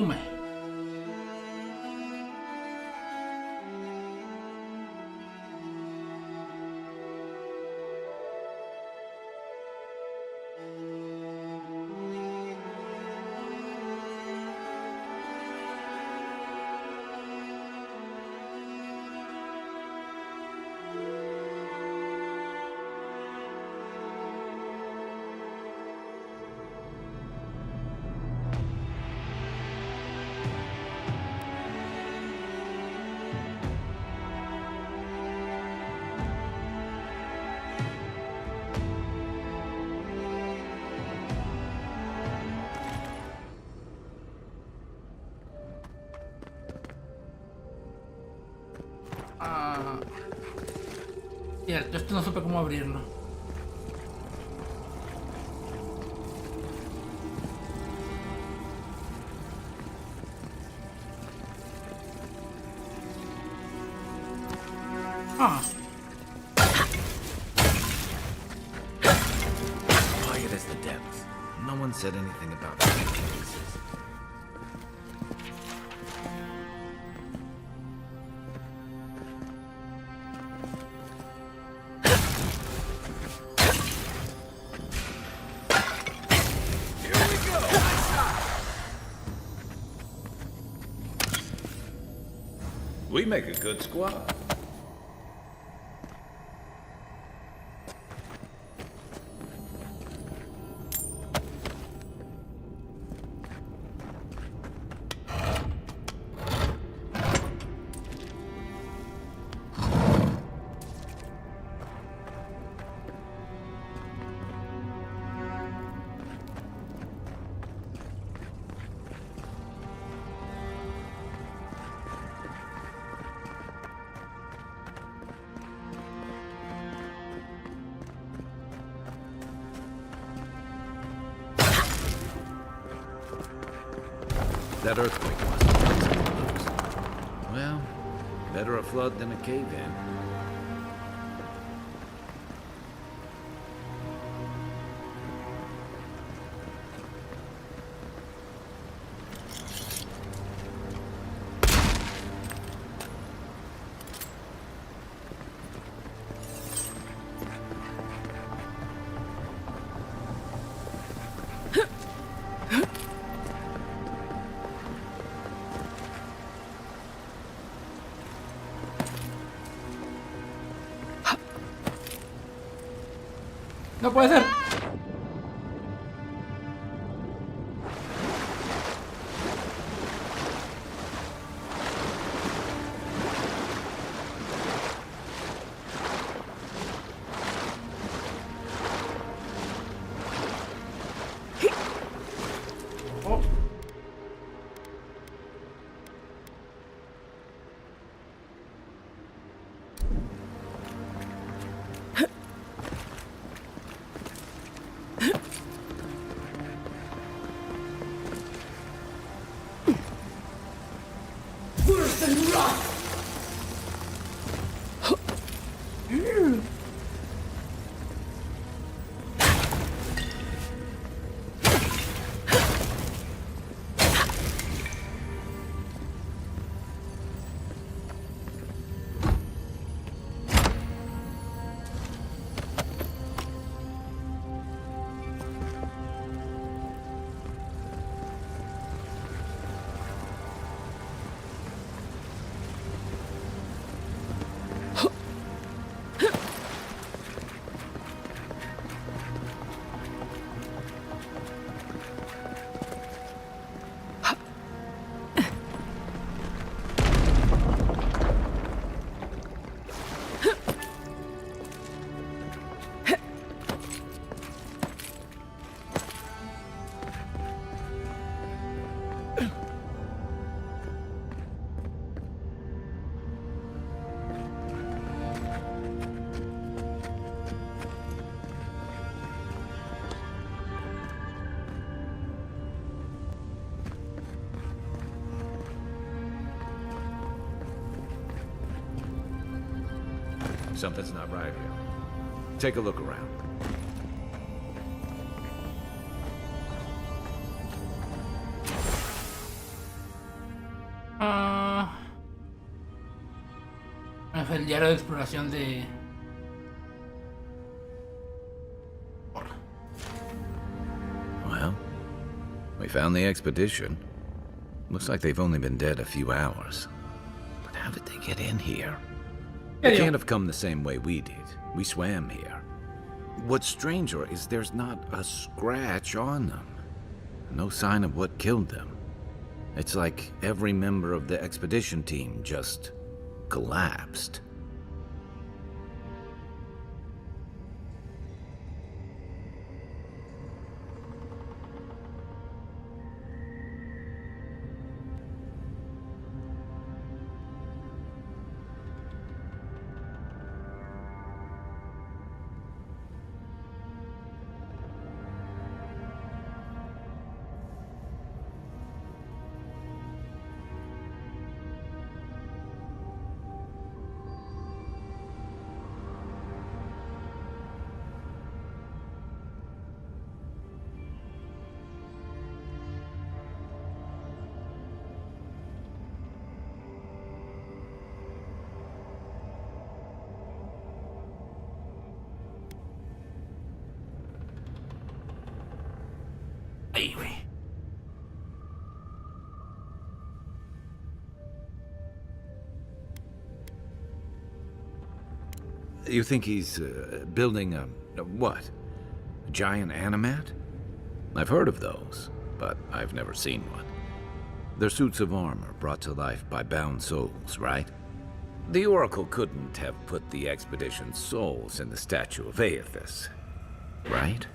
perfume. Ah, cierto, esto no supe cómo abrirlo. Ah, Quiet as the depths. No one said anything about cases. We make a good squad. That earthquake was. Well, better a flood than a cave-in. no puede ser. Oh. Something's not right here. Take a look around. Es el diario de exploración de... Well, we found the expedition. Looks like they've only been dead a few hours. But how did they get in here? They can't have come the same way we did. We swam here. What's stranger is there's not a scratch on them. No sign of what killed them. It's like every member of the expedition team just collapsed. Ahí, güey. You think he's building a what? A giant animat? I've heard of those, but I've never seen one. They're suits of armor brought to life by bound souls, right? The Oracle couldn't have put the expedition's souls in the statue of Aethys, right?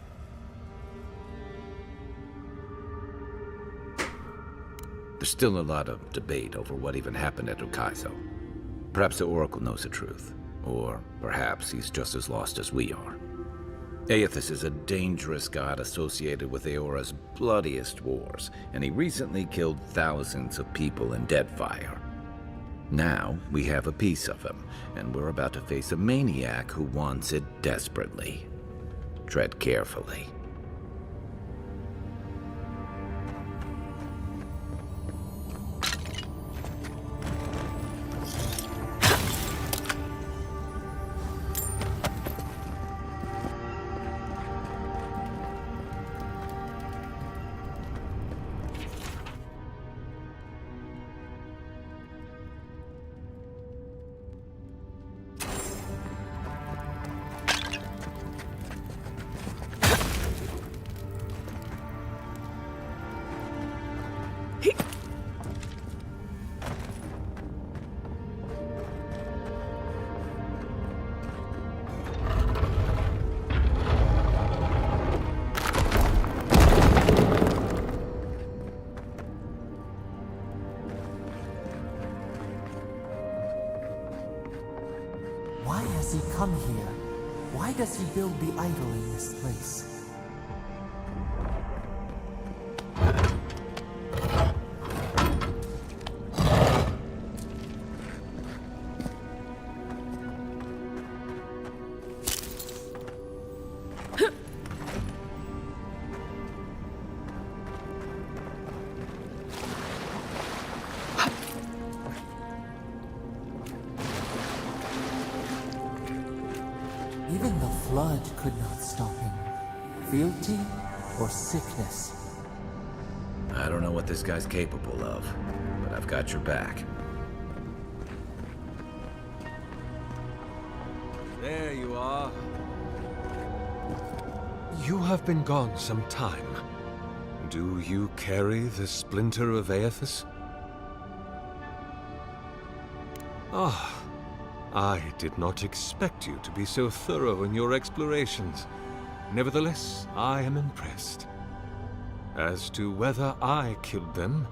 There's still a lot of debate over what even happened at Ukaizo. Perhaps the Oracle knows the truth. Or perhaps he's just as lost as we are. Aethys is a dangerous god associated with Eora's bloodiest wars, and he recently killed thousands of people in Deadfire. Now, we have a piece of him, and we're about to face a maniac who wants it desperately. Tread carefully. Why has he come here? Why does he build the idol in this place? Even the flood could not stop him. Fealty or sickness? I don't know what this guy's capable of, but I've got your back. There you are. You have been gone some time. Do you carry the splinter of Aethys? Ah, I did not expect you to be so thorough in your explorations. Nevertheless, I am impressed. As to whether I killed them,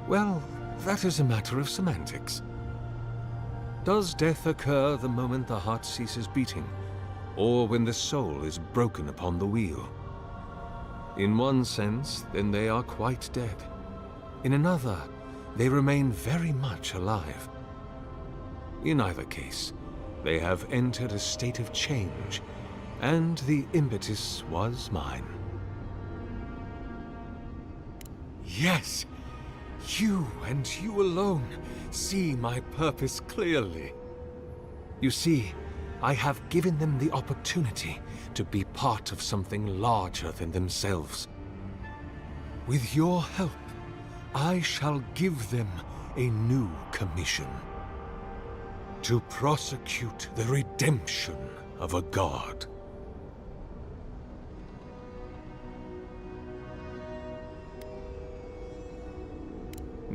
well, that is a matter of semantics. Does death occur the moment the heart ceases beating, or when the soul is broken upon the wheel? In one sense, then they are quite dead. In another, they remain very much alive. In either case, they have entered a state of change, and the impetus was mine. Yes, you and you alone see my purpose clearly. You see, I have given them the opportunity to be part of something larger than themselves. With your help, I shall give them a new commission. To prosecute the redemption of a god.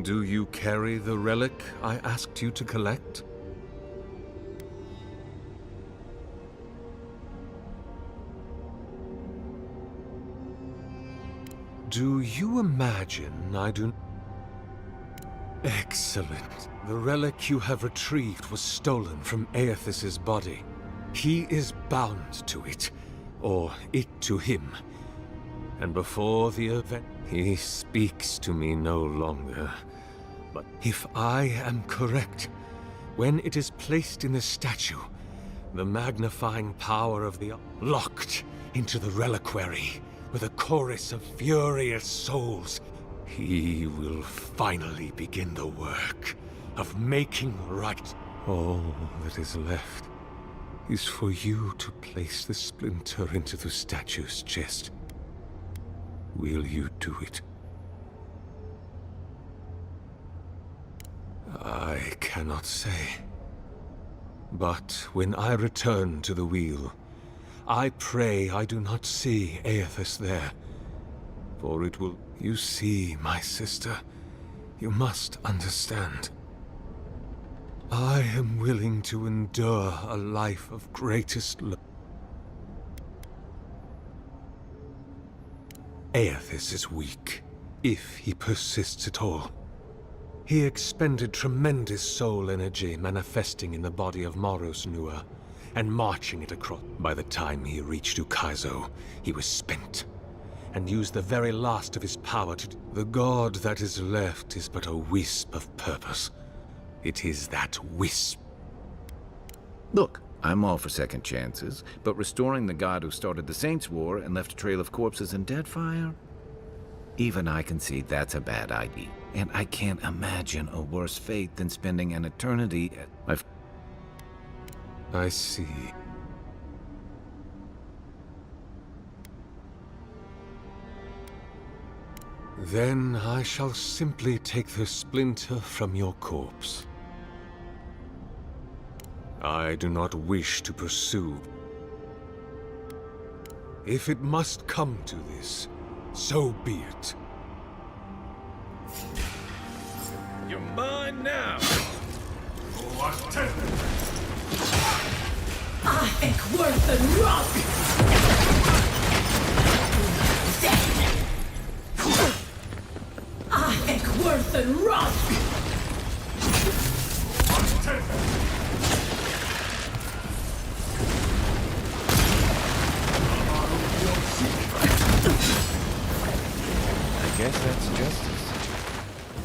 Do you carry the relic I asked you to collect? Do you imagine I do... Excellent. The relic you have retrieved was stolen from Aethys's body. He is bound to it, or it to him. And before the event, he speaks to me no longer. But if I am correct, when it is placed in the statue, the magnifying power of the... locked into the reliquary with a chorus of furious souls, he will finally begin the work of making right. All that is left is for you to place the splinter into the statue's chest. Will you do it? I cannot say. But when I return to the wheel, I pray I do not see Aethys there. For it will... You see, my sister, you must understand. I am willing to endure a life of greatest love. Aethys is weak, if he persists at all. He expended tremendous soul energy manifesting in the body of Moros Nua, and marching it across. By the time he reached Ukaizo, he was spent, and used the very last of his power to... The god that is left is but a wisp of purpose. It is that wisp. Look, I'm all for second chances, but restoring the god who started the Saints' War and left a trail of corpses and Deadfire? Even I can see that's a bad idea. And I can't imagine a worse fate than spending an eternity at... I see. Then I shall simply take the splinter from your corpse. I do not wish to pursue. If it must come to this, so be it. You're mine now! Ich worth the rock! Ich worth the rock! I guess that's justice.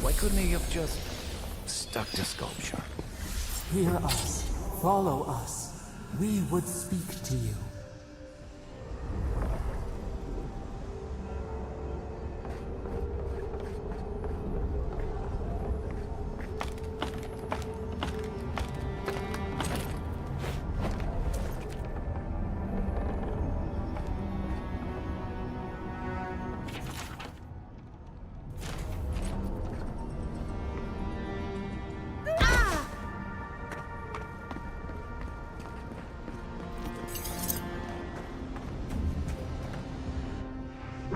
Why couldn't he have just stuck to sculpture? Hear us. Follow us. We would speak to you.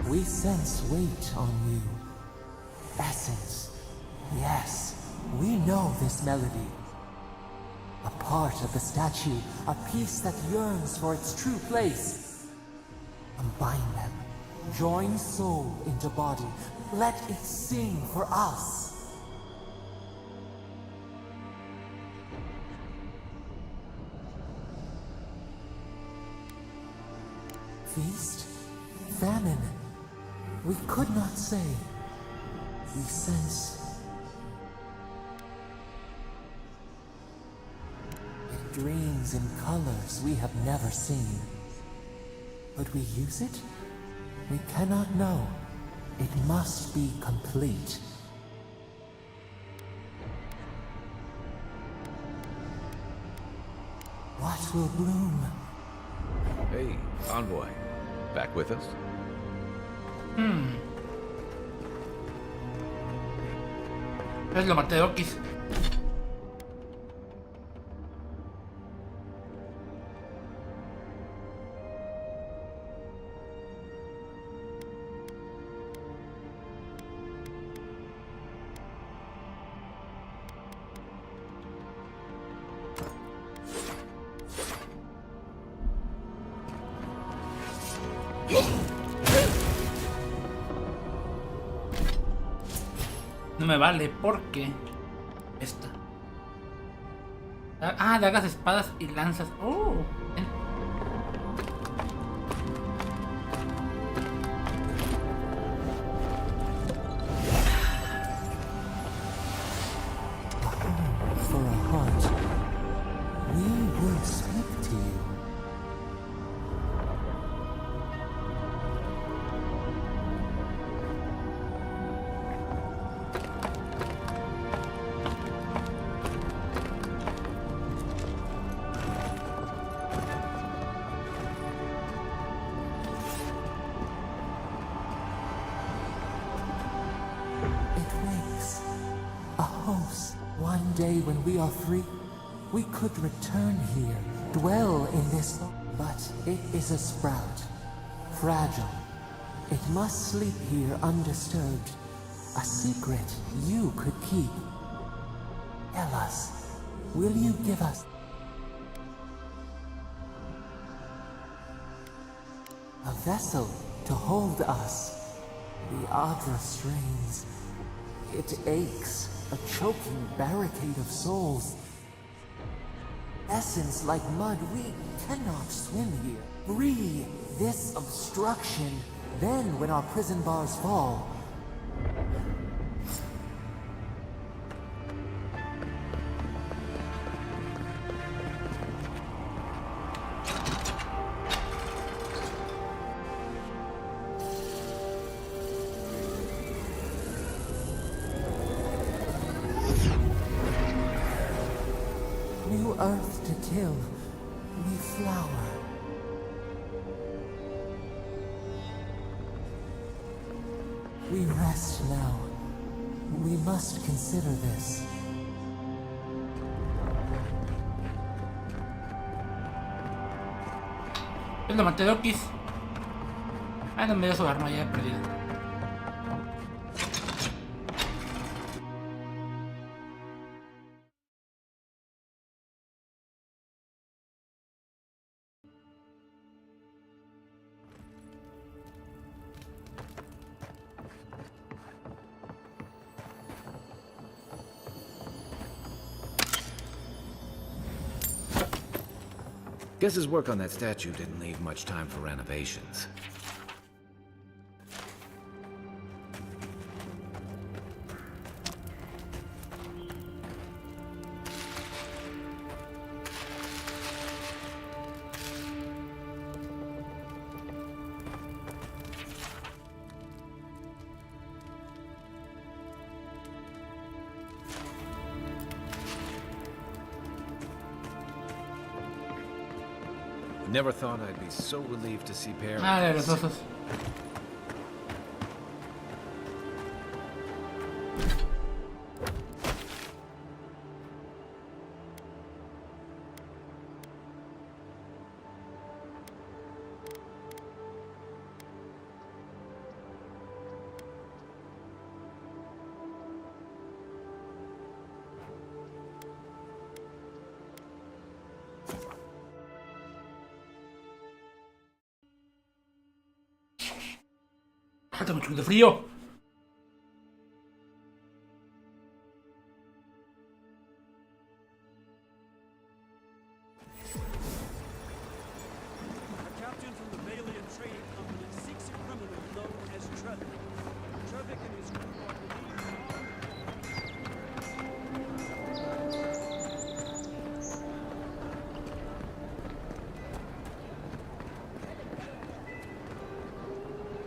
We sense weight on you. Essence. Yes, we know this melody. A part of the statue, a piece that yearns for its true place. Combine them. Join soul into body. Let it sing for us. Feast? Famine? We could not say. We sense. It dreams in colors we have never seen. But we use it? We cannot know. It must be complete. What will bloom? Hey, Envoy. Back with us? Es lo maté de Okis. No me vale porque esta. Ah, dagas, espadas y lanzas. Oh, bien. For a heart, we will speak to you. It wakes. A host. One day when we are free, we could return here, dwell in this. But it is a sprout. Fragile. It must sleep here undisturbed. A secret you could keep. Tell us, will you give us a vessel to hold us? The Adra strains. It aches, a choking barricade of souls. Essence like mud, we cannot swim here. Free this obstruction, then when our prison bars fall. New earth to till, new flower. We rest now. We must consider this. Es lo maté de Okis. Ah, no me dio su arma, ya he perdido. Guess his work on that statue didn't leave much time for renovations. Never thought I'd be so relieved to see Paris. Ah, de los osos. Ah, tengo un chico de frío. Captain from the Valiant Trading Company seeks a criminal known as Trevor. Trevor and his crew are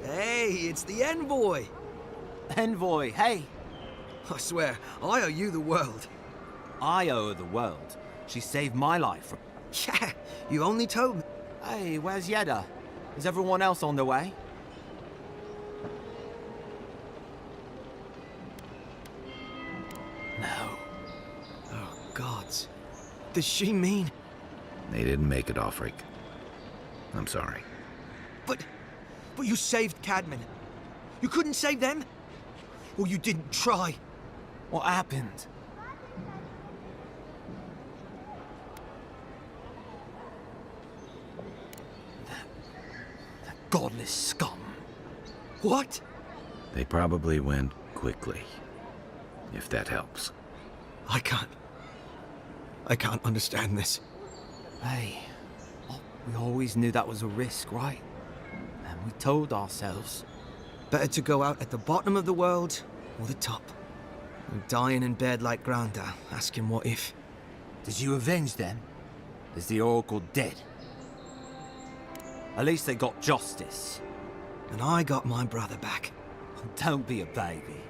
Hey, it's the Envoy! Envoy, hey! I swear, I owe you the world. I owe her the world. She saved my life from... Yeah, you only told me. Hey, where's Yeda? Is everyone else on their way? No. Oh, gods. Does she mean... They didn't make it, Offric. I'm sorry. But you saved Cadman. You couldn't save them? Or you didn't try? What happened? That godless scum. What? They probably went quickly, if that helps. I can't understand this. Hey, we always knew that was a risk, right? And we told ourselves. Better to go out at the bottom of the world or the top. And dying in bed like Granda, asking what if. Did you avenge them? Is the Oracle dead? At least they got justice. And I got my brother back. Don't be a baby.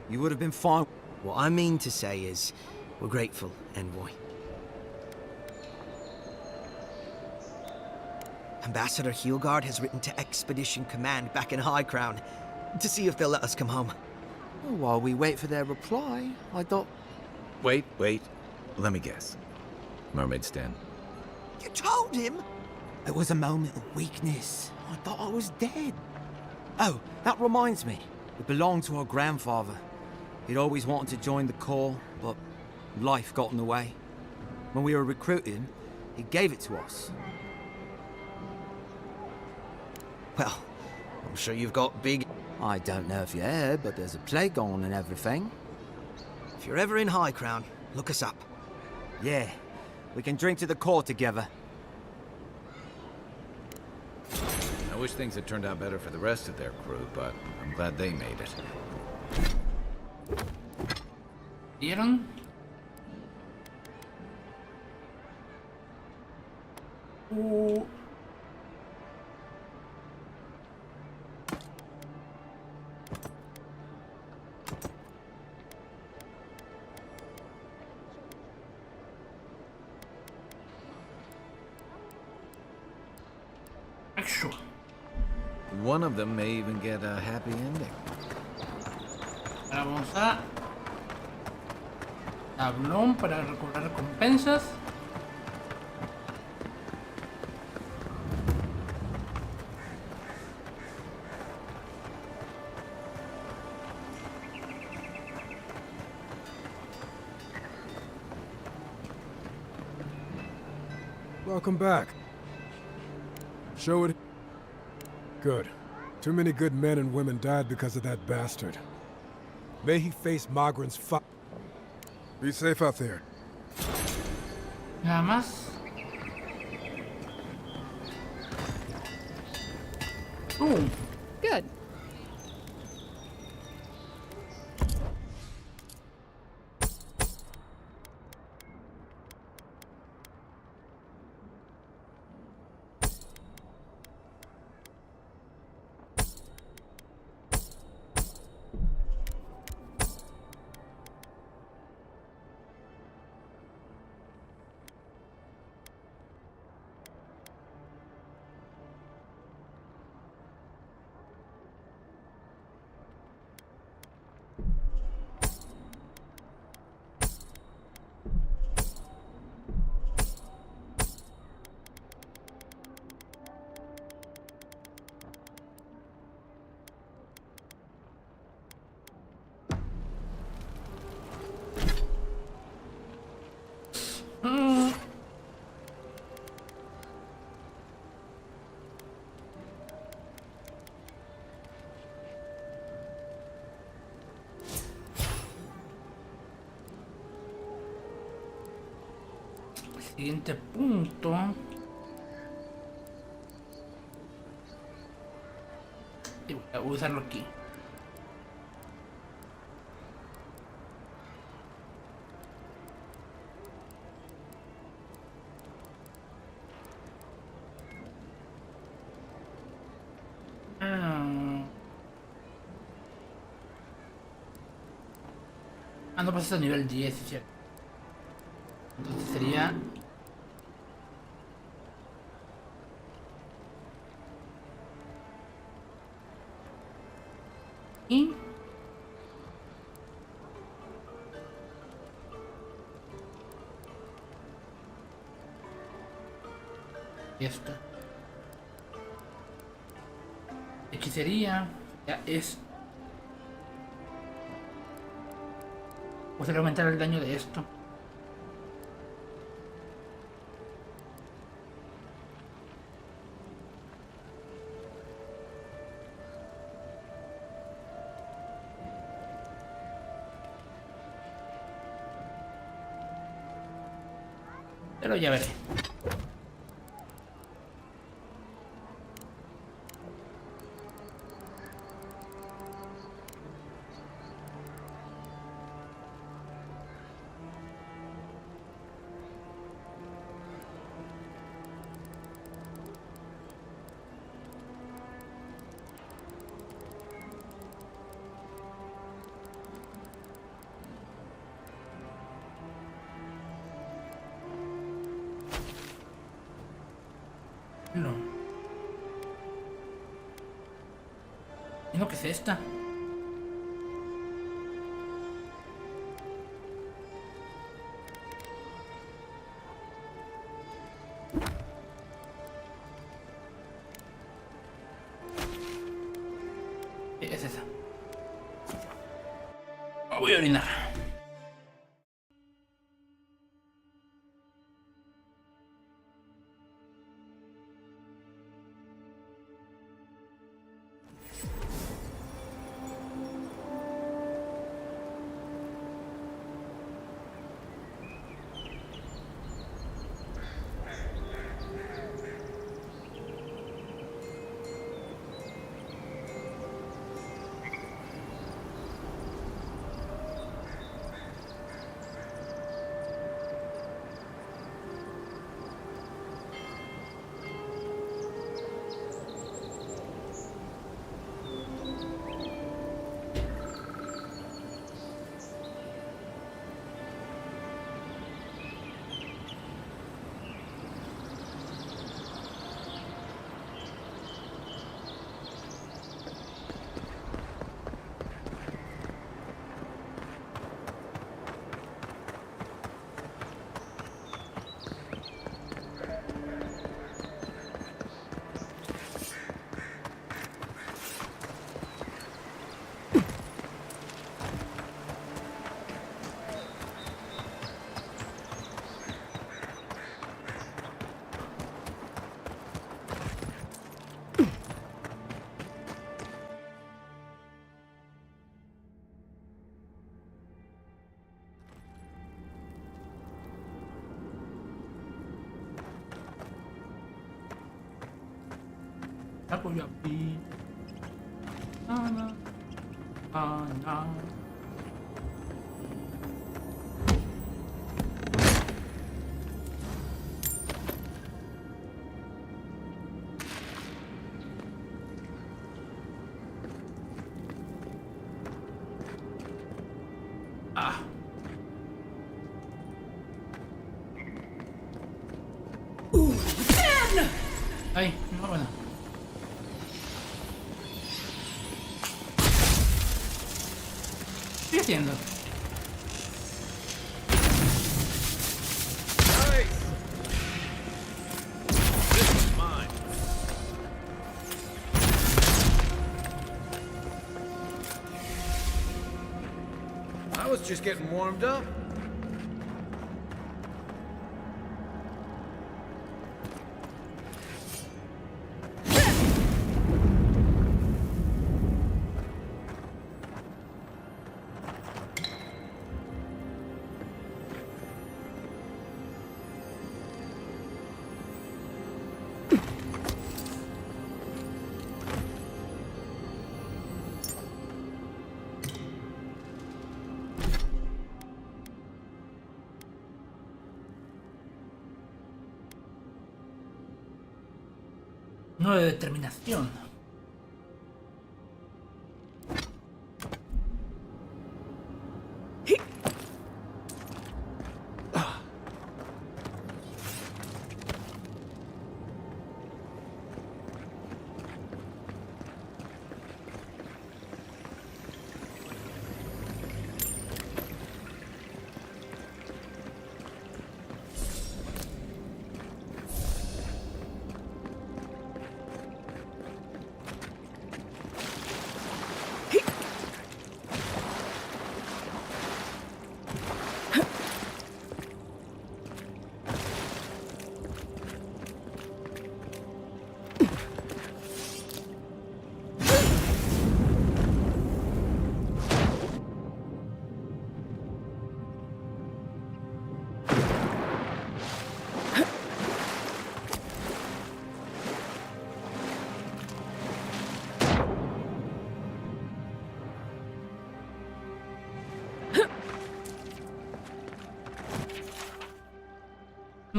You would have been fine. What I mean to say is, we're grateful, Envoy. Ambassador Heelgard has written to Expedition Command back in High Crown to see if they'll let us come home. Well, while we wait for their reply, I thought... Wait. Let me guess. Mermaid's Den. You told him? It was a moment of weakness. I thought I was dead. Oh, that reminds me. It belonged to our grandfather. He'd always wanted to join the Corps, but life got in the way. When we were recruiting, he gave it to us. Well, I'm sure you've got big... I don't know if you heard, but there's a plague on and everything. If you're ever in High Crown, look us up. Yeah, we can drink to the Corps together. I wish things had turned out better for the rest of their crew, but I'm glad they made it. ¿Vieron? Sure. One of them may even get a happy ending. Ahora vamos a tablón para recobrar recompensas. Welcome back. Show it. Good. Too many good men and women died because of that bastard. May he face Magran's fire. Be safe out there. Nada más. Boom. Good. Siguiente punto. Y voy a usarlo aquí. No pasas a nivel 10, ¿cierto? Entonces sería Y esto. Hechicería ya es. Podría aumentar el daño de esto. Pero ya veré. No. ¿Y lo que es esta? Es esa. Voy a orinar. Aku ya pi. Na. Ah. Ay, no, bueno. ¿Qué estoy haciendo? I was just getting warmed up. No de determinación.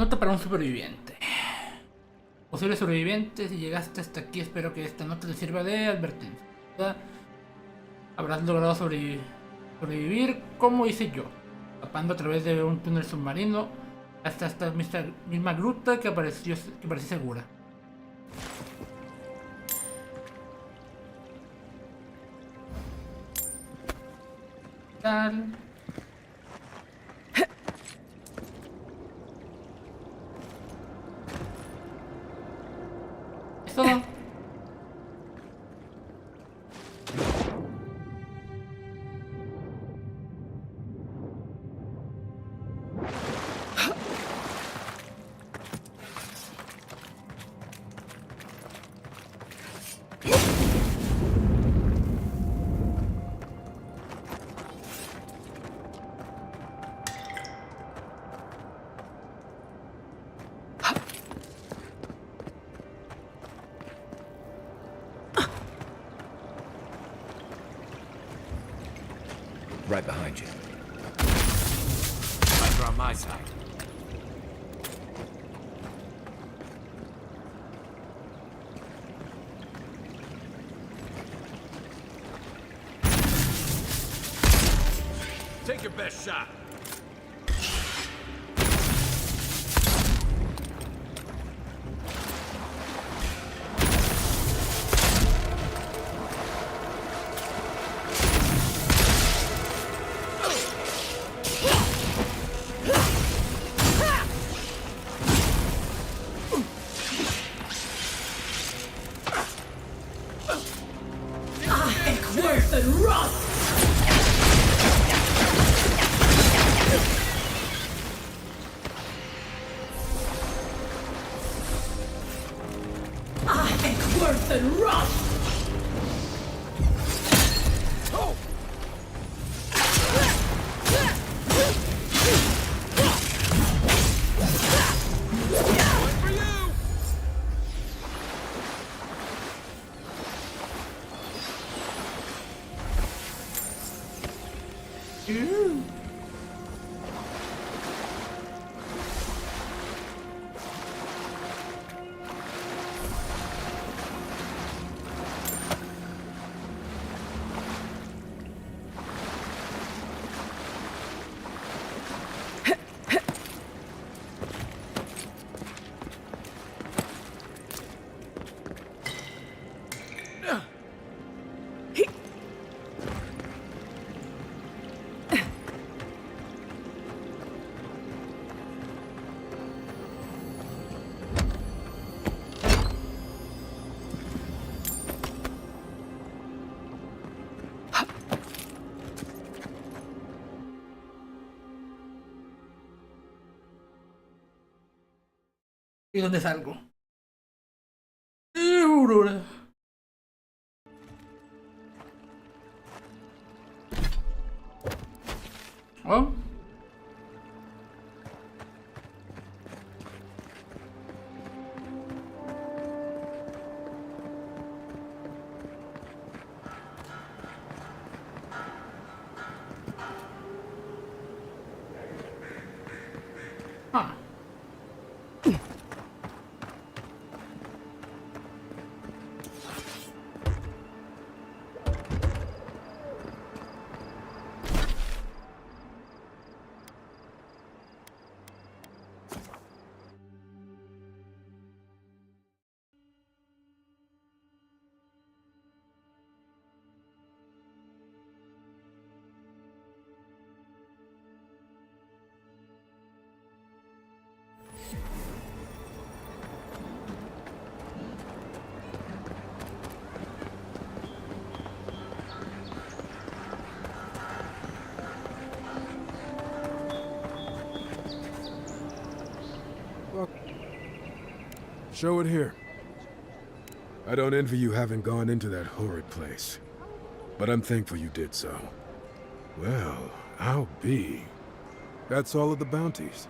Nota para un superviviente. Posible sobreviviente, si llegaste hasta aquí, espero que esta nota te sirva de advertencia. Habrás logrado sobrevivir como hice yo, escapando a través de un túnel submarino hasta esta misma gruta que parecía segura. Tal. Es todo. Right behind you. Over on my side. Take your best shot. Worth and rust! Worth and rust! ¿Y dónde salgo? Aurora. Oh. Ah. Show it here. I don't envy you having gone into that horrid place, but I'm thankful you did so. Well, I'll be. That's all of the bounties.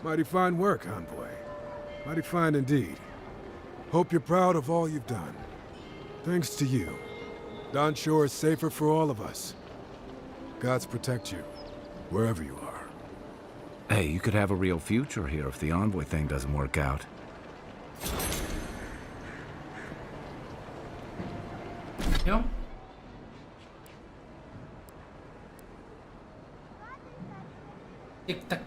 Mighty fine work, Envoy. Mighty fine indeed. Hope you're proud of all you've done. Thanks to you, Don Shore is safer for all of us. Gods protect you, wherever you are. Hey, you could have a real future here if the envoy thing doesn't work out. ¿Yo? Tic-tac.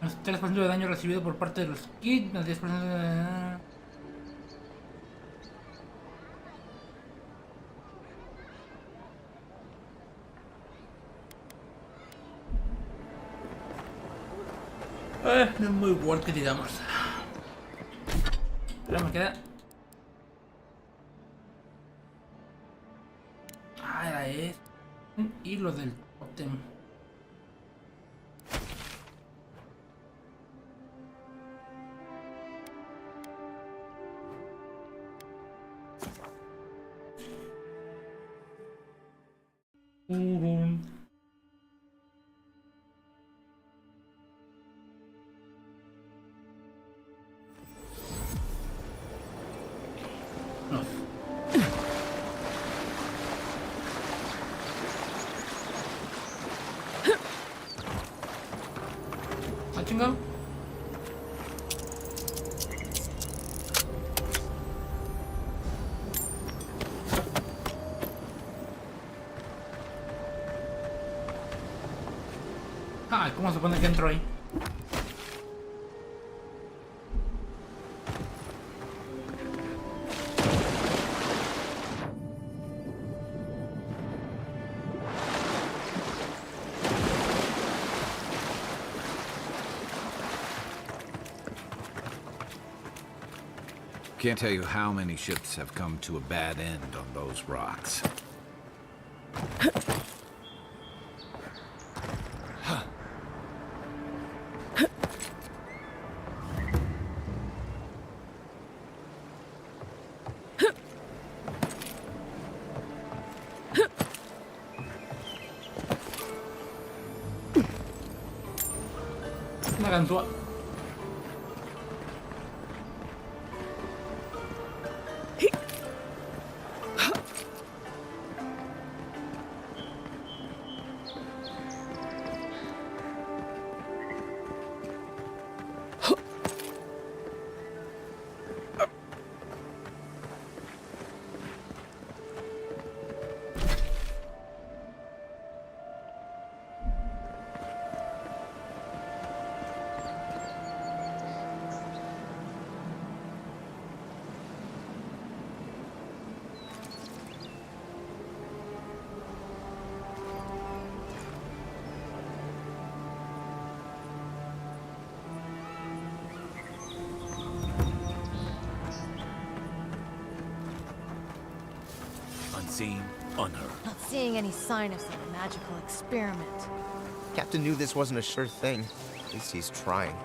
Los 3% de daño recibido por parte de los kits, los 10% de... no es muy worth que digamos. Ahora me queda... Ah, era este. Y lo del tótem. No. ¿Ah, chingado? Ah, ¿cómo se supone que entro ahí? Can't tell you how many ships have come to a bad end on those rocks. Una ganzúa. Unseen, unheard. Not seeing any sign of some magical experiment. Captain knew this wasn't a sure thing. At least he's trying.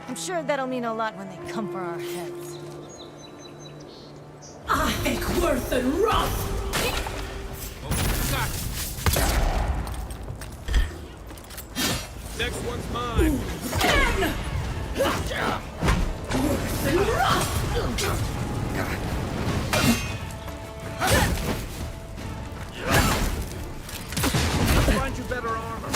I'm sure that'll mean a lot when they come for our heads. Worth and Roth! Next one's mine. Worth and Roth! Find you better armor.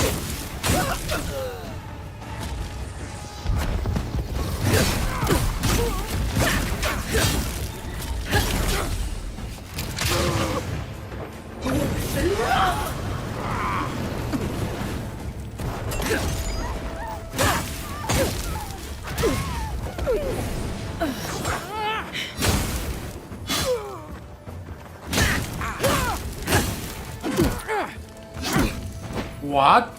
What?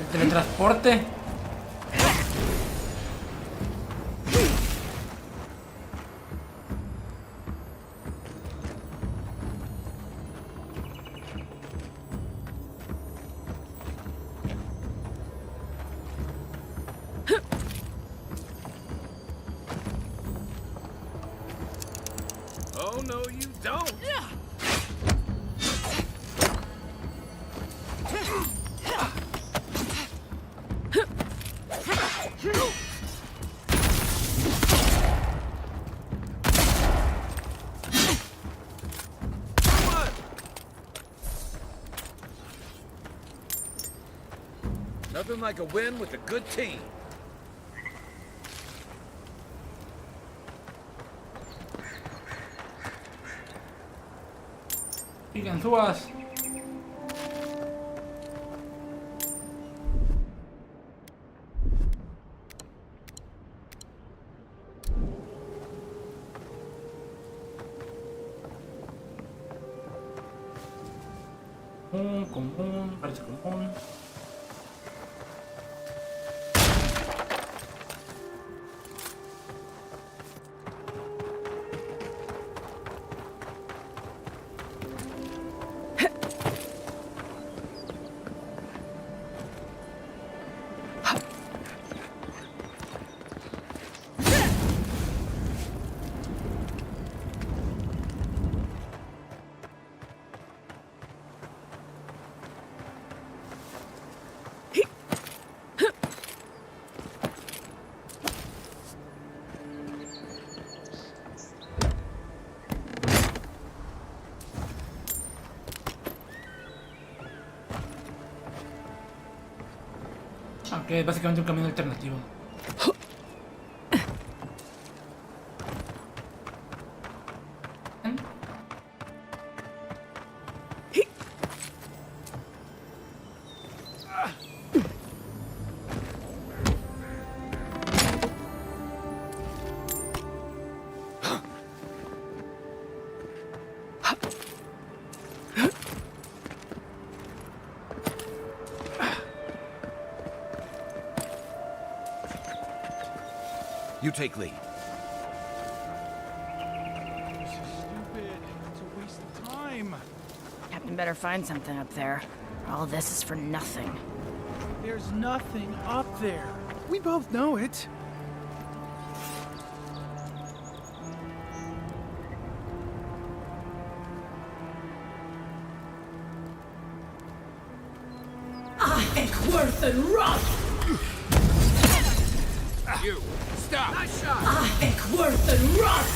El teletransporte. Oh, no, you don't. Nothing like a win with a good team. Sigan, subas. Común, parece común. Aunque es básicamente un camino alternativo. You take lead. This is stupid. It's a waste of time. Captain better find something up there. All this is for nothing. There's nothing up there. We both know it. Eckworth and Roth! You! Stop! Nice shot! Eckworth and Roth!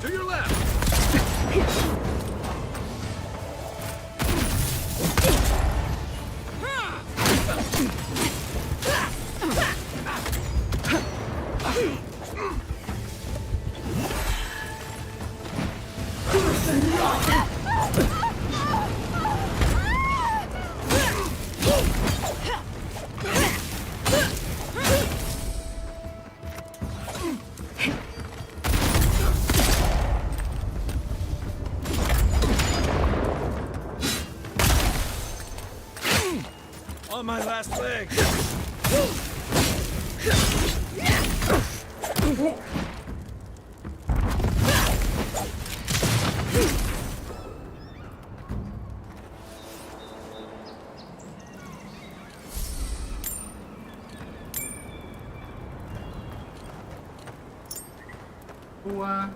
To your left! On my last leg. Ua.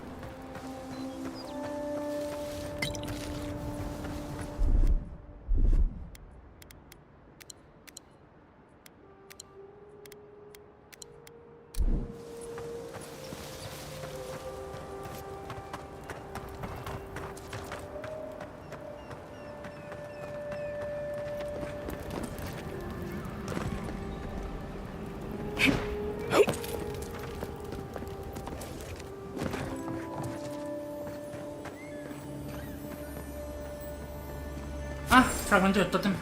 Ah, fragmento del tótem.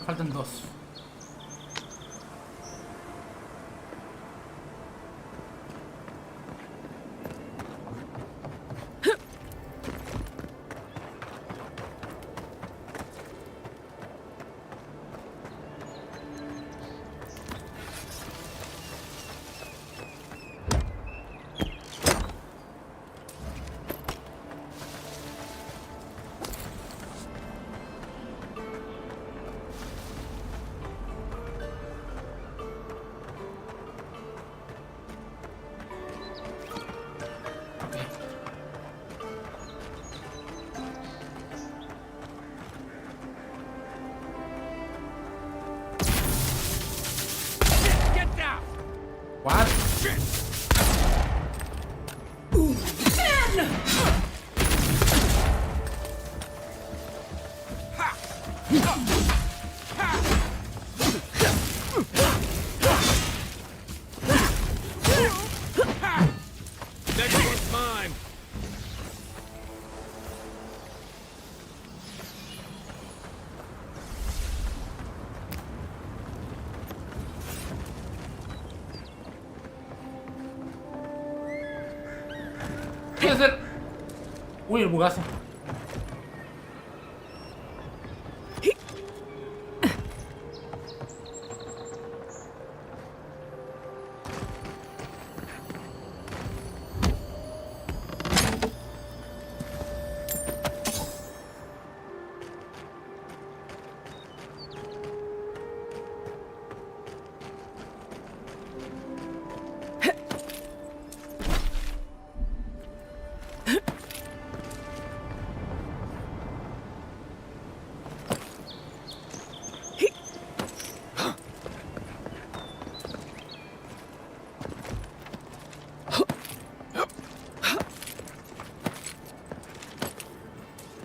Faltan dos. What? Next one's mine. ¿Qué hacer? Uy, el bugazo.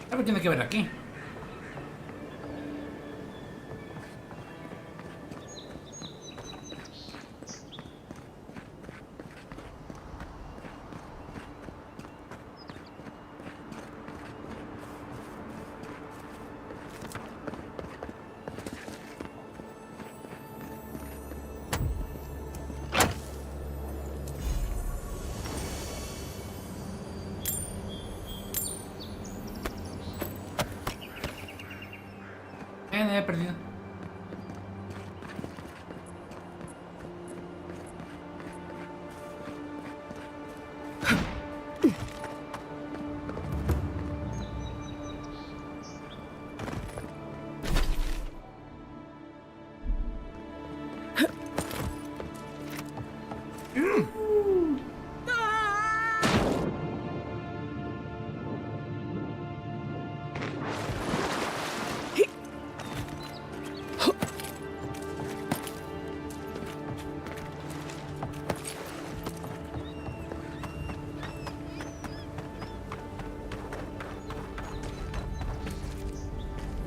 Algo tiene que ver aquí. He perdido.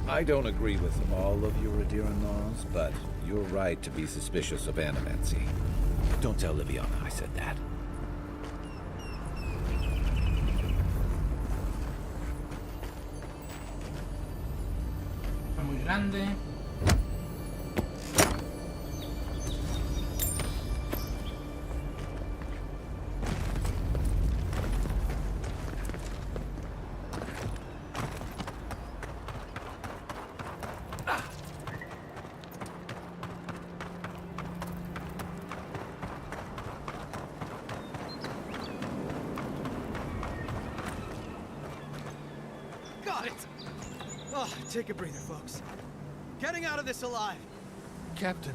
I don't agree with all of your Radiran laws, but you're right to be suspicious of animancy. Don't tell Liviana I said that. Está muy grande. Got it! Oh, take a breather, folks. Getting out of this alive. Captain,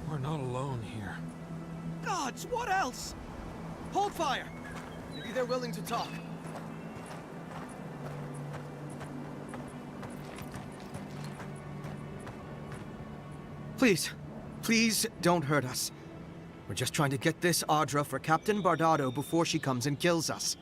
we're not alone here. Gods, what else? Hold fire. Maybe they're willing to talk. Please, please don't hurt us. We're just trying to get this Audra for Captain Bardado before she comes and kills us.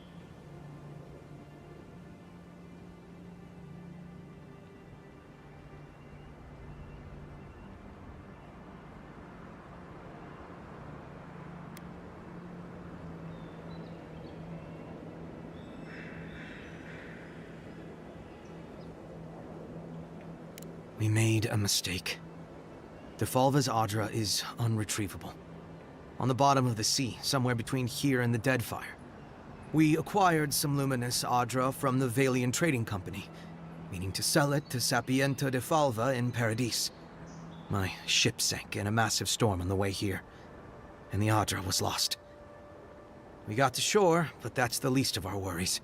We made a mistake. Defolva's Audra is unretrievable. On the bottom of the sea, somewhere between here and the Deadfire. We acquired some luminous Audra from the Valian Trading Company, meaning to sell it to Sapienta Defalva in Paradis. My ship sank in a massive storm on the way here, and the Audra was lost. We got to shore, but that's the least of our worries.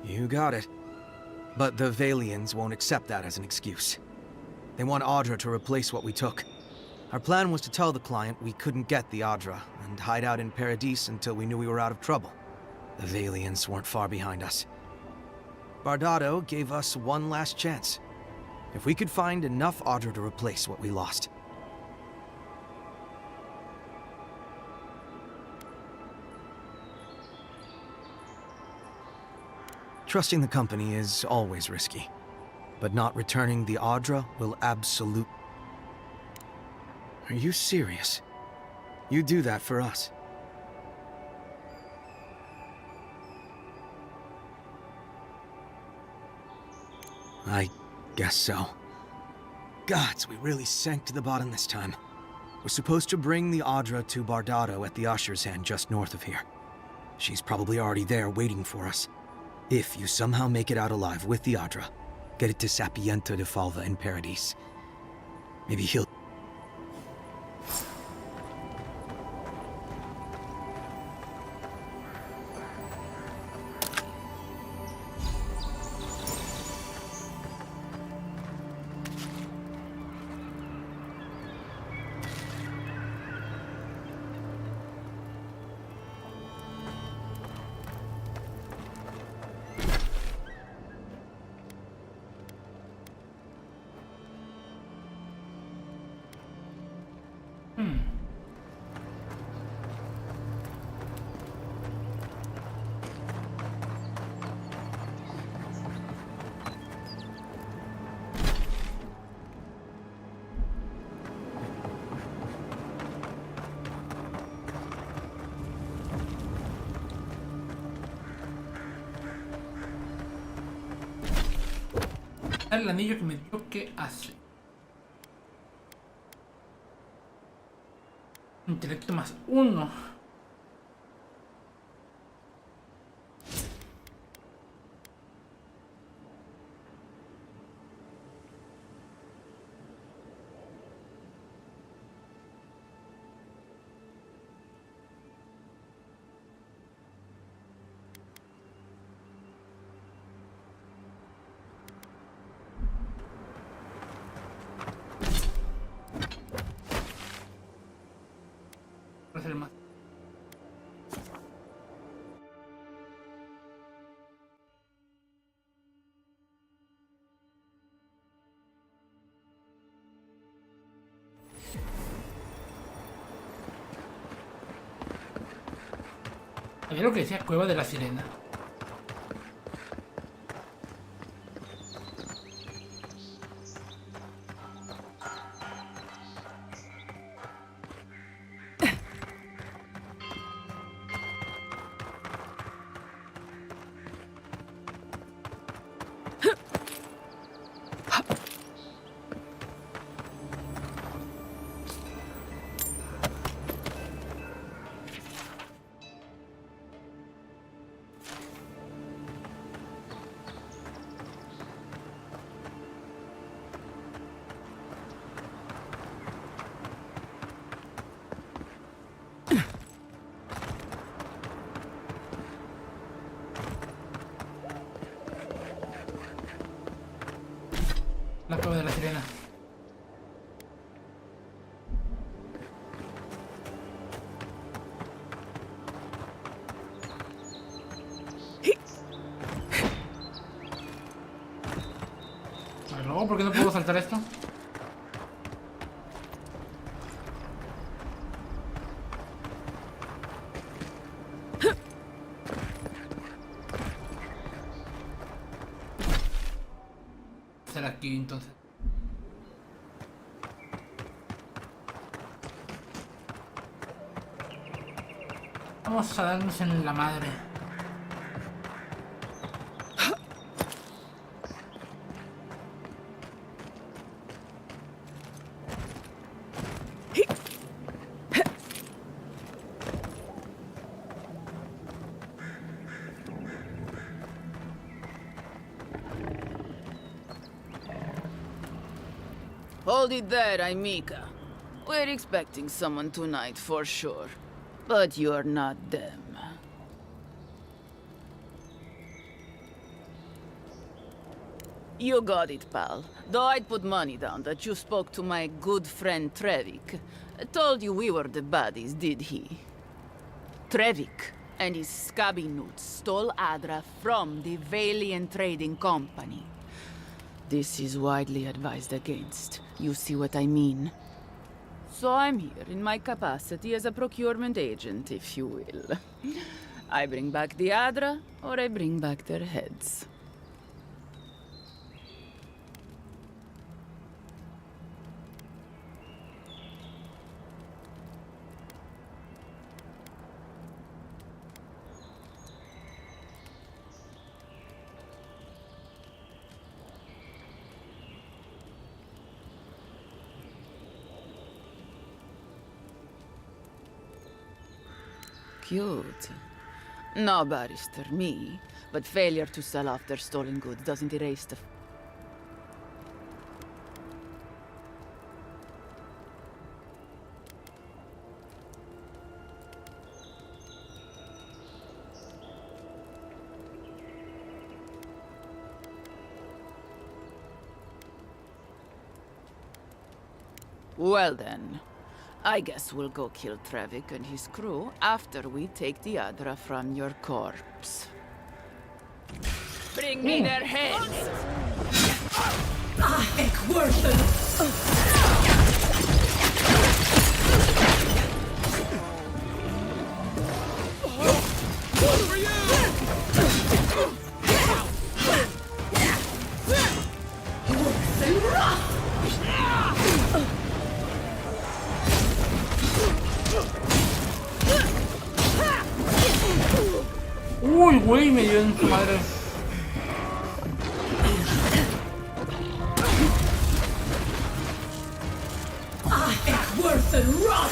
You got it. But the Valians won't accept that as an excuse. They want Audra to replace what we took. Our plan was to tell the client we couldn't get the Adra and hide out in Paradis until we knew we were out of trouble. The Valians weren't far behind us. Bardado gave us one last chance. If we could find enough Adra to replace what we lost. Trusting the company is always risky, but not returning the Adra will absolute. Are you serious? You do that for us? I guess so. Gods, we really sank to the bottom this time. We're supposed to bring the Adra to Bardado at the Usher's Hand just north of here. She's probably already there waiting for us. If you somehow make it out alive with the Adra, get it to Sapienta de Falva in Paradis. Maybe he'll... El anillo que me dio, ¿qué hace? Intelecto más 1. Hacer más. Había lo que decía Cueva de la Sirena. La Cueva de la Sirena. ¿Por qué no puedo saltar esto? Será aquí entonces. Vamos a darnos en la madre. Hold it there, Aimika. We're expecting someone tonight for sure. But you're not them. You got it, pal. Though I'd put money down that you spoke to my good friend Trevik. Told you we were the baddies, did he? Trevik and his scabby newts stole Adra from the Valiant Trading Company. This is widely advised against. You see what I mean? So I'm here in my capacity as a procurement agent, if you will. I bring back the Adra, or I bring back their heads. Cute. No, barrister, me. But failure to sell off their stolen goods doesn't erase the... Well then. I guess we'll go kill Trevik and his crew after we take the Adra from your corpse. Bring me their heads! Uy, güey, me dio en su madre. Worth and rot!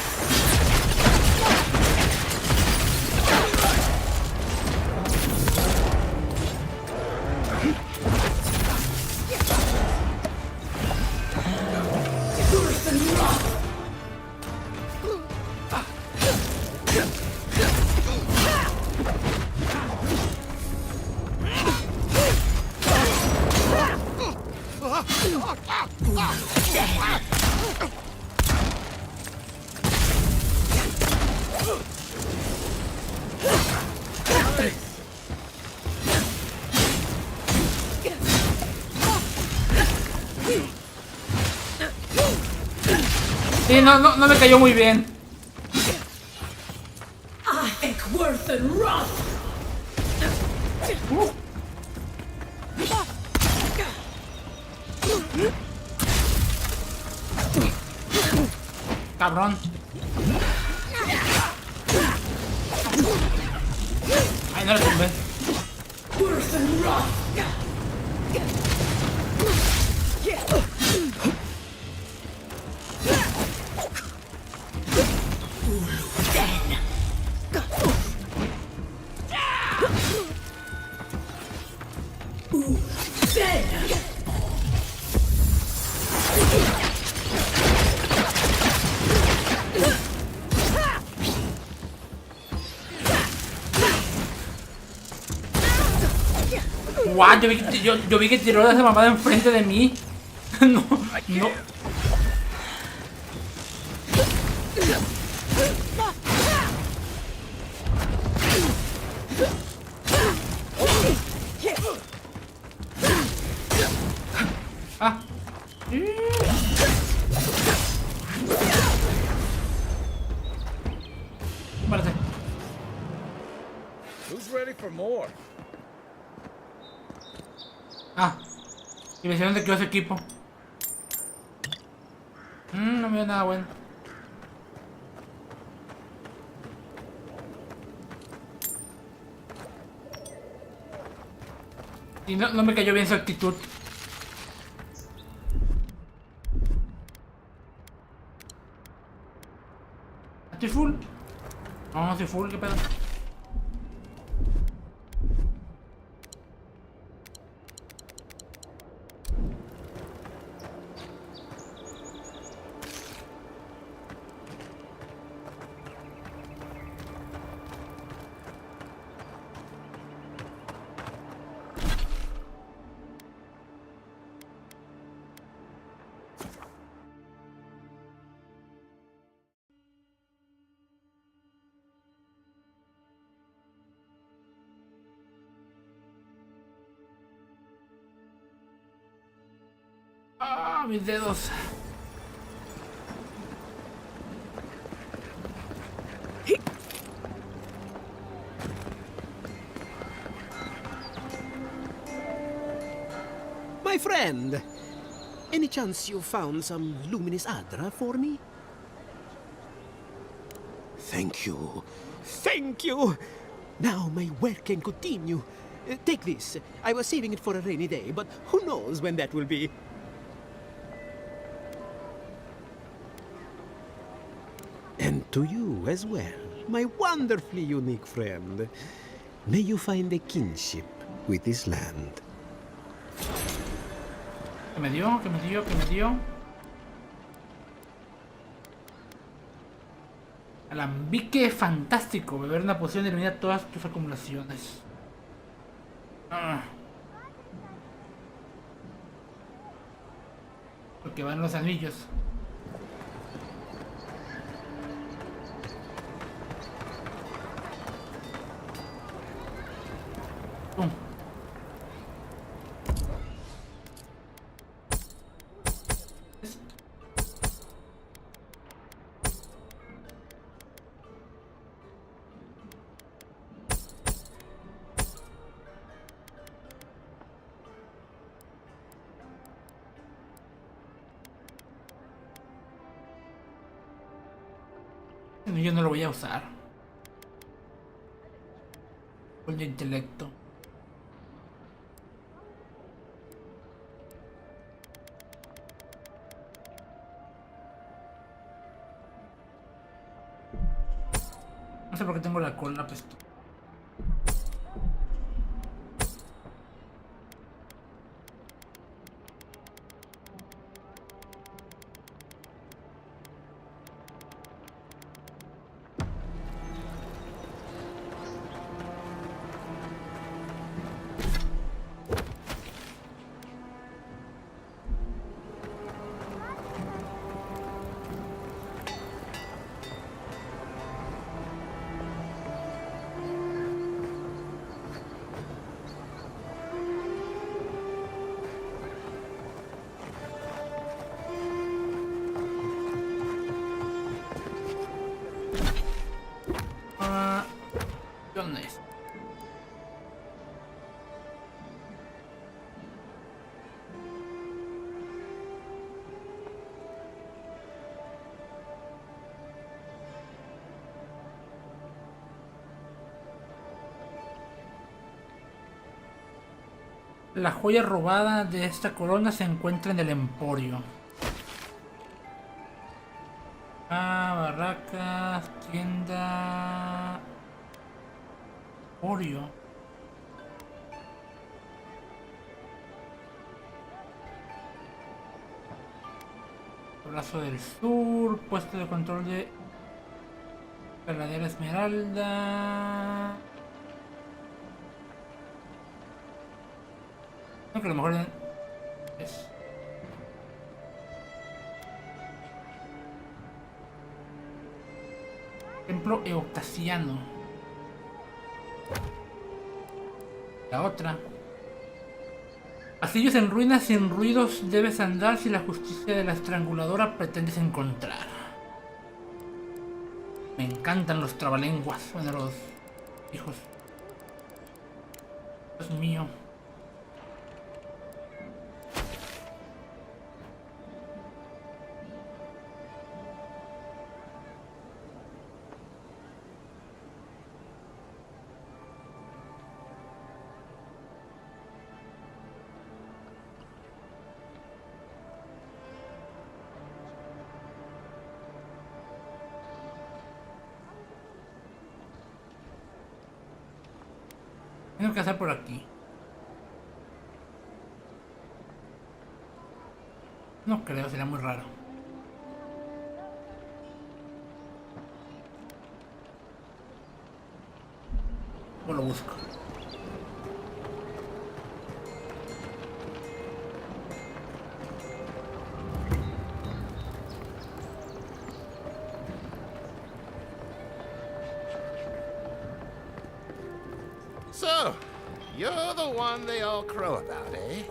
Sí, no me cayó muy bien. Worth and rot! Cabrón. Ay, no le tumbé. Worth and rot! What? Yo vi que tiró esa mamada enfrente de mí. No. Ah. Espérate. Who's ready for more? Ah. Y me hicieron de que ese equipo. No me dio nada bueno. Y no me cayó bien su actitud. ¿Estoy full? No estoy full, qué pedo. Ah, mis dedos. My friend, any chance you found some luminous Adra for me? Thank you. Thank you! Now my work can continue. Take this. I was saving it for a rainy day, but who knows when that will be. And to you as well, my wonderfully unique friend. May you find a kinship with this land. ¿Qué me dio? ¿Qué me dio? ¿Qué me dio? Alambique fantástico. Beber una poción elimina todas tus acumulaciones. Porque van los anillos. ¡Pum! Yo no lo voy a usar. Con el intelecto. No sé por qué tengo la cola pesto. ¿Dónde es? La joya robada de esta corona se encuentra en el emporio. Barracas, tienda... Emporio. Brazo del Sur, puesto de control de... Caladera Esmeralda... No, que a lo mejor es... Templo Eoctasiano. La otra. Pasillos en ruinas sin ruidos debes andar si la justicia de la estranguladora pretendes encontrar. Me encantan los trabalenguas. Bueno, los hijos. Dios mío. Tengo que hacer por aquí. No creo, sería muy raro. O lo busco. So, you're the one they all crow about, eh?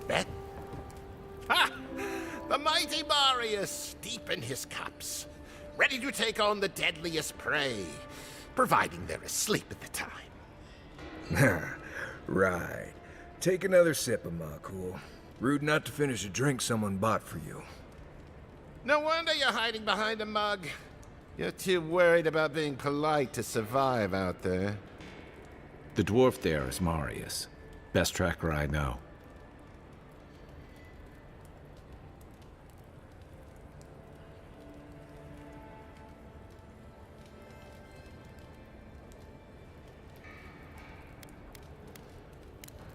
Bet. Ha! mighty Marius, deep in his cups, ready to take on the deadliest prey, providing they're asleep at the time. Right. Take another sip of Makul. Rude not to finish a drink someone bought for you. No wonder you're hiding behind a mug. You're too worried about being polite to survive out there. The dwarf there is Marius. Best tracker I know.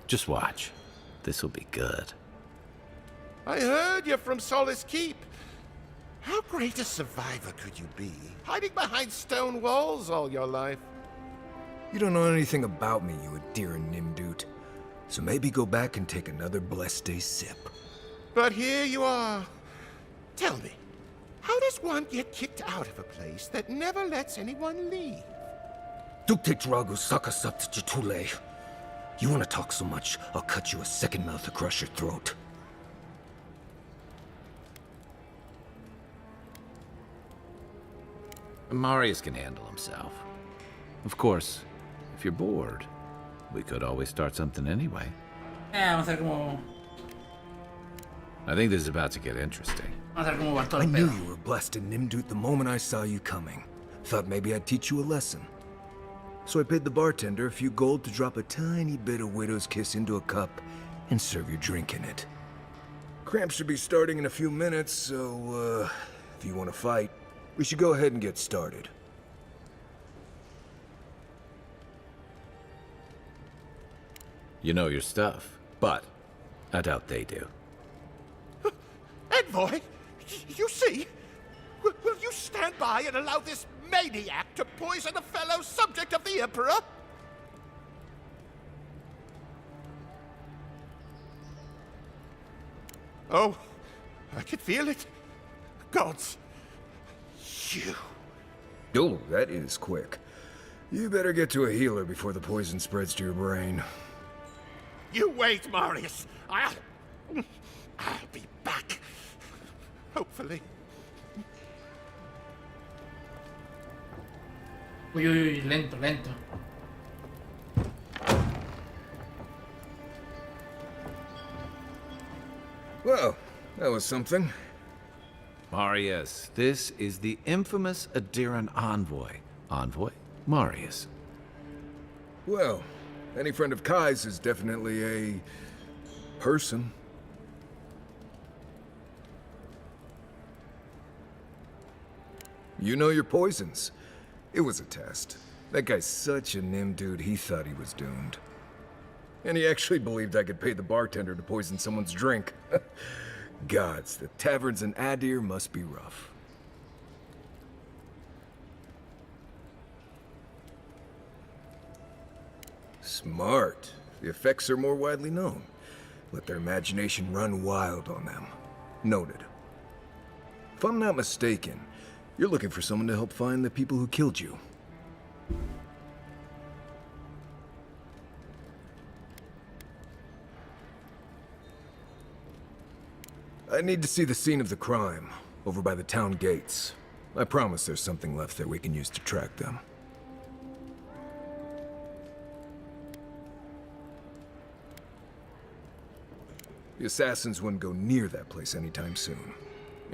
Just watch. This'll be good. I heard you're from Solace Keep. How great a survivor could you be, hiding behind stone walls all your life? You don't know anything about me, you Adira Nimdut. So maybe go back and take another blessed day sip. But here you are. Tell me, how does one get kicked out of a place that never lets anyone leave? Dukte Drago Sakasapt Jitule. You want to talk so much, I'll cut you a second mouth across your throat. Marius can handle himself. Of course, if you're bored, we could always start something anyway. Vamos a ver cómo... I think this is about to get interesting. Vamos a ver cómo va todo I el knew pedo. you were blessed in Nimdut the moment I saw you coming. Thought maybe I'd teach you a lesson. So I paid the bartender a few gold to drop a tiny bit of Widow's Kiss into a cup and serve your drink in it. Cramps should be starting in a few minutes, so, if you want to fight, we should go ahead and get started. You know your stuff, but I doubt they do. Envoy, you see? Will you stand by and allow this maniac to poison a fellow subject of the Emperor? Oh, I can feel it. Gods, you. Oh, that is quick. You better get to a healer before the poison spreads to your brain. You wait, Marius. I'll be back. Hopefully. Uy, uy, uy, lento, lento. Well, that was something. Marius, this is the infamous Adiran envoy. Envoy? Marius. Well, any friend of Kai's is definitely a... person. You know your poisons. It was a test. That guy's such a nim dude, he thought he was doomed. And he actually believed I could pay the bartender to poison someone's drink. Gods, the taverns in Adir must be rough. Smart. The effects are more widely known. Let their imagination run wild on them. Noted. If I'm not mistaken, you're looking for someone to help find the people who killed you. I need to see the scene of the crime, over by the town gates. I promise there's something left there we can use to track them. The assassins wouldn't go near that place anytime soon.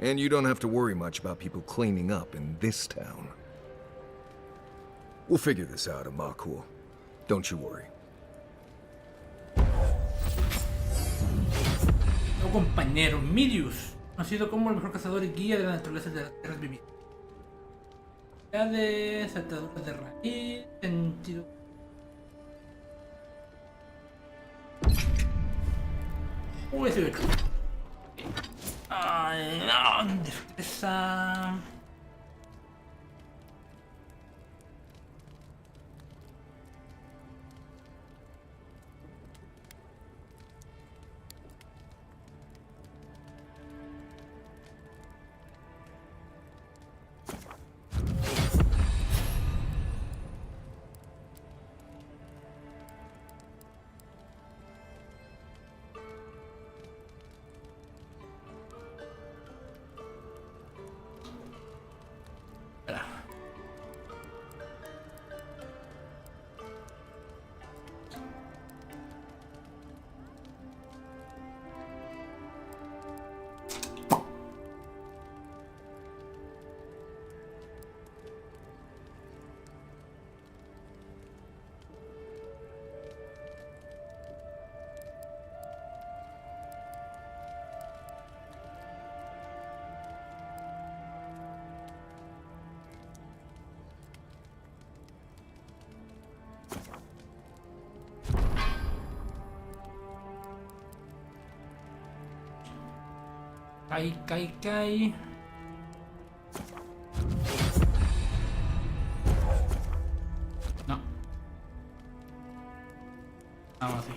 And you don't have to worry much about people cleaning up in this town. We'll figure this out, Amakul. Don't you worry. Un compañero, Mirius, conocido como el mejor cazador y guía de la naturaleza de las tierras vivientes. Habilidades, saltaduras de raíz, sentido. Uy, ese beco. Ay, no, destreza. Kai. No. Ahora sí.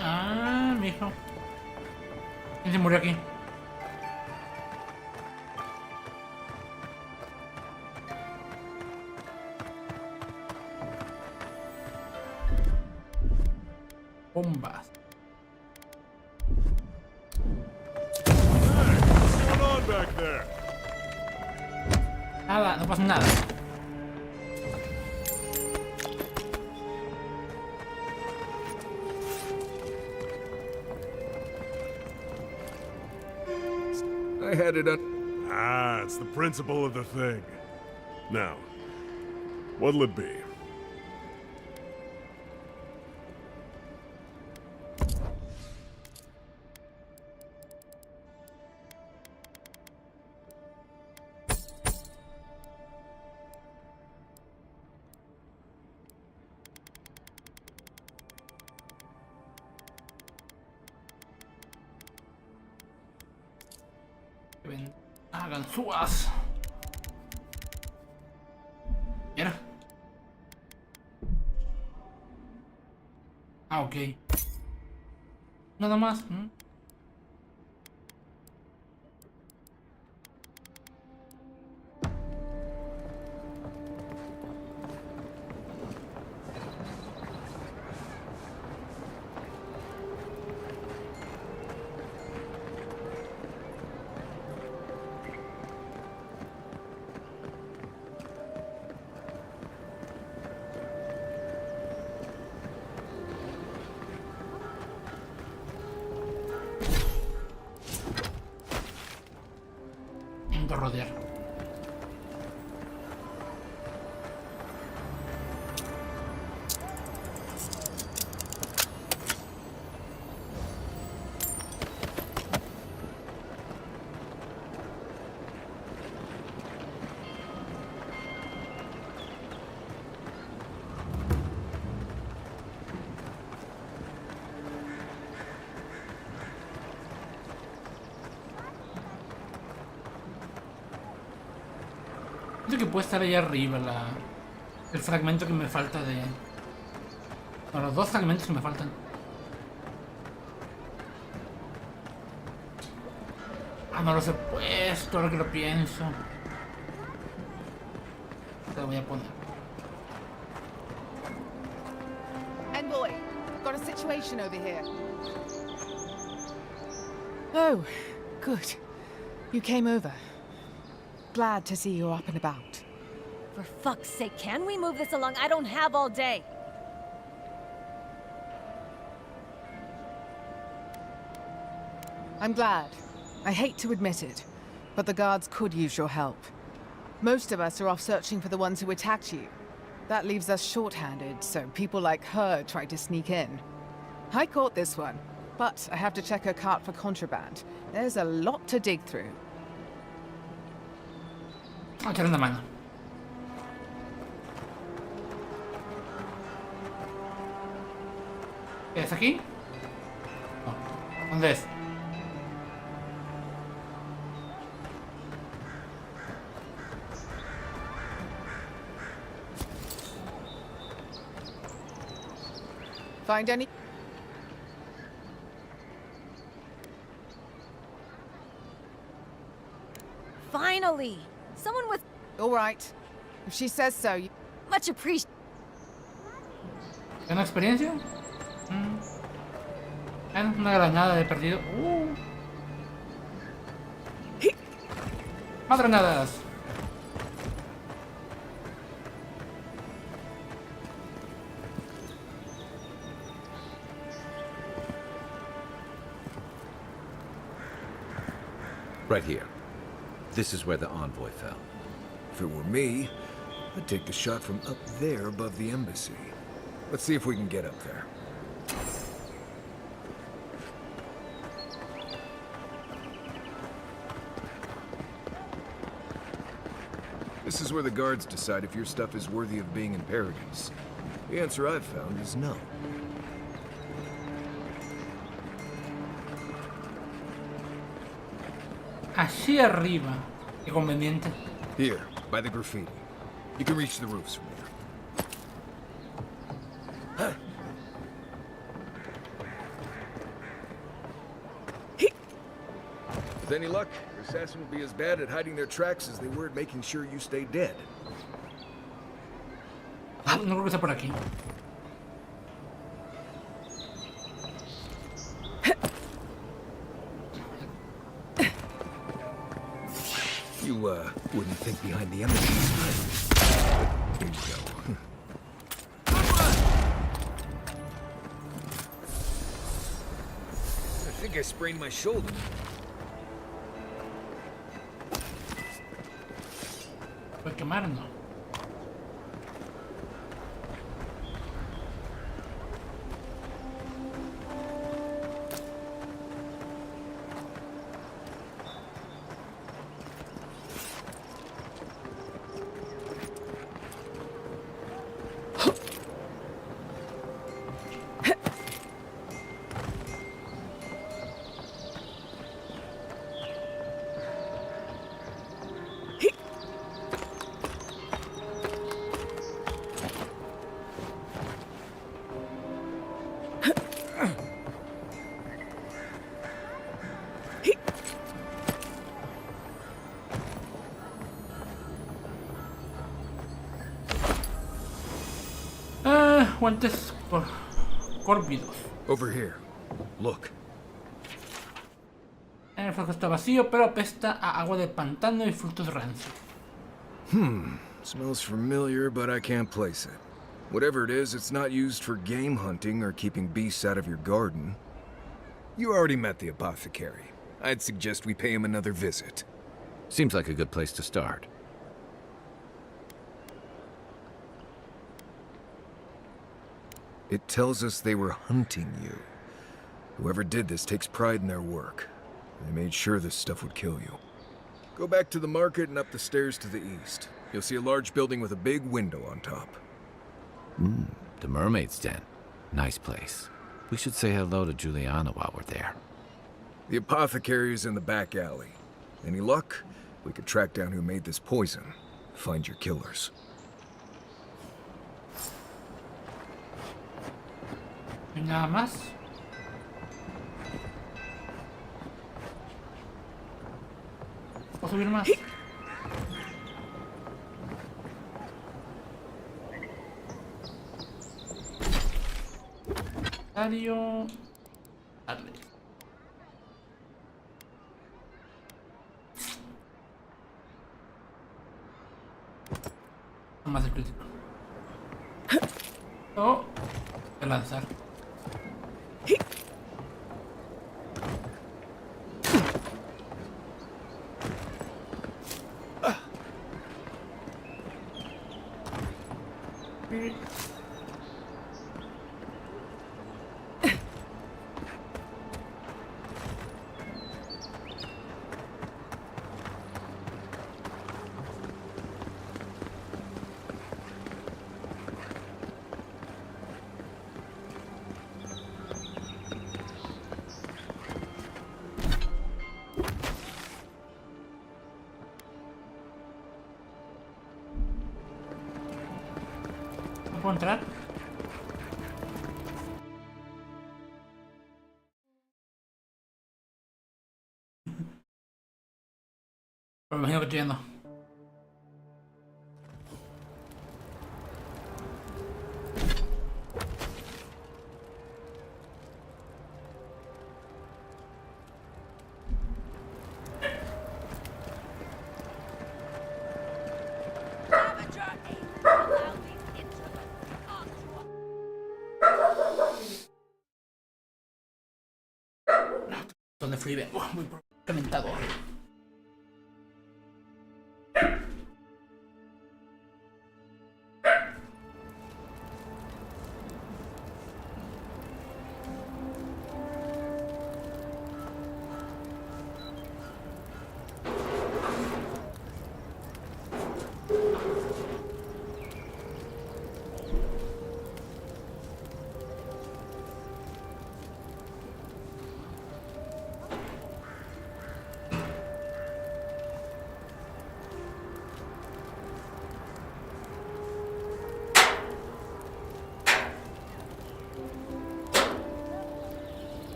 Ah, mijo. ¿Quién se murió aquí? Bombas. Nada, no pasa nada. I had it up. Ah, it's the principle of the thing. Now, what'll it be? Hagan suas. Mira. Ah, ok. Nada más. Rodear. Creo que puede estar ahí arriba el fragmento que me falta de... No, los dos fragmentos que me faltan. Ah, no los he puesto, ahora que lo pienso. Te lo voy a poner. Envoy, got a situation over here. Oh, good. You came over. Glad to see you're up and about. For fuck's sake, can we move this along? I don't have all day. I'm glad. I hate to admit it, but the guards could use your help. Most of us are off searching for the ones who attacked you. That leaves us short-handed, so people like her try to sneak in. I caught this one, but I have to check her cart for contraband. There's a lot to dig through. I'll echar una mano. ¿Es aquí? No. ¿Dónde es? Find any? Finally! Someone with... All right. If she says so, you... Much appreciated. ¿Una experiencia? Una granada de perdido. ¡Más granadas! Right here. This is where the envoy fell. If it were me, I'd take the shot from up there above the embassy. Let's see if we can get up there. This is where the guards decide if your stuff is worthy of being in Paradise. The answer I've found is no. Allí arriba. Qué conveniente. Here, by the graffiti. You can reach the roofs from there. With any luck, your assassin will be as bad at hiding their tracks as they were at making sure you stay dead. No creo que sea por aquí. You, wouldn't think behind the embassy. Here you go. I think I sprained my shoulder. Puede quemar, ¿no? Guantes córvidos. Over here. Look. El frasco está vacío, pero apesta a agua de pantano y frutos rancios. Smells familiar, but I can't place it. Whatever it is, it's not used for game hunting or keeping beasts out of your garden. You already met the apothecary. I'd suggest we pay him another visit. Seems like a good place to start. It tells us they were hunting you. Whoever did this takes pride in their work. They made sure this stuff would kill you. Go back to the market and up the stairs to the east. You'll see a large building with a big window on top. The Mermaid's Den. Nice place. We should say hello to Juliana while we're there. The apothecary is in the back alley. Any luck? We could track down who made this poison. Find your killers. ¿Y nada más? ¿Puedo subir más? Dario... Dale. Más el crítico. O... el lanzar. ¿Puedo entrar? Pero me imagino que estoy yendo. Donde fui bien. Muy calentado.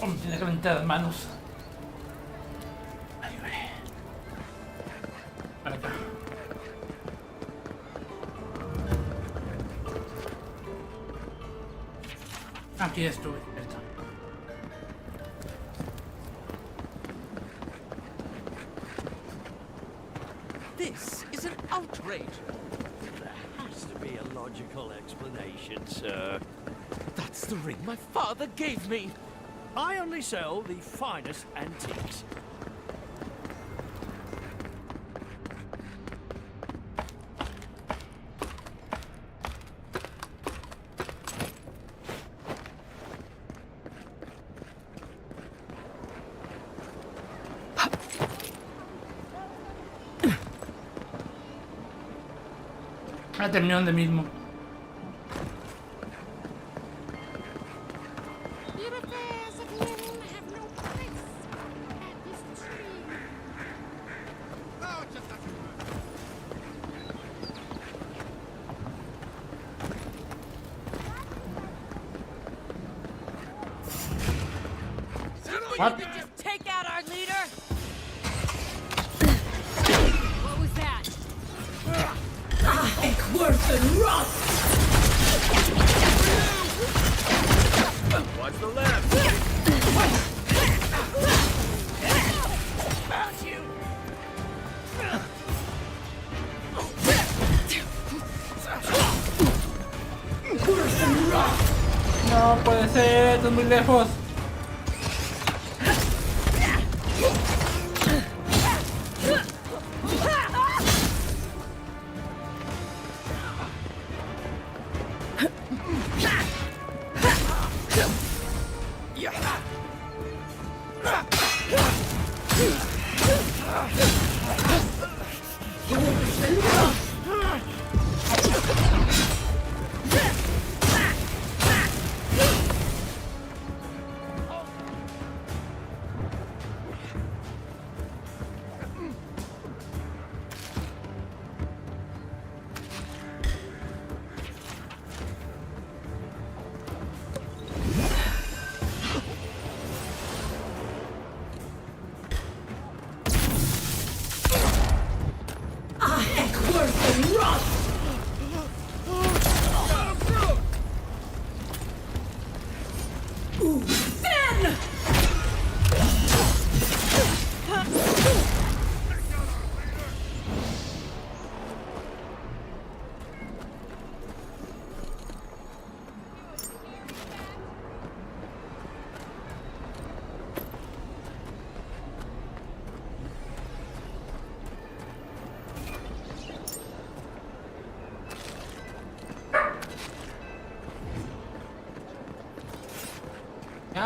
Me tiene que calentar las manos. Ay, güey. Para acá. Aquí estuve. Esto. This is an outrage. There has to be a logical explanation, sir. That's the ring my father gave me. I only sell the finest antiques. Ah, terminó donde mismo. What? You could just take out our leader? What was that? Worth and rot! Watch the left! Found you! Worth and rot! No puede ser, esto es muy lejos.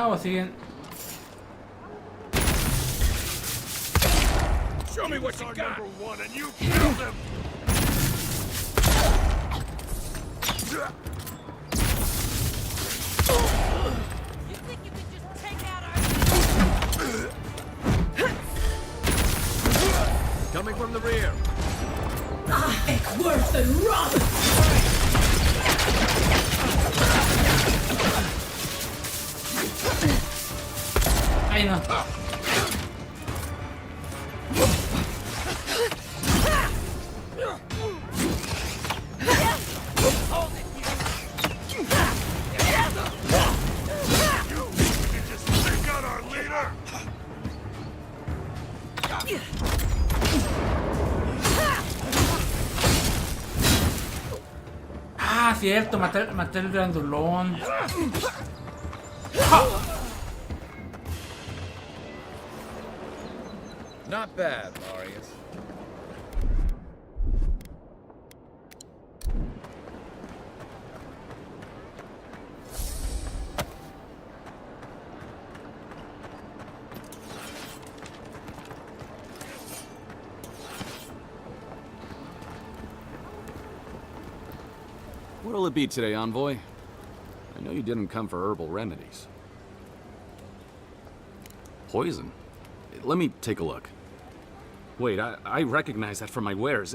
O siguen. Show me what you got! Number one and you killed him! You think you can just take out our... Coming from the rear. Worth and rot! Ay, no. Ah, cierto, maté el grandulón. Not bad, Marius. What'll it be today, Envoy? I know you didn't come for herbal remedies. Poison? Let me take a look. Wait, I recognize that from my wares.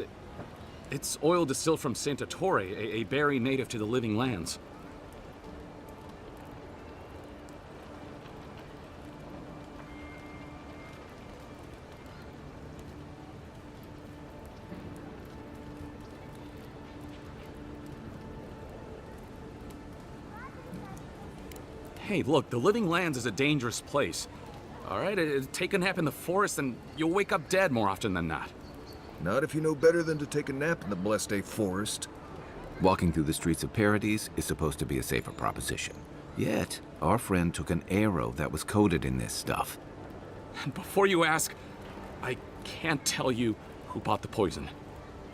It's oil distilled from Santa Torre, a berry native to the Living Lands. Hey, look, the Living Lands is a dangerous place. All right, take a nap in the forest and you'll wake up dead more often than not. Not if you know better than to take a nap in the blessed A forest. Walking through the streets of Paradise is supposed to be a safer proposition. Yet, our friend took an arrow that was coated in this stuff. And before you ask, I can't tell you who bought the poison.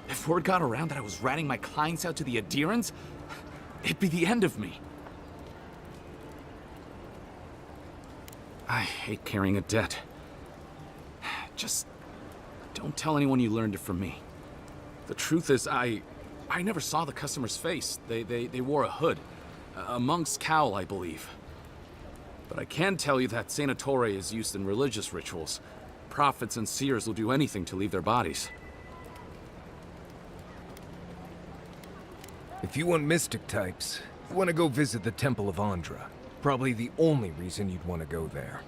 If word got around that I was ratting my clients out to the adherents, it'd be the end of me. I hate carrying a debt. Just don't tell anyone you learned it from me. The truth is, I never saw the customer's face. They wore a hood. A monk's cowl, I believe. But I can tell you that Santa Torre is used in religious rituals. Prophets and seers will do anything to leave their bodies. If you want mystic types, you want to go visit the Temple of Andra. Probably the only reason you'd want to go there.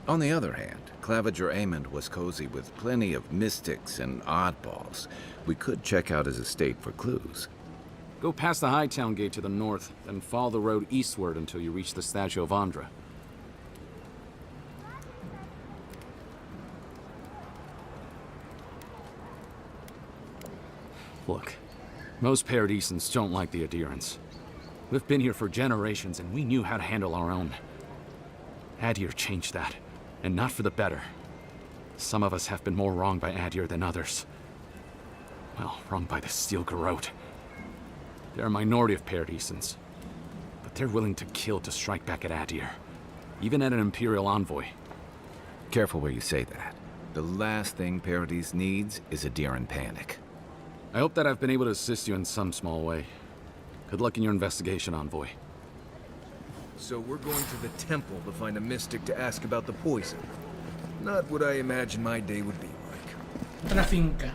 On the other hand, Claviger Amond was cozy with plenty of mystics and oddballs. We could check out his estate for clues. Go past the Hightown Gate to the north, then follow the road eastward until you reach the statue of Andra. Look, most Paradisans don't like the adherents. We've been here for generations, and we knew how to handle our own. Adir changed that, and not for the better. Some of us have been more wronged by Adir than others. Well, wronged by the Steel Garrote. They're a minority of Paradisans, but they're willing to kill to strike back at Adir, even at an Imperial envoy. Careful where you say that. The last thing Paradise needs is Adiran panic. I hope that I've been able to assist you in some small way. Good luck in your investigation, Envoy. So we're going to the temple to find a mystic to ask about the poison. Not what I imagine my day would be like. Otra finca.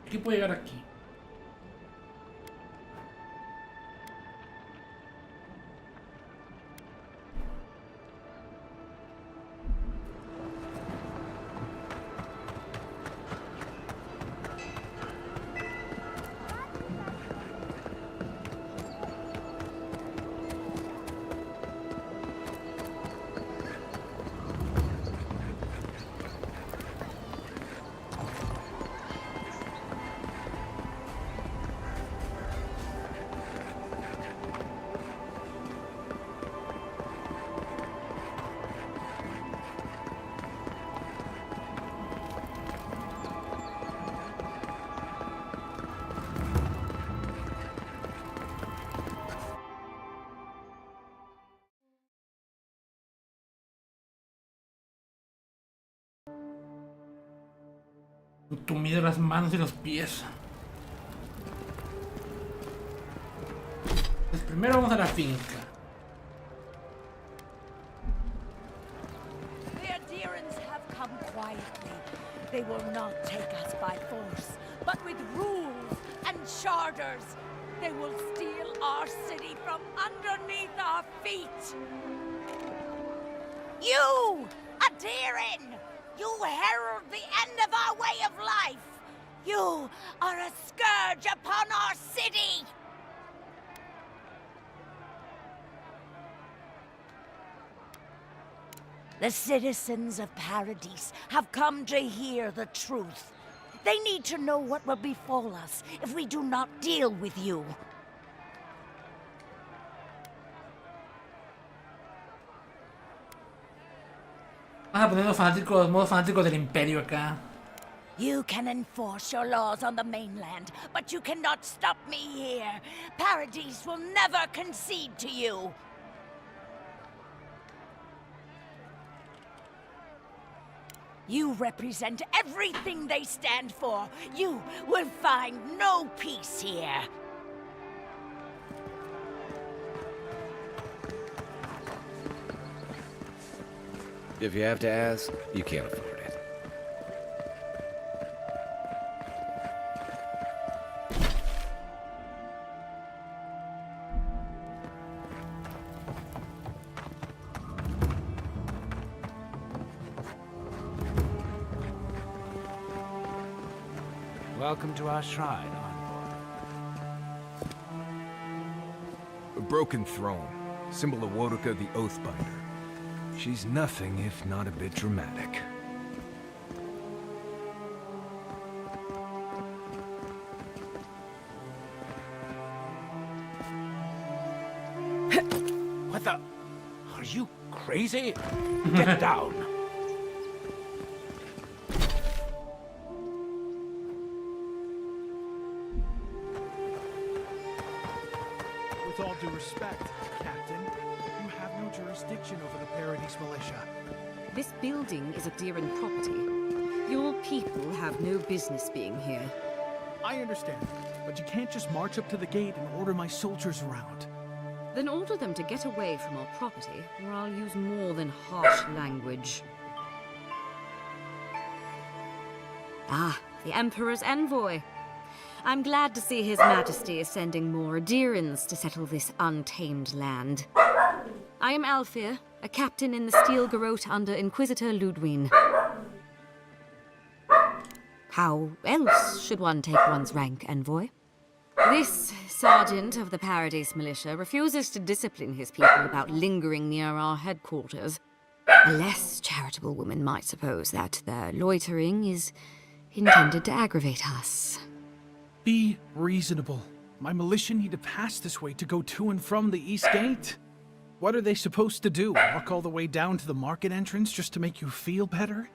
¿Qué puedo llegar aquí? Entumido las manos y los pies. Pues primero vamos a la finca. The adherents have come quietly. They They will not take us by force, but with rules and charters. They will steal our city from underneath our feet. You, Adirin! You herald the end of our way of life! You are a scourge upon our city! The citizens of Paradise have come to hear the truth. They need to know what will befall us if we do not deal with you. Vamos a poner los fanáticos, modos fanáticos del Imperio acá. You can enforce your laws on the mainland, but you cannot stop me here. Paradise will never concede to you. You represent everything they stand for. You will find no peace here. If you have to ask, you can't afford it. Welcome to our shrine, envoy. A broken throne, symbol of Wodoka the Oathbinder. She's nothing if not a bit dramatic. What the? Are you crazy? Get down. With all due respect, Captain, you have no jurisdiction over the Paradise Militia. This building is Adiran property. Your people have no business being here. I understand, but you can't just march up to the gate and order my soldiers around. Then order them to get away from our property, or I'll use more than harsh language. Ah, the Emperor's envoy. I'm glad to see His Majesty is sending more Adirans to settle this untamed land. I am Alfir, a captain in the Steel Garrote under Inquisitor Ludwine. How else should one take one's rank, envoy? This sergeant of the Paradise Militia refuses to discipline his people about lingering near our headquarters. A less charitable woman might suppose that their loitering is intended to aggravate us. Be reasonable. My militia need to pass this way to go to and from the East Gate. What are they supposed to do? Walk all the way down to the market entrance just to make you feel better?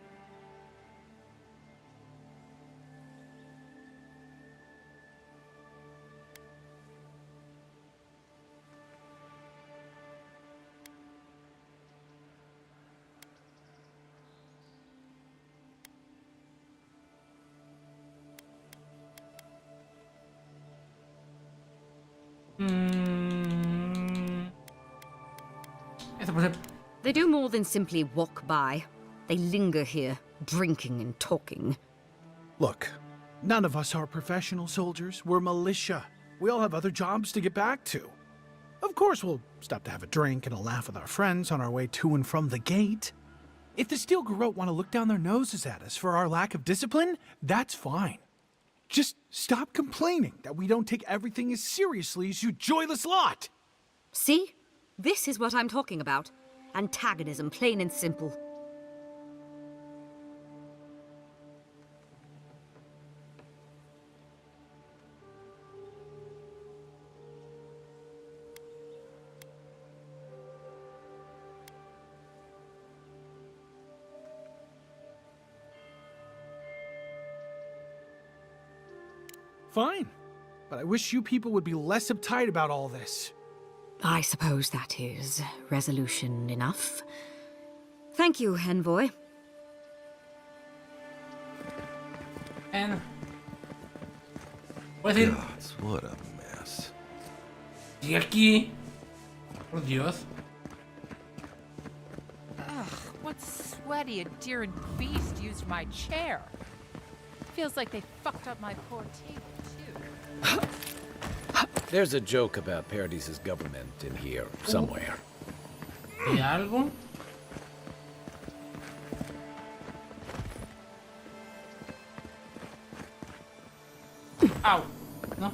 They do more than simply walk by. They linger here, drinking and talking. Look, none of us are professional soldiers. We're militia. We all have other jobs to get back to. Of course, we'll stop to have a drink and a laugh with our friends on our way to and from the gate. If the Steel Garrote want to look down their noses at us for our lack of discipline, that's fine. Just stop complaining that we don't take everything as seriously as you joyless lot! See? This is what I'm talking about. Antagonism, plain and simple. Fine. But I wish you people would be less uptight about all this. I suppose that is resolution enough. Thank you, envoy. And decir, Gods, what a mess. y aquí, por Dios. Ugh, what sweaty Adiran beast used my chair? Feels like they fucked up my poor table, too. There's a joke about Paradis's government in here somewhere. ¿Y algo? Au. No.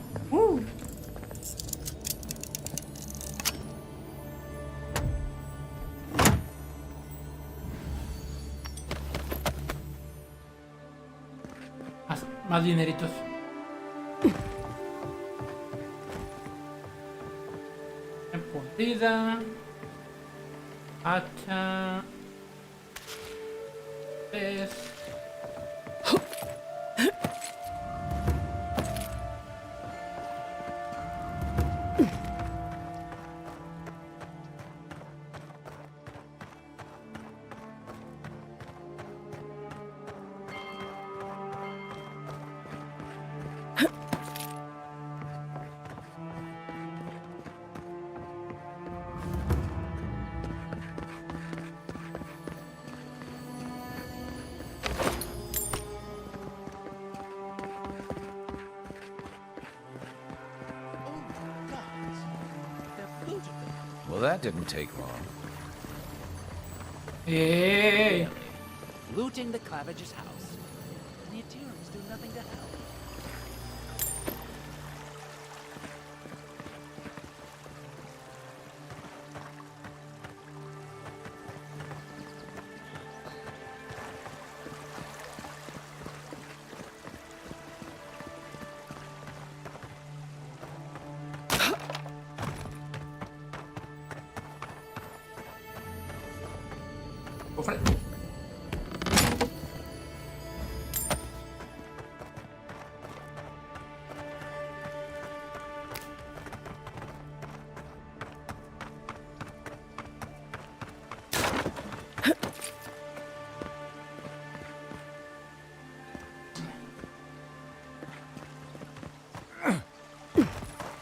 Más dineritos. Empotida. Hacha. Pez. Well, that didn't take long. Hey. Looting the Clavage's house. And the Adherents do nothing to help. Cofre.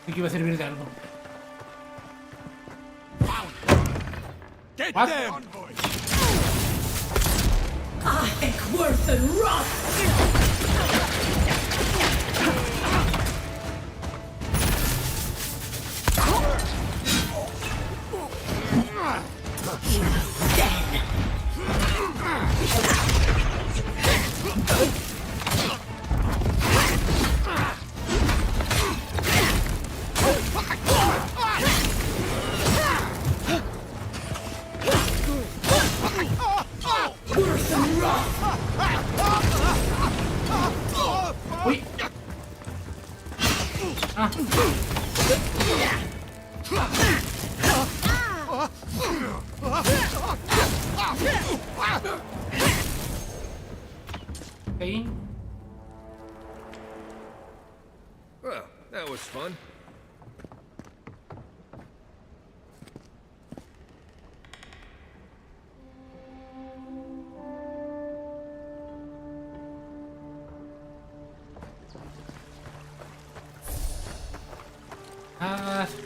Aquí va a servir de algo. Get What? them! Worth and Uy. Ah. Okay. Well, that was fun.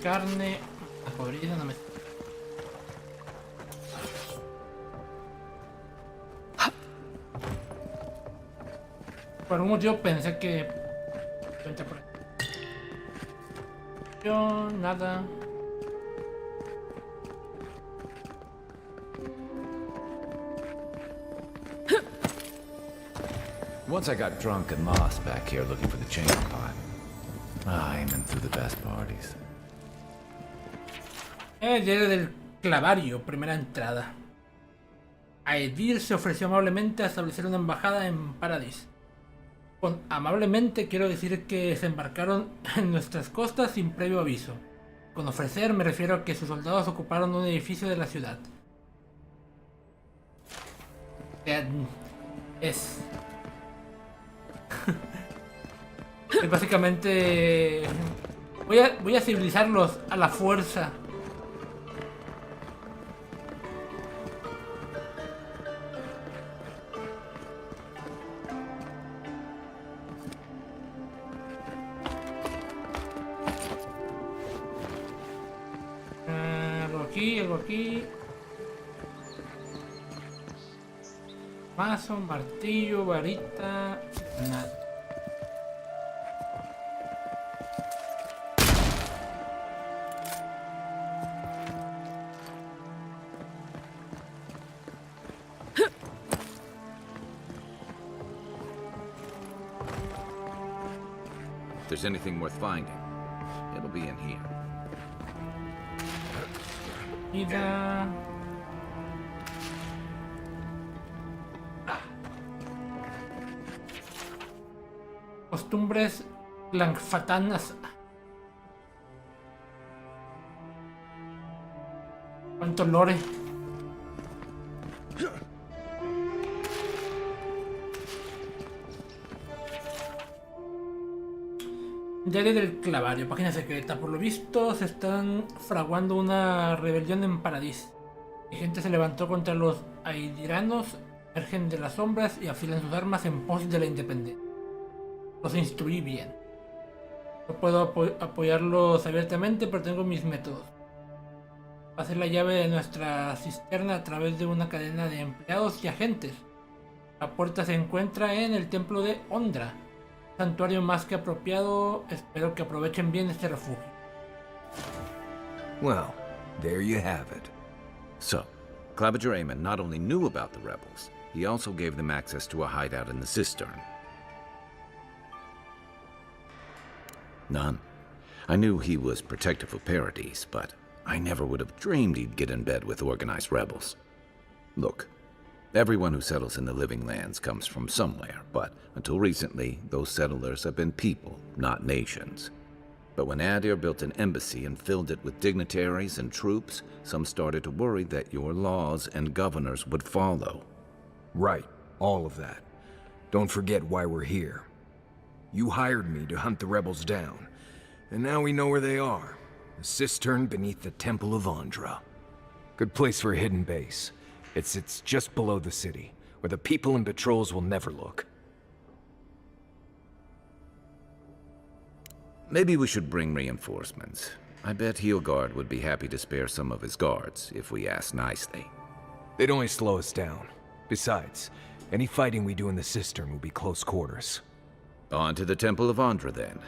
Carne. La podrida no me. Por un motivo pensé que. Vente por ahí. Yo, nada. Once I got drunk and lost back here looking for the chamber pot. Aiming through the best parties. El diario del clavario, primera entrada. Aedir se ofreció amablemente a establecer una embajada en Paradis. Con amablemente quiero decir que se embarcaron en nuestras costas sin previo aviso. Con ofrecer me refiero a que sus soldados ocuparon un edificio de la ciudad. Es básicamente voy a civilizarlos a la fuerza. Algo aquí. Mazo, martillo, varita. Nada. there's anything worth finding, it'll be in here. Mira. Costumbres langfatanas. Cuánto lore. Diario del Clavario, página secreta. Por lo visto se están fraguando una rebelión en Paradis. La gente se levantó contra los aidiranos, emergen de las sombras y afilan sus armas en pos de la independencia. Los instruí bien. No puedo apoyarlos abiertamente, pero tengo mis métodos. Pasé la llave de nuestra cisterna a través de una cadena de empleados y agentes. La puerta se encuentra en el templo de Ondra. Santuario más que apropiado. Espero que aprovechen bien este refugio. Well, there you have it. So, Claviger Aemon not only knew about the rebels, he also gave them access to a hideout in the cistern. None. I knew he was protective of Paradis, but I never would have dreamed he'd get in bed with organized rebels. Look, everyone who settles in the Living Lands comes from somewhere, but until recently, those settlers have been people, not nations. But when Adir built an embassy and filled it with dignitaries and troops, some started to worry that your laws and governors would follow. Right, all of that. Don't forget why we're here. You hired me to hunt the rebels down, and now we know where they are. A cistern beneath the Temple of Ondra. Good place for a hidden base. It sits just below the city, where the people and patrols will never look. Maybe we should bring reinforcements. I bet Heelgard would be happy to spare some of his guards, if we ask nicely. They'd only slow us down. Besides, any fighting we do in the cistern will be close quarters. On to the Temple of Ondra, then.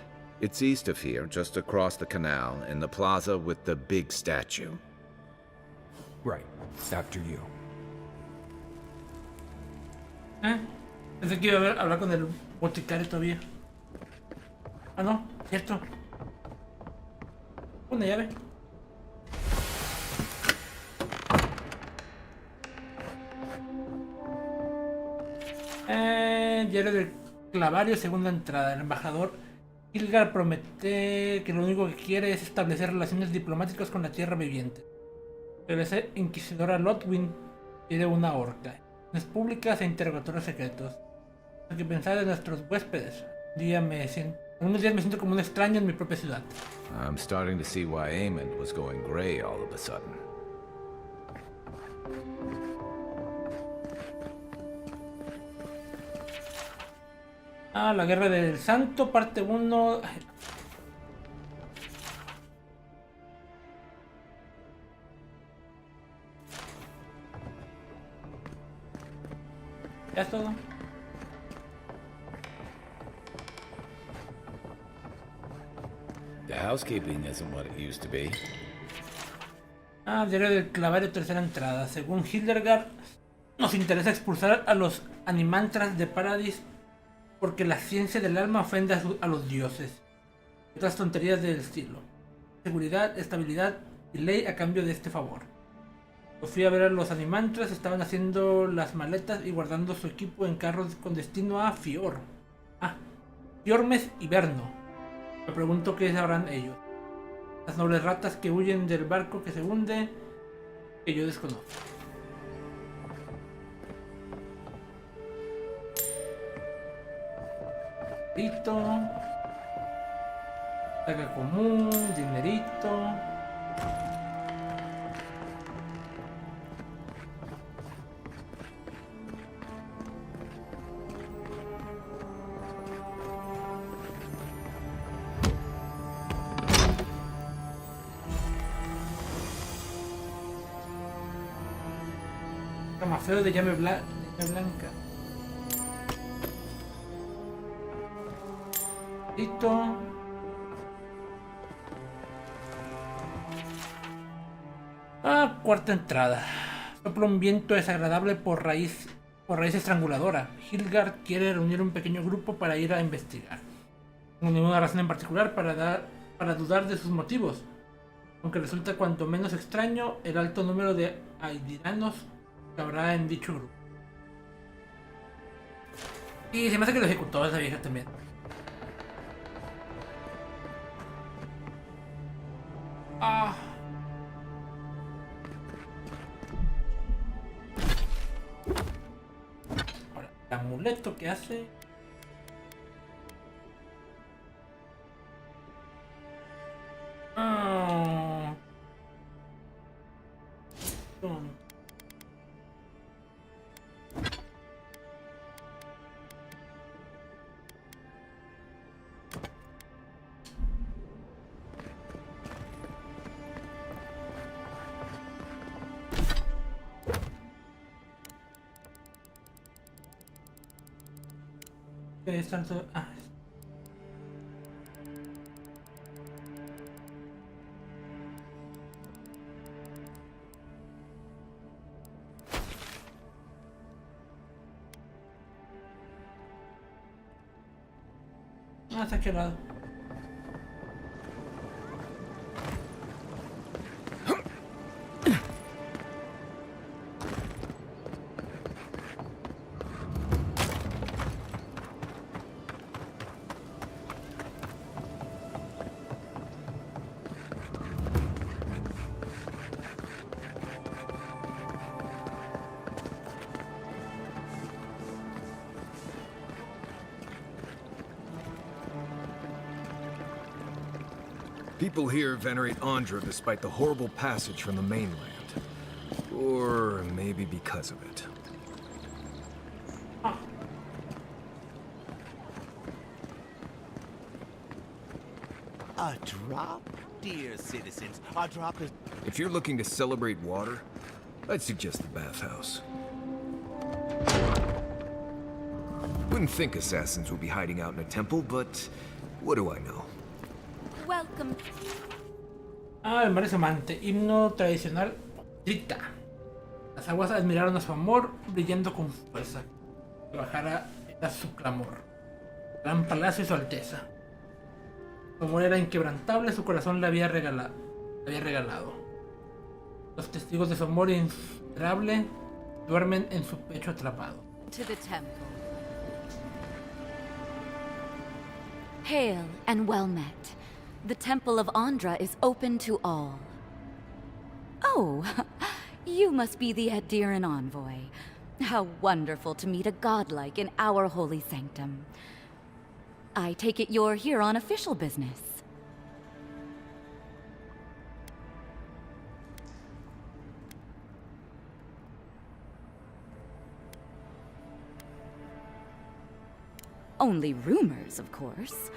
It's east of here, just across the canal, in the plaza with the big statue. Right. After you. Pensé que iba a hablar con el boticario todavía. Ah, no, cierto. Una llave. Diario del Clavario, segunda entrada. El embajador Hilgar promete que lo único que quiere es establecer relaciones diplomáticas con la tierra viviente. Pero esa inquisidora Lotwin quiere una horca. Públicas e interrogatorios secretos. Hay que pensar en nuestros huéspedes. Unos días me siento como un extraño en mi propia ciudad. I'm starting to see why Aemon was going gray all of a sudden. La Guerra del Santo, parte 1. Ya es todo. The housekeeping isn't what it used to be. Diario del Clavario, tercera entrada. Según Hildegard, nos interesa expulsar a los animantras de Paradis porque la ciencia del alma ofende a los dioses. Y otras tonterías del estilo. Seguridad, estabilidad y ley a cambio de este favor. Fui a ver a los animantras, estaban haciendo las maletas y guardando su equipo en carros con destino a Fior. Fiormes y Verno. Me pregunto qué sabrán ellos. Las nobles ratas que huyen del barco que se hunde, que yo desconozco. Dinerito. Saga común, dinerito. Camafeo de llave blanca. Listo. Cuarta entrada. Sopla un viento desagradable por raíz estranguladora. Hildegard quiere reunir un pequeño grupo para ir a investigar. No tengo ninguna razón en particular para dudar de sus motivos. Aunque resulta cuanto menos extraño el alto número de aidiranos que habrá en dicho grupo. Y se me hace que lo ejecutó esa vieja también. Ah. Ahora, el amuleto que hace. Es tanto. ¿Hasta qué lado? People here venerate Andra despite the horrible passage from the mainland. Or maybe because of it. A drop? Dear citizens, a drop is... If you're looking to celebrate water, I'd suggest the bathhouse. Wouldn't think assassins would be hiding out in a temple, but what do I know? Welcome. El mar es amante, himno tradicional Trita. Las aguas admiraron a su amor, brillando con fuerza. Que bajara era su clamor. Gran palacio y su alteza. Su amor era inquebrantable, su corazón le había regalado. Los testigos de su amor insuperable duermen en su pecho atrapado. To the temple. Hail and well met. The Temple of Andra is open to all. Oh, you must be the Adiran envoy. How wonderful to meet a godlike in our holy sanctum. I take it you're here on official business. Only rumors, of course.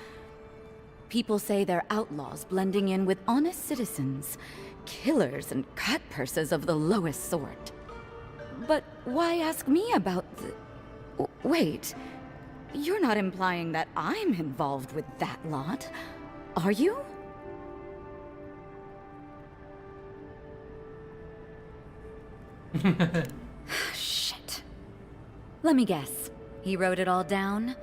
People say they're outlaws blending in with honest citizens, killers and cut purses of the lowest sort. But why ask me about the... Wait, you're not implying that I'm involved with that lot, are you? Shit. Let me guess. He wrote it all down?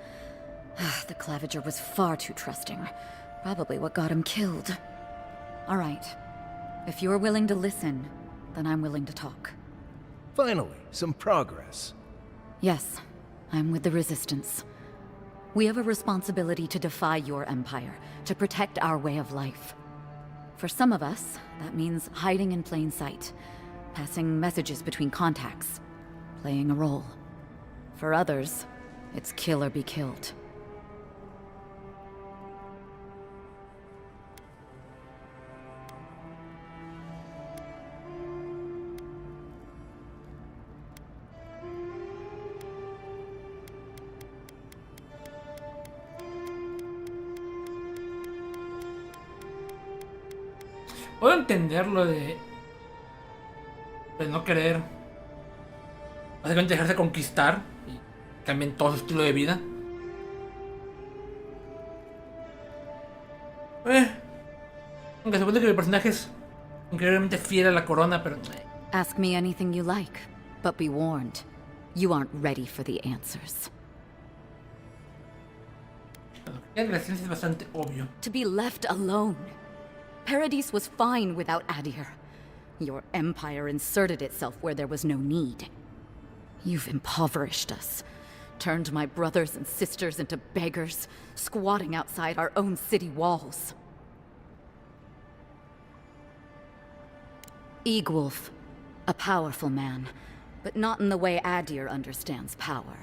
The Claviger was far too trusting. Probably what got him killed. All right. If you're willing to listen, then I'm willing to talk. Finally, some progress. Yes, I'm with the Resistance. We have a responsibility to defy your empire, to protect our way of life. For some of us, that means hiding in plain sight, passing messages between contacts, playing a role. For others, it's kill or be killed. Puedo entender lo de no querer básicamente dejarse conquistar y cambien todo su estilo de vida. Aunque supone que mi personaje es increíblemente fiel a la corona, pero... Ask me anything you like, but be warned. You aren't ready for the answers. La advertencia es bastante obvio. To be left alone. Paradise was fine without Adir. Your empire inserted itself where there was no need. You've impoverished us, turned my brothers and sisters into beggars, squatting outside our own city walls. Egwulf, a powerful man, but not in the way Adir understands power.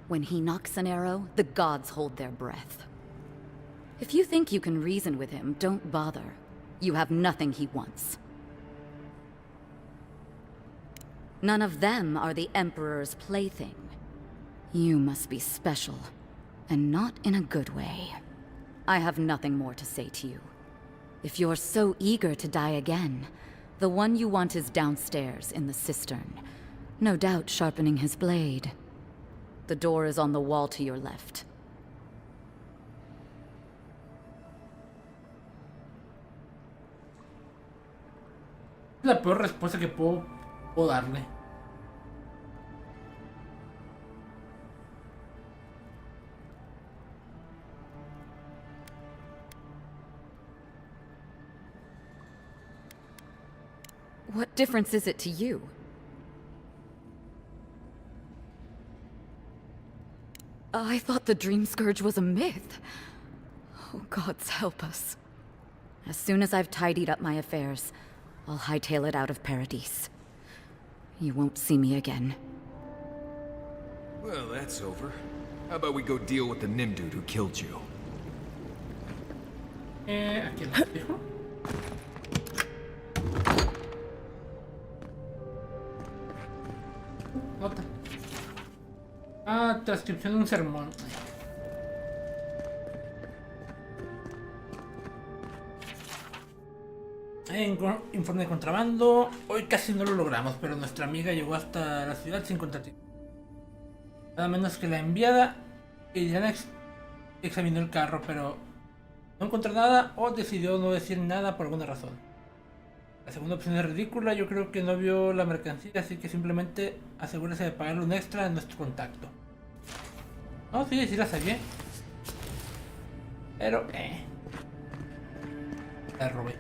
When he knocks an arrow, the gods hold their breath. If you think you can reason with him, don't bother. You have nothing he wants. None of them are the Emperor's plaything. You must be special, and not in a good way. I have nothing more to say to you. If you're so eager to die again, the one you want is downstairs in the cistern, no doubt sharpening his blade. The door is on the wall to your left. La peor respuesta que puedo darle. What difference is it to you? I thought the Dream Scourge was a myth. Oh, gods help us. As soon as I've tidied up my affairs, I'll hightail it out of Paradise. You won't see me again. Well, that's over. How about we go deal with the Nim dude who killed you? Aquí lo dejo. Nota. Transcripción de un sermón. Informe de contrabando. Hoy casi no lo logramos, pero nuestra amiga llegó hasta la ciudad sin contratiempo. Nada menos que la enviada. Y Diana examinó el carro, pero no encontró nada o decidió no decir nada por alguna razón. La segunda opción es ridícula. Yo creo que no vio la mercancía, así que simplemente asegúrese de pagarle un extra a nuestro contacto. No, sí la sabía. Pero, la robé.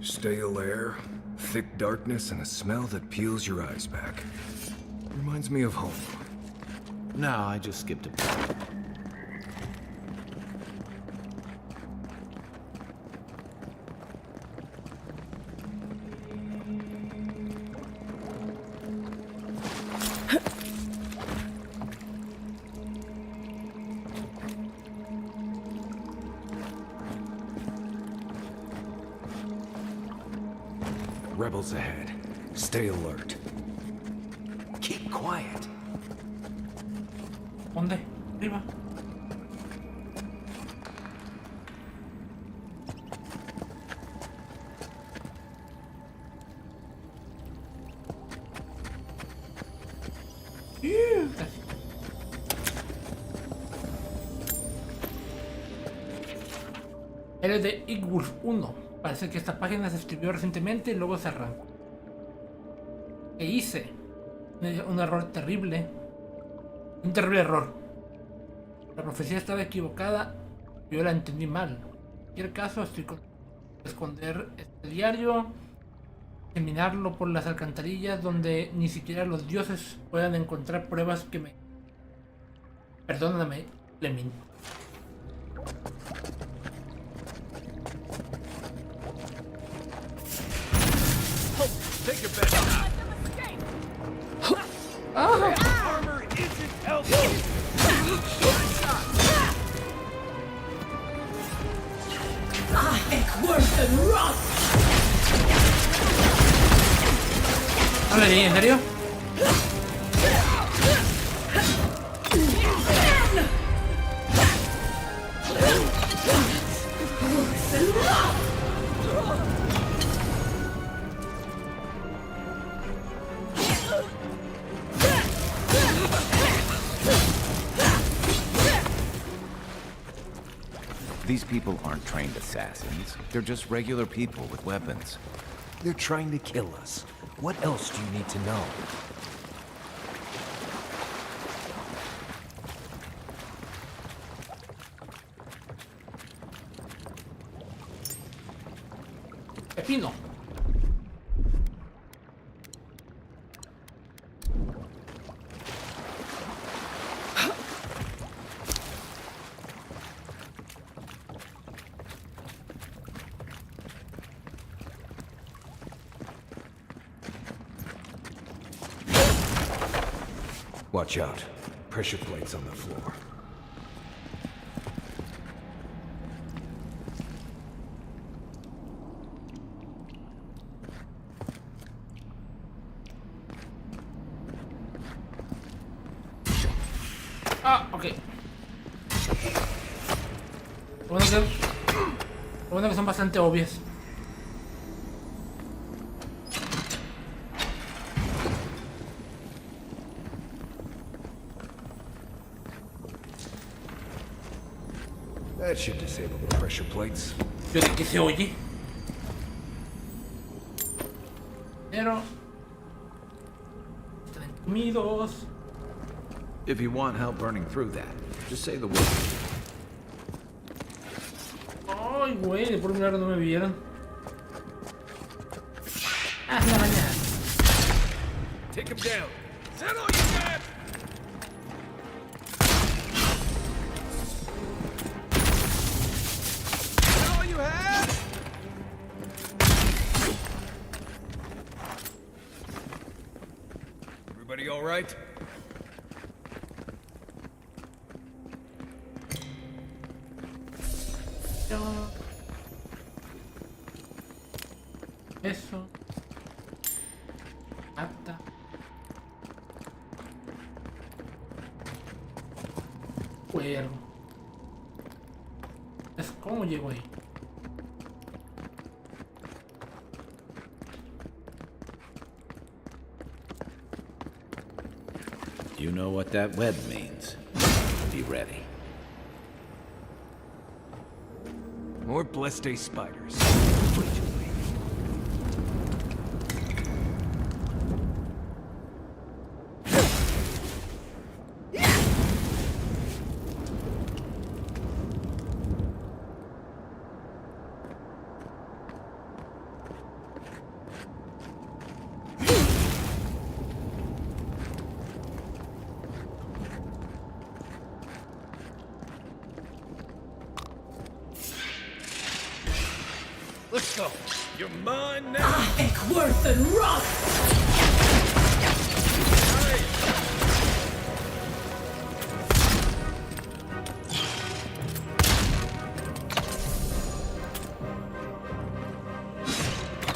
Stale air, thick darkness, and a smell that peels your eyes back. Reminds me of home. No, I just skipped a bit. Rebels ahead. Stay alert. Keep quiet. ¿Dónde? Arriba. Eres de Egwulf 1. Parece que esta página se escribió recientemente y luego se arrancó. ¿Qué hice? Un error terrible. Un terrible error. La profecía estaba equivocada. Yo la entendí mal. En cualquier caso, estoy con esconder este diario, eliminarlo por las alcantarillas donde ni siquiera los dioses puedan encontrar pruebas que me... Perdóname, Lemin. Take your bet. Armor isn't helping. ¿No le di? ¿En serio? These people aren't trained assassins. They're just regular people with weapons. They're trying to kill us. What else do you need to know? Pepino. Watch out. Pressure plates on the floor. Ah, ok. Lo bueno que son bastante obvias. That should disable the pressure plates. Yo de que se oye. Pero están comidos. If you want help burning through that, just say the word. Ay, güey, por un milagro no me vieron. Ah, la mañana. Take him down. Is that all you got? Is that all you had? Everybody all right? Eso. Ata. Cuervo. Es como llegó ahí. You know what that web means. Be ready. More Blessed spiders. Let's go. You're mine now. Eckworth and Roth!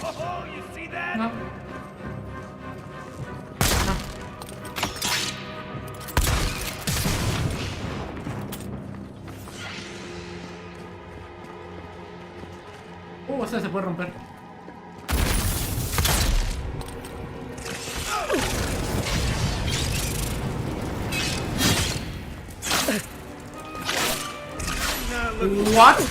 Oh, you see that? No. Esta se puede romper. What?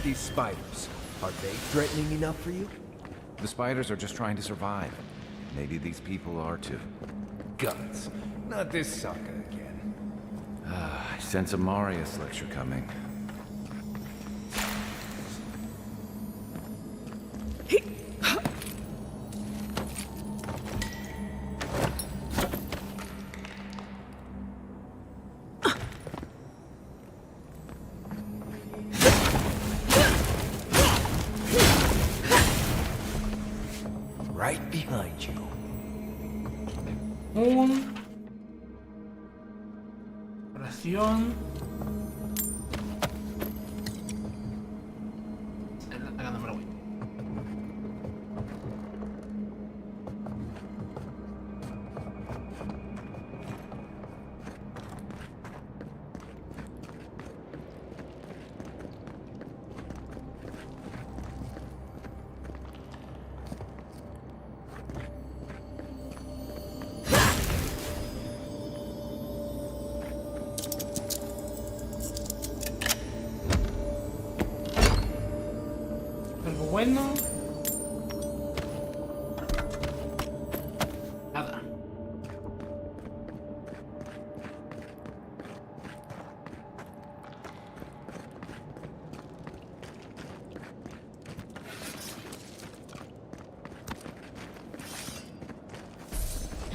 These spiders, are they threatening enough for you? The spiders are just trying to survive. Maybe these people are too. Guns. Not this sucker again. I sense a Marius lecture coming. Right behind you. Oración. Algo bueno. Nada.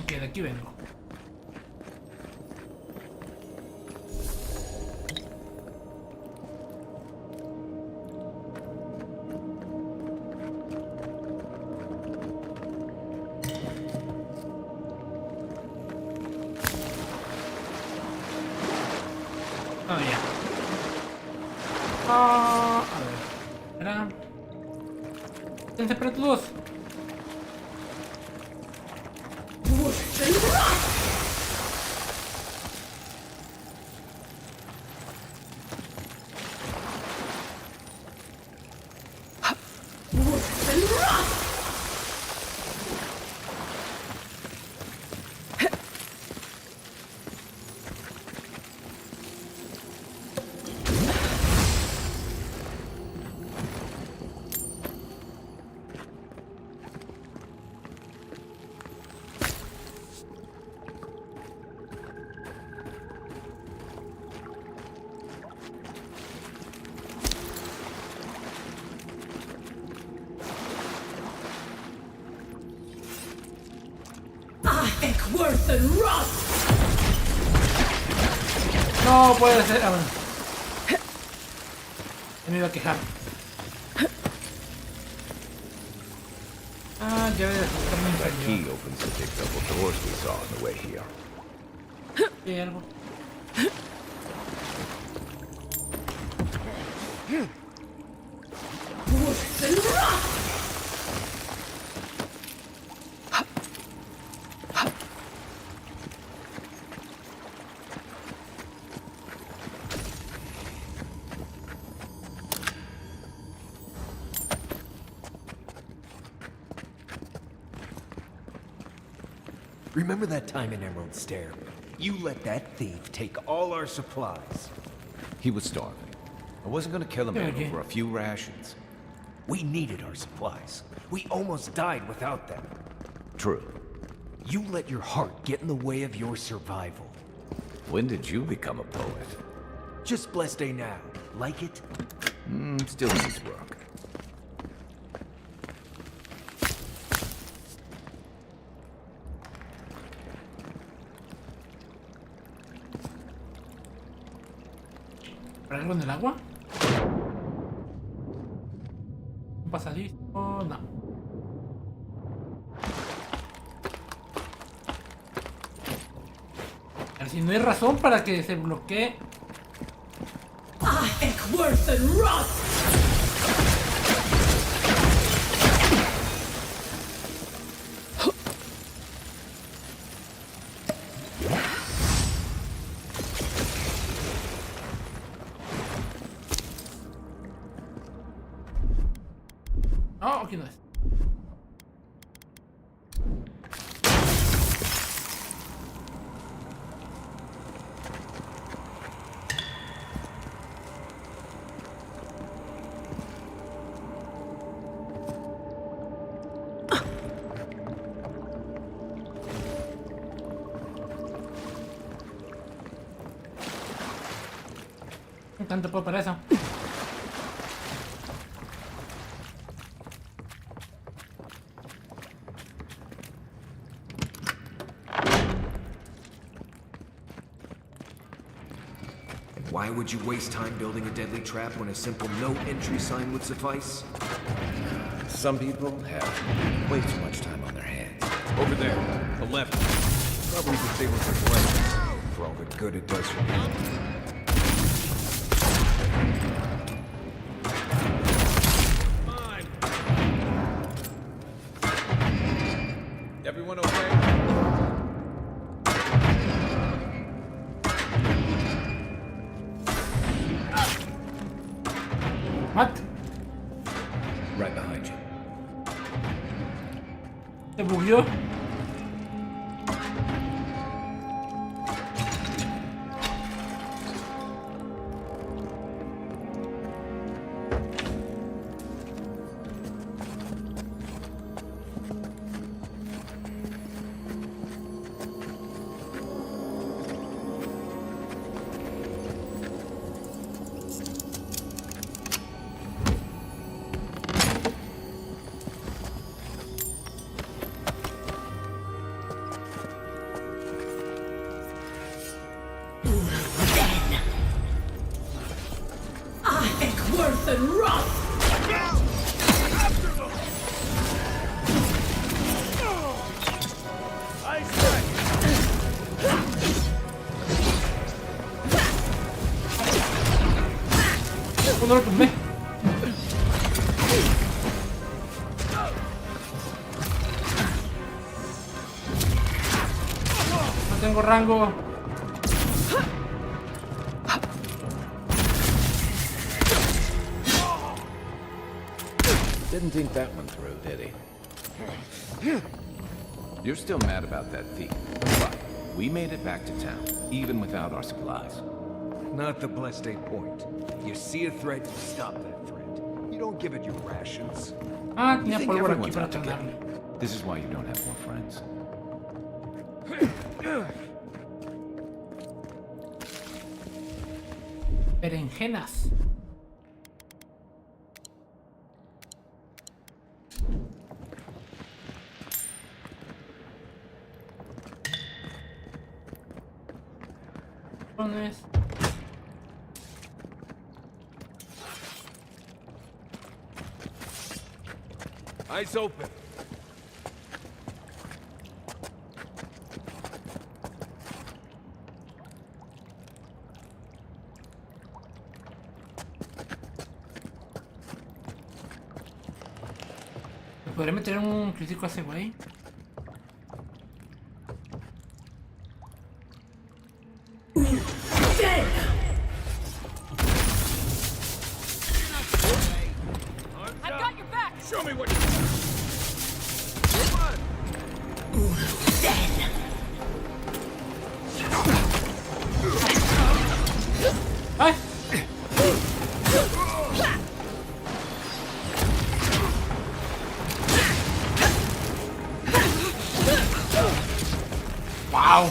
Ok, de aquí vengo. Oh, ya. A ver. Espera. Dense para todos. No puede ser. Ah, bueno. Me iba a quejar. Ah, ya ves. That key opens the big double doors we saw on the way here. Sí, algo. Remember that time in Emerald Stair? You let that thief take all our supplies. He was starving. I wasn't gonna kill him over a few rations. We needed our supplies. We almost died without them. True. You let your heart get in the way of your survival. When did you become a poet? Just blessed day now. Like it? Still needs work. ¿Para algo en el agua? ¿Un pasadizo? No. A ver si no hay razón para que se bloquee. No, aquí no es. No tanto puedo para eso. Why would you waste time building a deadly trap when a simple no entry sign would suffice? Some people have way too much time on their hands. Over there, the left. Probably the saber for blades, for all the good it does for me. Everyone okay? What? Right behind you. ¿Se bugueó? tengo rango. Didn't think that one through, did he? You're still mad about that thief, but we made it back to town, even without our supplies. Not the blessed eight point. You see a threat, you stop that threat. You don't give it your rations. Ah, You tenía think pólvora aquí everyone's para out to get me. cargarle. This is why you don't have more friends. Berenjenas. Pones. Eyes open. ¿Me podría meter un crítico a ese güey? I've got your back! Show me what ¡Ay! ¡Wow! Ah,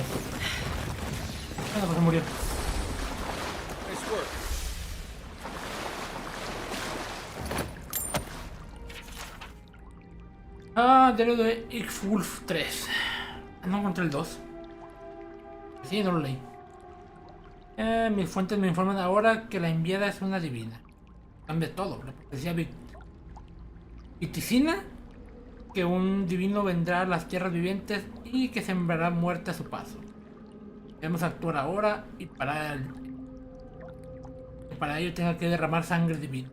pues se murió. Nice work. Ah, diario de X-Wolf 3. No encontré el 2. Sí, no lo leí. Mis fuentes me informan ahora que la enviada es una divina. Cambia todo. La profecía viticina que un divino vendrá a las tierras vivientes y que sembrará muerte a su paso. Debemos actuar ahora y para ello tenga que derramar sangre divina.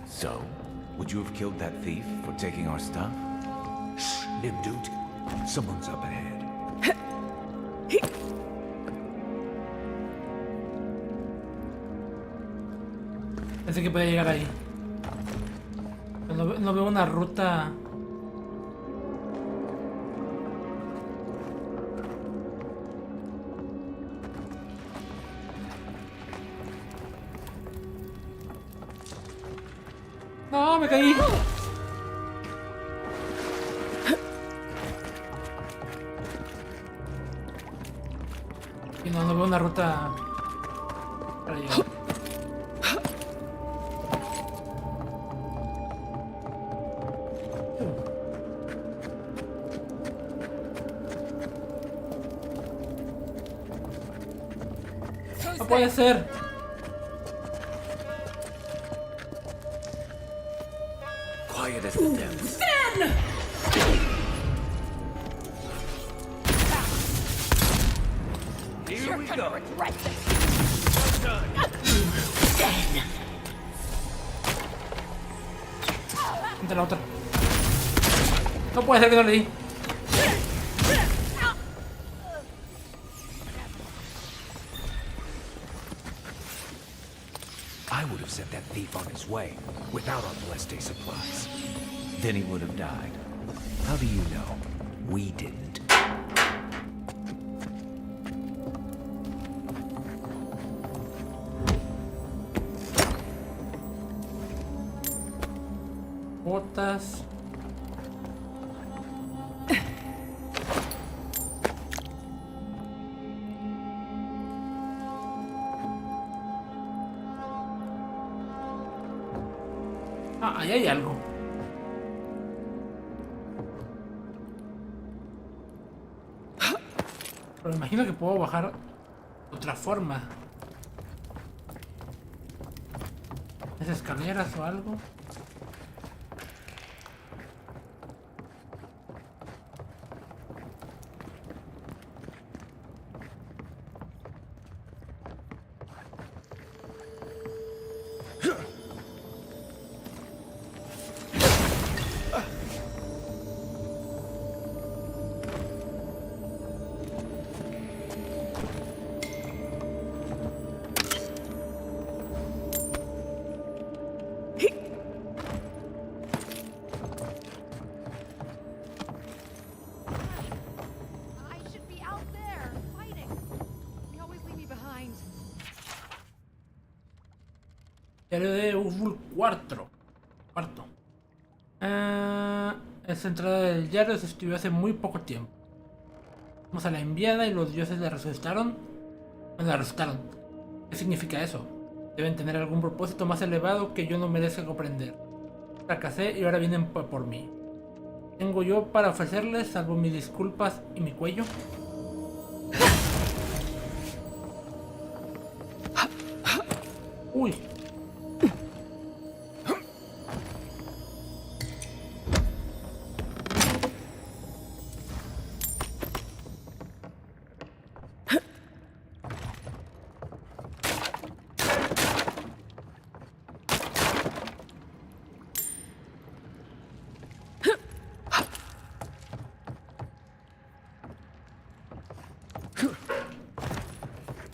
So, would you have killed that thief for taking our stuff? Shh, Nimdude. Someone's up ahead. Pensé que podía llegar ahí. No veo una ruta. No, me caí. Y no veo una ruta para llegar. No puede ser. Quiet as the depths. Here we go. Entre la otra. No puede ser que no le di. I would have sent that thief on his way without our blessed day supplies. Then he would have died. How do you know? We didn't. Botas. Ah, ahí hay algo. Pero me imagino que puedo bajar de otra forma. ¿Es escaleras o algo? Diario de Uful cuarto. Esta entrada del diario se escribió hace muy poco tiempo. Vamos a la enviada y los dioses la resucitaron. La resucitaron. ¿Qué significa eso? Deben tener algún propósito más elevado que yo no merezca comprender. Fracasé y ahora vienen por mí. ¿Tengo yo para ofrecerles salvo mis disculpas y mi cuello? Uy.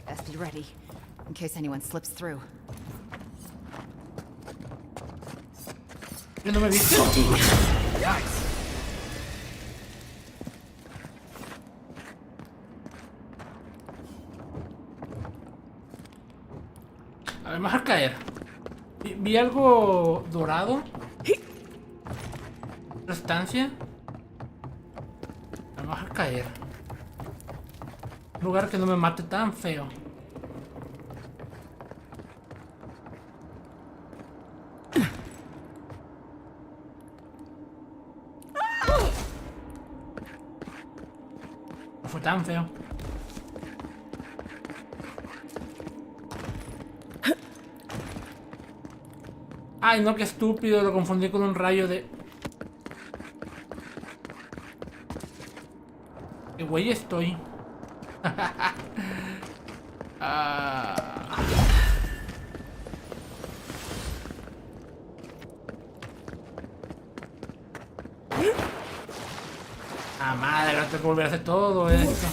Best be ready, in case anyone slips through. ¿No me viste? A ver, me vas a caer. Vi algo dorado. ¿Una estancia? Me vas a caer. Un lugar que no me mate tan feo. No fue tan feo. Ay, no, qué estúpido. Lo confundí con un rayo de... ¿Qué güey estoy? Madre, ahora tengo que volver a hacer todo esto.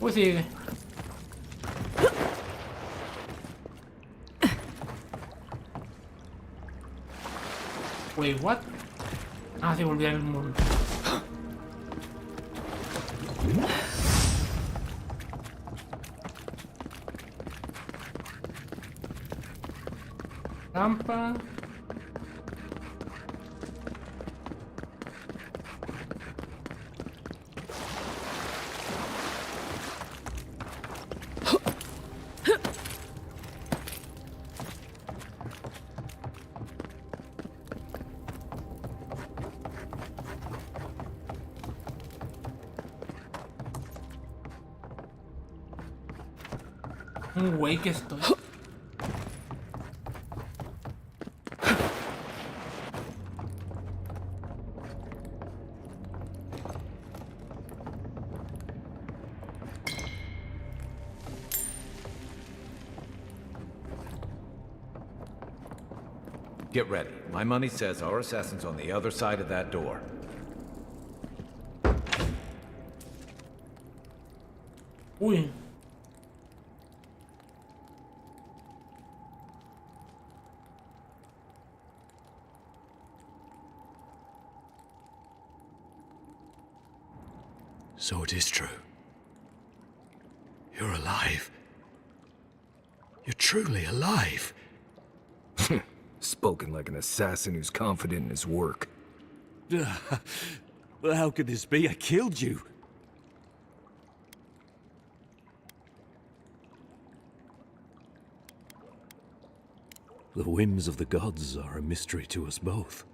Pues sigue. Wait, what? Ah, sí, volví al mundo. Rampa. Un güey que estoy. Get ready. My money says our assassin's on the other side of that door. Uy. So it is true. You're alive. You're truly alive. Spoken like an assassin who's confident in his work. Well, how could this be? I killed you. The whims of the gods are a mystery to us both.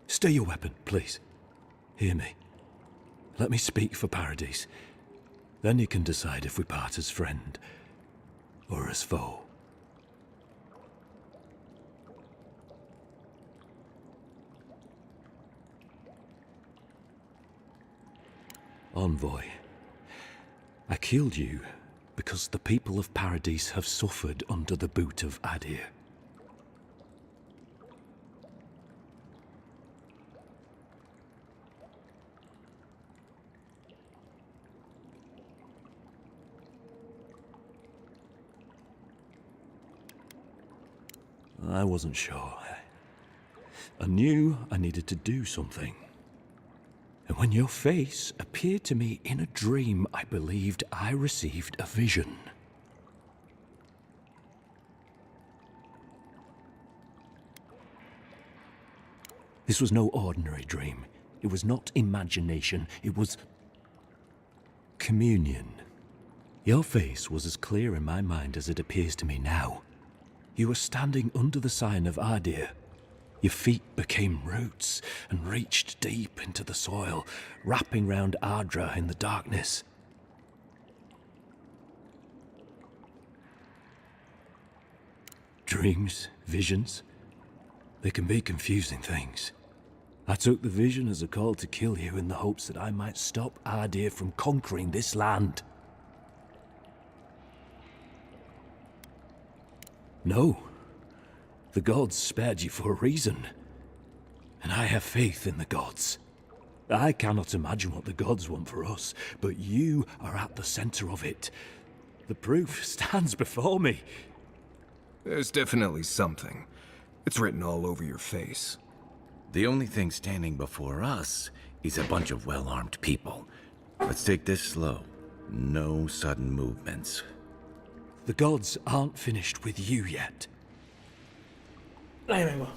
Stay your weapon, please. Hear me. Let me speak for Paradise. Then you can decide if we part as friend or as foe. Envoy, I killed you because the people of Paradise have suffered under the boot of Adir. I wasn't sure. I knew I needed to do something. And when your face appeared to me in a dream, I believed I received a vision. This was no ordinary dream. It was not imagination. It was communion. Your face was as clear in my mind as it appears to me now. You were standing under the sign of Adir. Your feet became roots and reached deep into the soil, wrapping round Ardra in the darkness. Dreams, visions, they can be confusing things. I took the vision as a call to kill you in the hopes that I might stop Adir from conquering this land. No. The gods spared you for a reason. And I have faith in the gods. I cannot imagine what the gods want for us, but you are at the center of it. The proof stands before me. There's definitely something. It's written all over your face. The only thing standing before us is a bunch of well-armed people. Let's take this slow. No sudden movements. The gods aren't finished with you yet. Ahí vengo.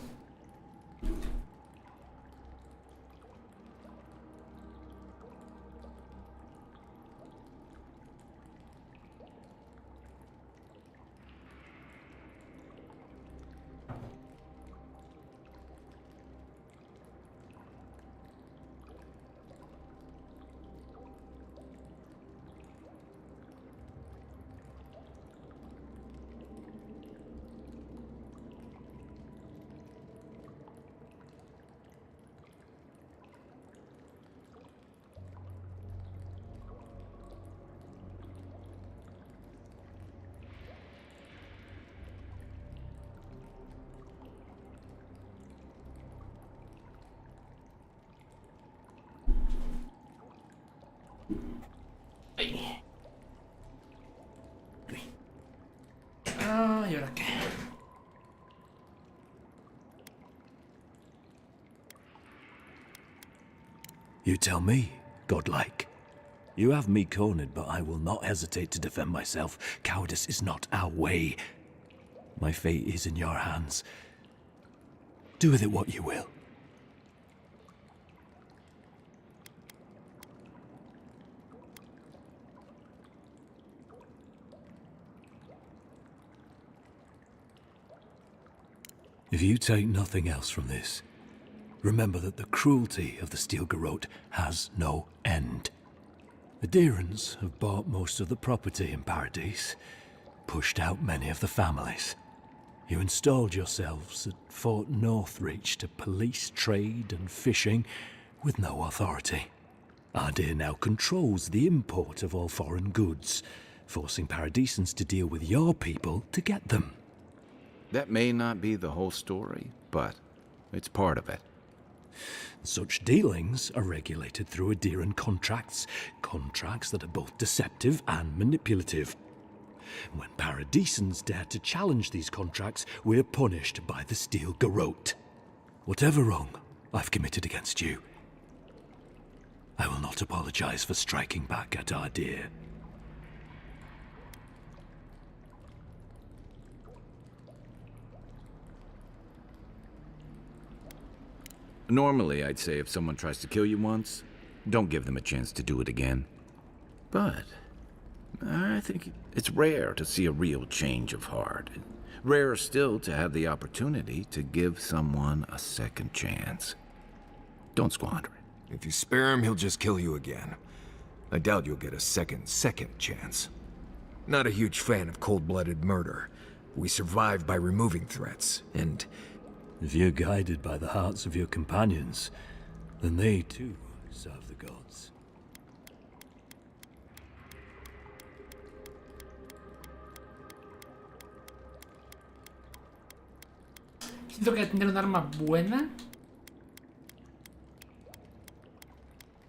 Ah, ¿y ahora qué? You tell me, godlike. You have me cornered, but I will not hesitate to defend myself. Cowardice is not our way. My fate is in your hands. Do with it what you will. If you take nothing else from this, remember that the cruelty of the Steel Garrote has no end. The Deerans have bought most of the property in Paradise, pushed out many of the families. You installed yourselves at Fort Northreach to police trade and fishing with no authority. Adir now controls the import of all foreign goods, forcing Paradisans to deal with your people to get them. That may not be the whole story, but it's part of it. Such dealings are regulated through Adiran contracts, contracts that are both deceptive and manipulative. When Paradisans dare to challenge these contracts, we're punished by the Steel Garrote. Whatever wrong I've committed against you, I will not apologize for striking back at our dear. Normally, I'd say if someone tries to kill you once, don't give them a chance to do it again. But I think it's rare to see a real change of heart. Rarer still to have the opportunity to give someone a second chance. Don't squander it. If you spare him, he'll just kill you again. I doubt you'll get a second chance. Not a huge fan of cold-blooded murder. We survive by removing threats, and... If you're guided by the hearts of your companions, then they too serve the gods. Siento que tener un arma buena.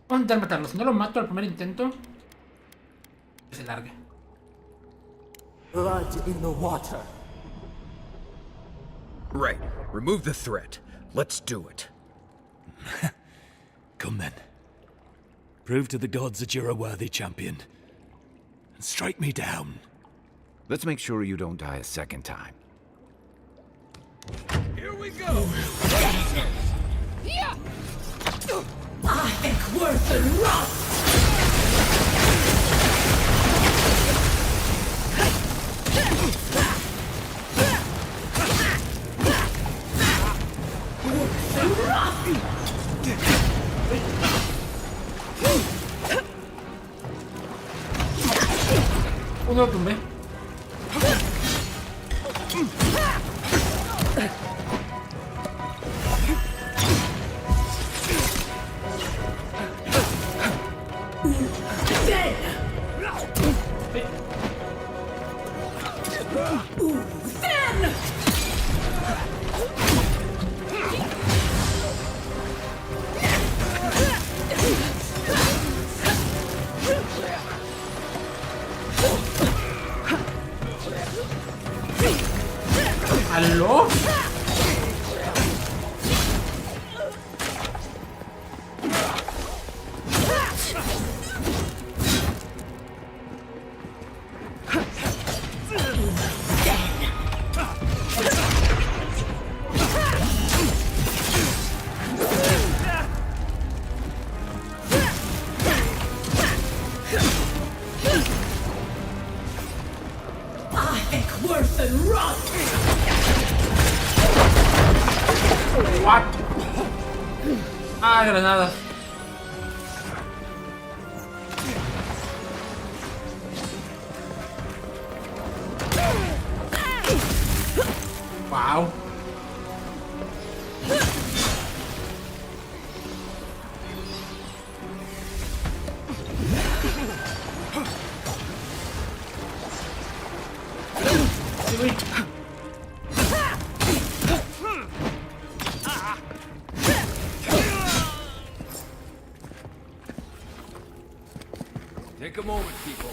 Vamos a intentar matarlo. Si no lo mato al primer intento, que se largue. Blood in the water. Right. Remove the threat. Let's do it. Come then. Prove to the gods that you're a worthy champion. And strike me down. Let's make sure you don't die a second time. Here we go! Yeah! I think worth the rust! Uno lo tumbé. ¿Aló? What? Ah, granadas. Wow. Take a moment, people.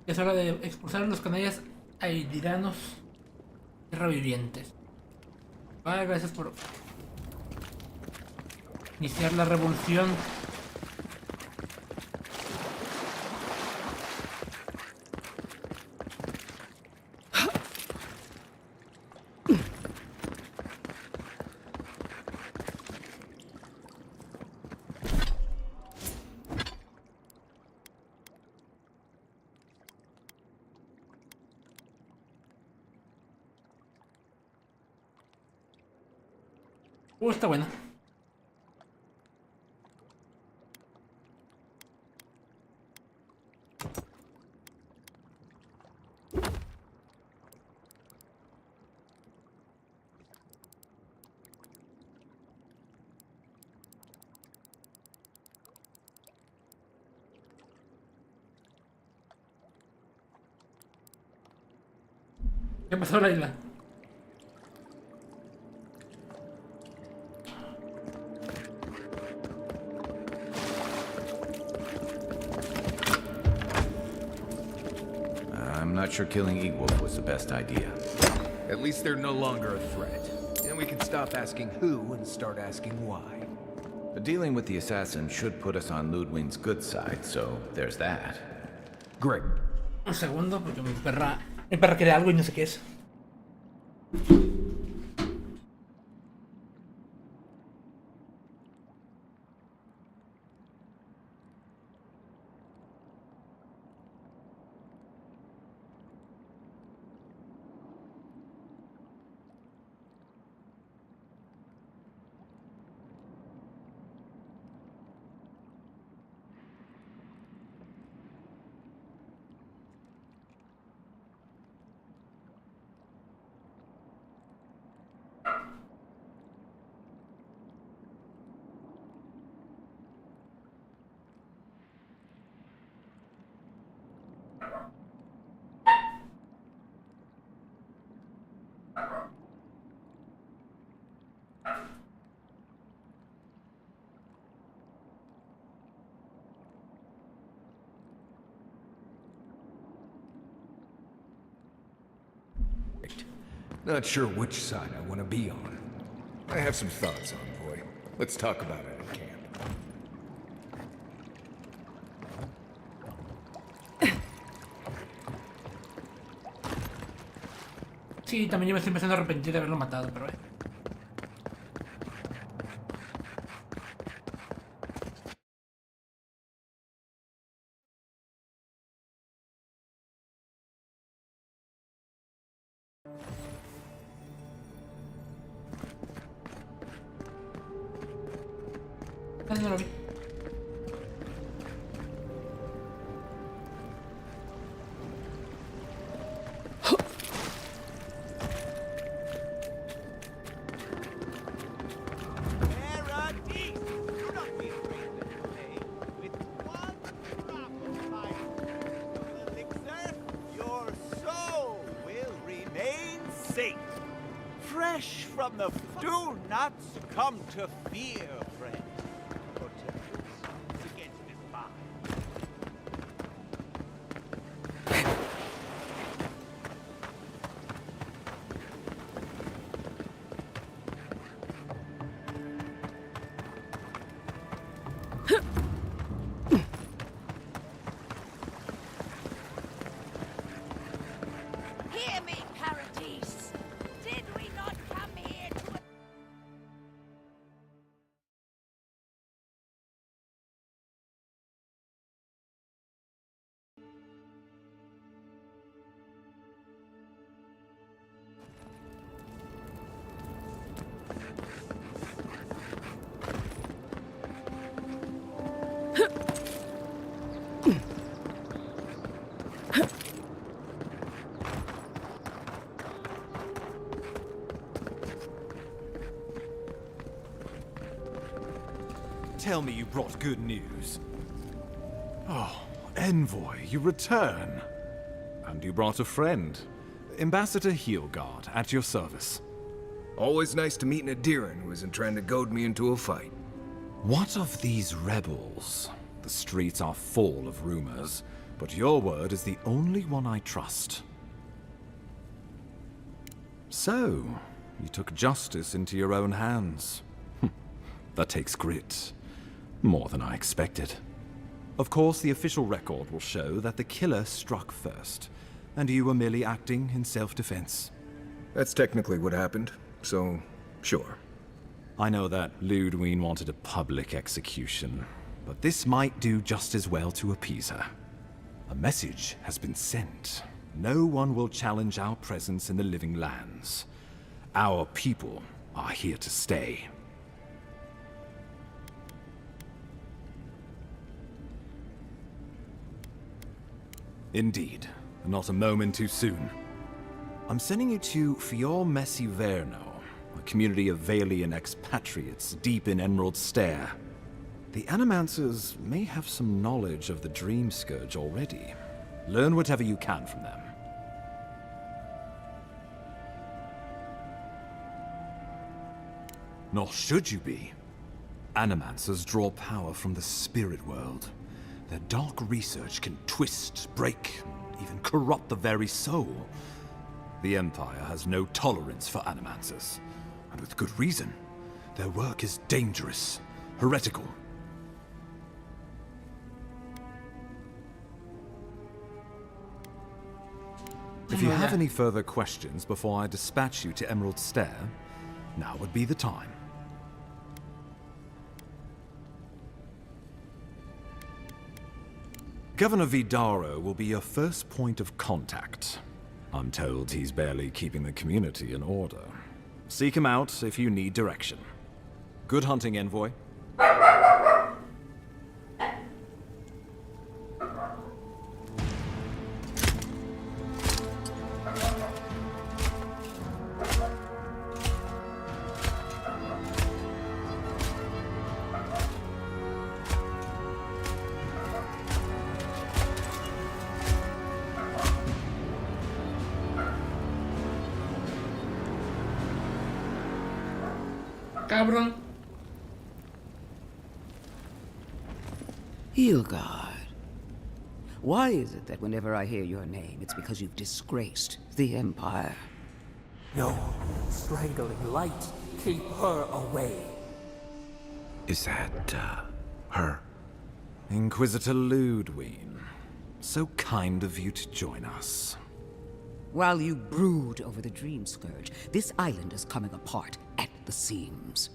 Es hora de expulsar a los canallas aidiranos tierra vivientes. Gracias por iniciar la revolución. Está buena. ¿Qué pasó en la isla? I'm not sure killing Eagwolf was the best idea. At least they're no longer a threat. And we can stop asking who and start asking why. Dealing with the assassin should put us on Ludwig's good side, so there's that. Great. Un segundo, porque mi perra quiere algo y no sé qué es. Not sure which side I want to be on. I have some thoughts, Envoy. Let's talk about it in camp. Sí, también yo me estoy empezando a arrepentir de haberlo matado, pero no lo vi. Fresh from the... Do not succumb to fear, friend. Protect yourselves against this mind. Hear me, Paradis. Did we not come here to... Tell me you brought good news. Oh, Envoy, you return. And you brought a friend. Ambassador Heelguard, at your service. Always nice to meet an Adiran who isn't trying to goad me into a fight. What of these rebels? The streets are full of rumors, but your word is the only one I trust. So, you took justice into your own hands. That takes grit. More than I expected. Of course, the official record will show that the killer struck first, and you were merely acting in self-defense. That's technically what happened, so sure. I know that Ludwig wanted a public execution, but this might do just as well to appease her. A message has been sent. No one will challenge our presence in the living lands. Our people are here to stay. Indeed. Not a moment too soon. I'm sending you to Fior Messiverno, a community of Valian expatriates deep in Emerald Stair. The Animancers may have some knowledge of the Dream Scourge already. Learn whatever you can from them. Nor should you be. Animancers draw power from the spirit world. Their dark research can twist, break, and even corrupt the very soul. The Empire has no tolerance for Animancers, and with good reason. Their work is dangerous, heretical. If you have any further questions before I dispatch you to Emerald Stair, now would be the time. Governor Vidaro will be your first point of contact. I'm told he's barely keeping the community in order. Seek him out if you need direction. Good hunting, Envoy. Cabrón. Hilgard. Why is it that whenever I hear your name, it's because you've disgraced the Empire? No, strangling light. Keep her away. Is that, her? Inquisitor Ludwig. So kind of you to join us. While you brood over the Dream Scourge, this island is coming apart at the seams.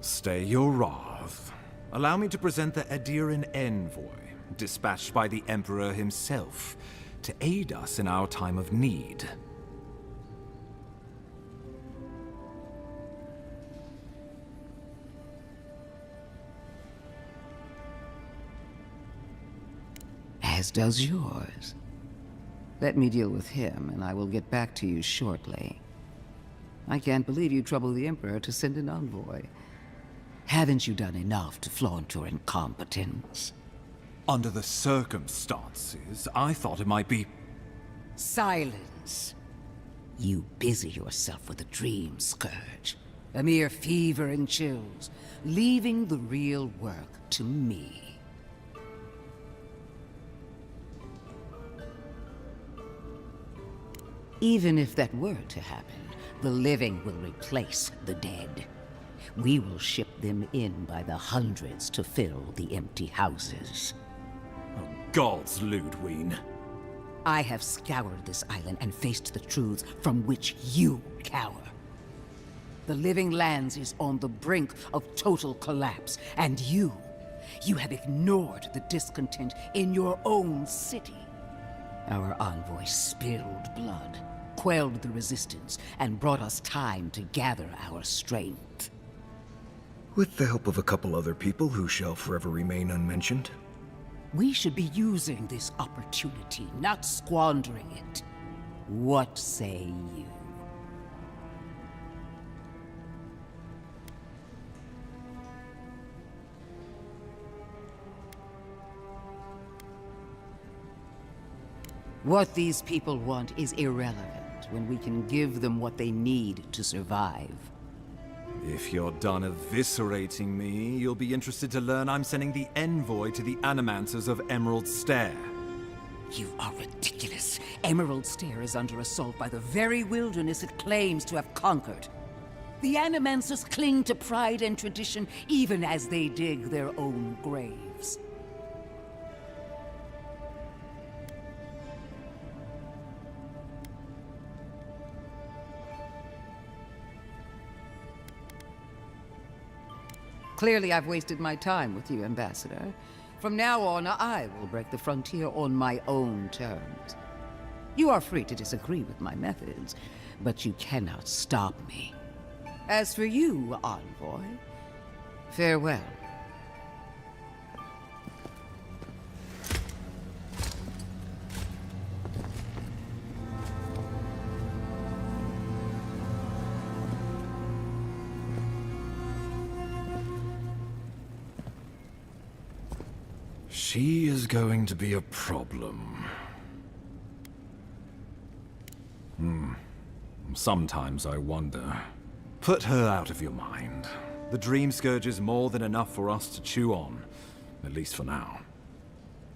Stay your wrath. Allow me to present the Adiran Envoy, dispatched by the Emperor himself, to aid us in our time of need. As does yours. Let me deal with him, and I will get back to you shortly. I can't believe you troubled the Emperor to send an envoy. Haven't you done enough to flaunt your incompetence? Under the circumstances, I thought it might be... Silence. You busy yourself with the Dream Scourge. A mere fever and chills, leaving the real work to me. Even if that were to happen, the living will replace the dead. We will ship them in by the hundreds to fill the empty houses. Oh, gods, Ludwig. I have scoured this island and faced the truths from which you cower. The Living Lands is on the brink of total collapse, and you have ignored the discontent in your own city. Our envoy spilled blood, quelled the resistance, and brought us time to gather our strength. With the help of a couple other people who shall forever remain unmentioned. We should be using this opportunity, not squandering it. What say you? What these people want is irrelevant when we can give them what they need to survive. If you're done eviscerating me, you'll be interested to learn I'm sending the envoy to the Animancers of Emerald Stair. You are ridiculous. Emerald Stair is under assault by the very wilderness it claims to have conquered. The Animancers cling to pride and tradition even as they dig their own graves. Clearly, I've wasted my time with you, Ambassador. From now on, I will break the frontier on my own terms. You are free to disagree with my methods, but you cannot stop me. As for you, Envoy, farewell. She is going to be a problem. Sometimes I wonder. Put her out of your mind. The Dream Scourge is more than enough for us to chew on, at least for now.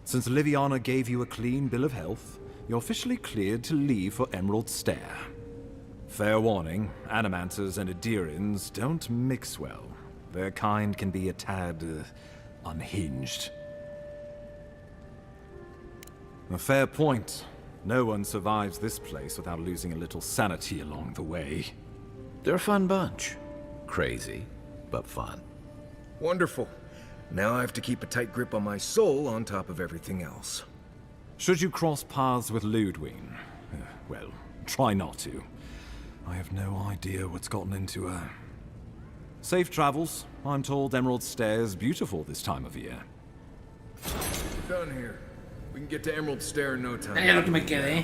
Since Liviana gave you a clean bill of health, you're officially cleared to leave for Emerald Stair. Fair warning, Animanters and Adirians don't mix well. Their kind can be a tad unhinged. A fair point. No one survives this place without losing a little sanity along the way. They're a fun bunch. Crazy, but fun. Wonderful. Now I have to keep a tight grip on my soul on top of everything else. Should you cross paths with Ludwine, well, try not to. I have no idea what's gotten into her. Safe travels. I'm told Emerald Stair is beautiful this time of year. We're done here. We can get to Emerald Stair in no time. Ya lo que me quedé.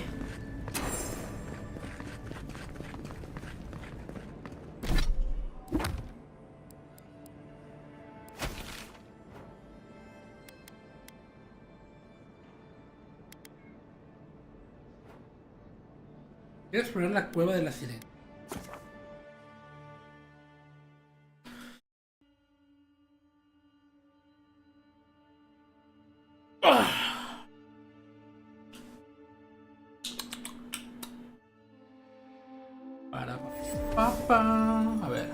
Quiero explorar la cueva de la sirena. A ver.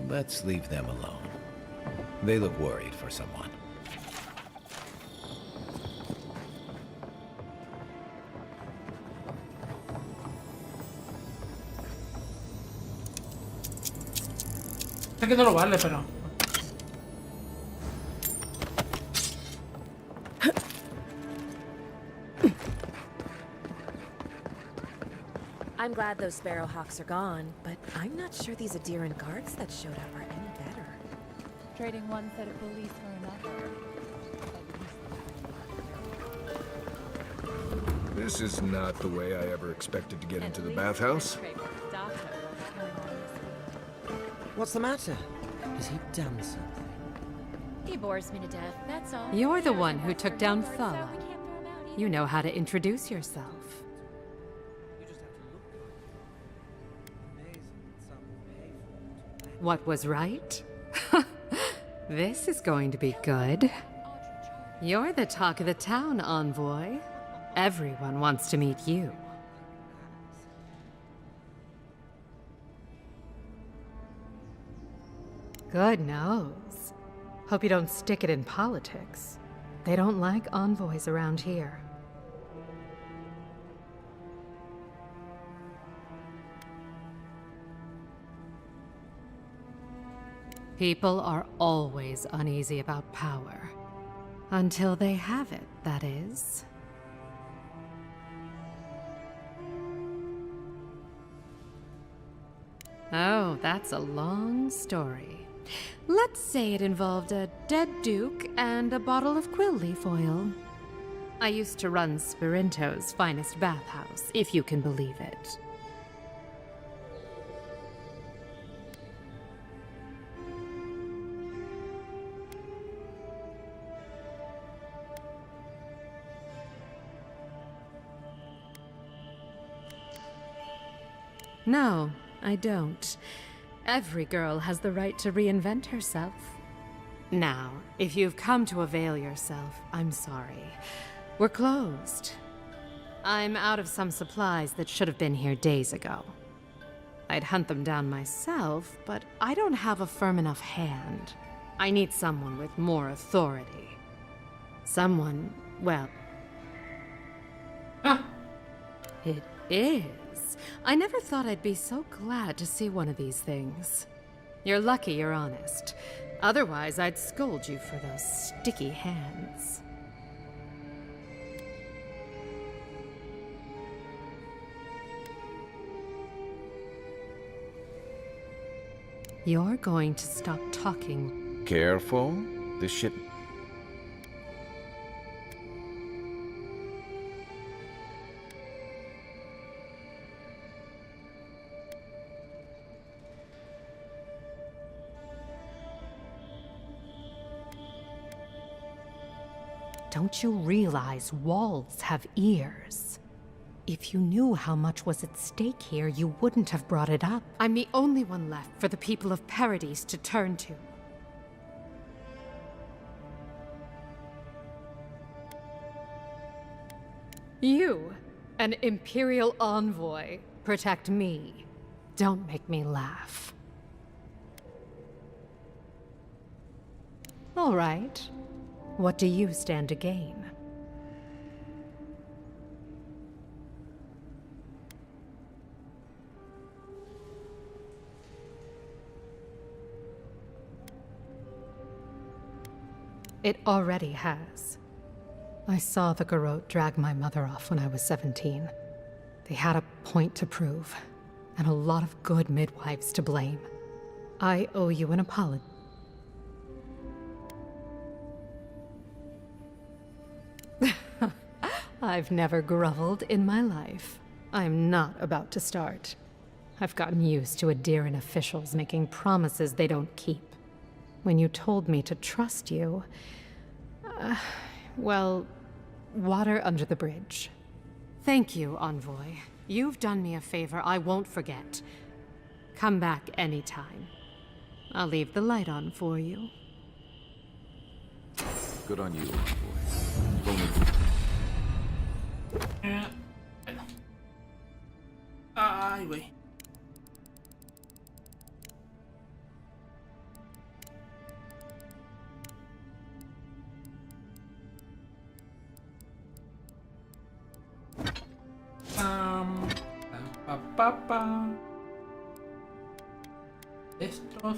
Let's leave them alone. They look worried for someone. Sé que no lo vale, pero... I'm glad those Sparrowhawks are gone, but I'm not sure these Adiran guards that showed up are any better. Trading one set of police for another. This is not the way I ever expected to get into the bathhouse. What's the matter? Has he done something? He bores me to death, that's all. You're the one who took down Thala. You know how to introduce yourself. What was right? This is going to be good. You're the talk of the town, Envoy. Everyone wants to meet you. Good nose. Hope you don't stick it in politics. They don't like envoys around here. People are always uneasy about power. Until they have it, that is. Oh, that's a long story. Let's say it involved a dead duke and a bottle of quill leaf oil. I used to run Sperinto's finest bathhouse, if you can believe it. No, I don't. Every girl has the right to reinvent herself. Now, if you've come to avail yourself, I'm sorry. We're closed. I'm out of some supplies that should have been here days ago. I'd hunt them down myself, but I don't have a firm enough hand. I need someone with more authority. Someone, well... It is. I never thought I'd be so glad to see one of these things. You're lucky you're honest. Otherwise, I'd scold you for those sticky hands. You're going to stop talking. Careful. This ship... Don't you realize walls have ears? If you knew how much was at stake here, you wouldn't have brought it up. I'm the only one left for the people of Paradise to turn to. You, an Imperial envoy, protect me. Don't make me laugh. All right. What do you stand to gain? It already has. I saw the Garrote drag my mother off when I was 17. They had a point to prove, and a lot of good midwives to blame. I owe you an apology. I've never groveled in my life. I'm not about to start. I've gotten used to Adiran officials making promises they don't keep. When you told me to trust you... well, water under the bridge. Thank you, Envoy. You've done me a favor I won't forget. Come back anytime. I'll leave the light on for you. Good on you, Envoy. Only... Ay, güey. Estos.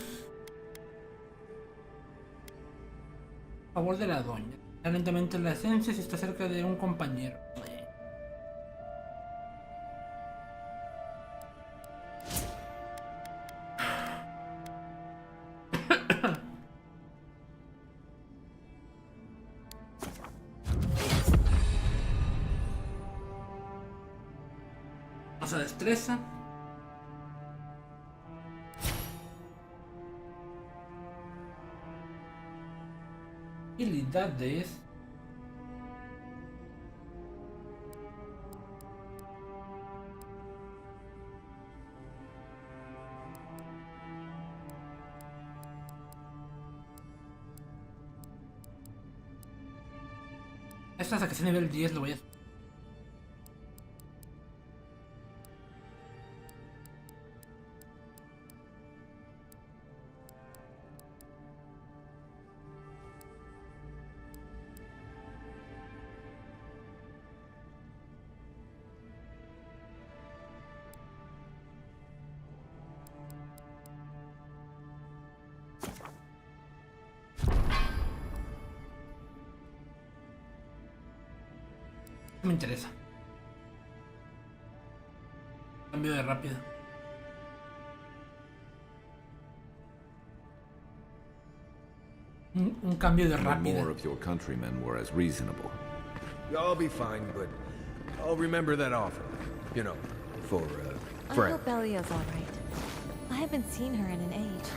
Favor de la doña. Lentamente la esencia si está cerca de un compañero. Vamos a destreza. Habilidades. Esta hasta que sea nivel 10 lo voy a... Me interesa. Cambio de rápido. Un cambio de rápido. More of your countrymen were as reasonable. I'll be fine, but I'll remember that offer. You know, for, I Fran. hope Elia's all right. I haven't seen her in an age.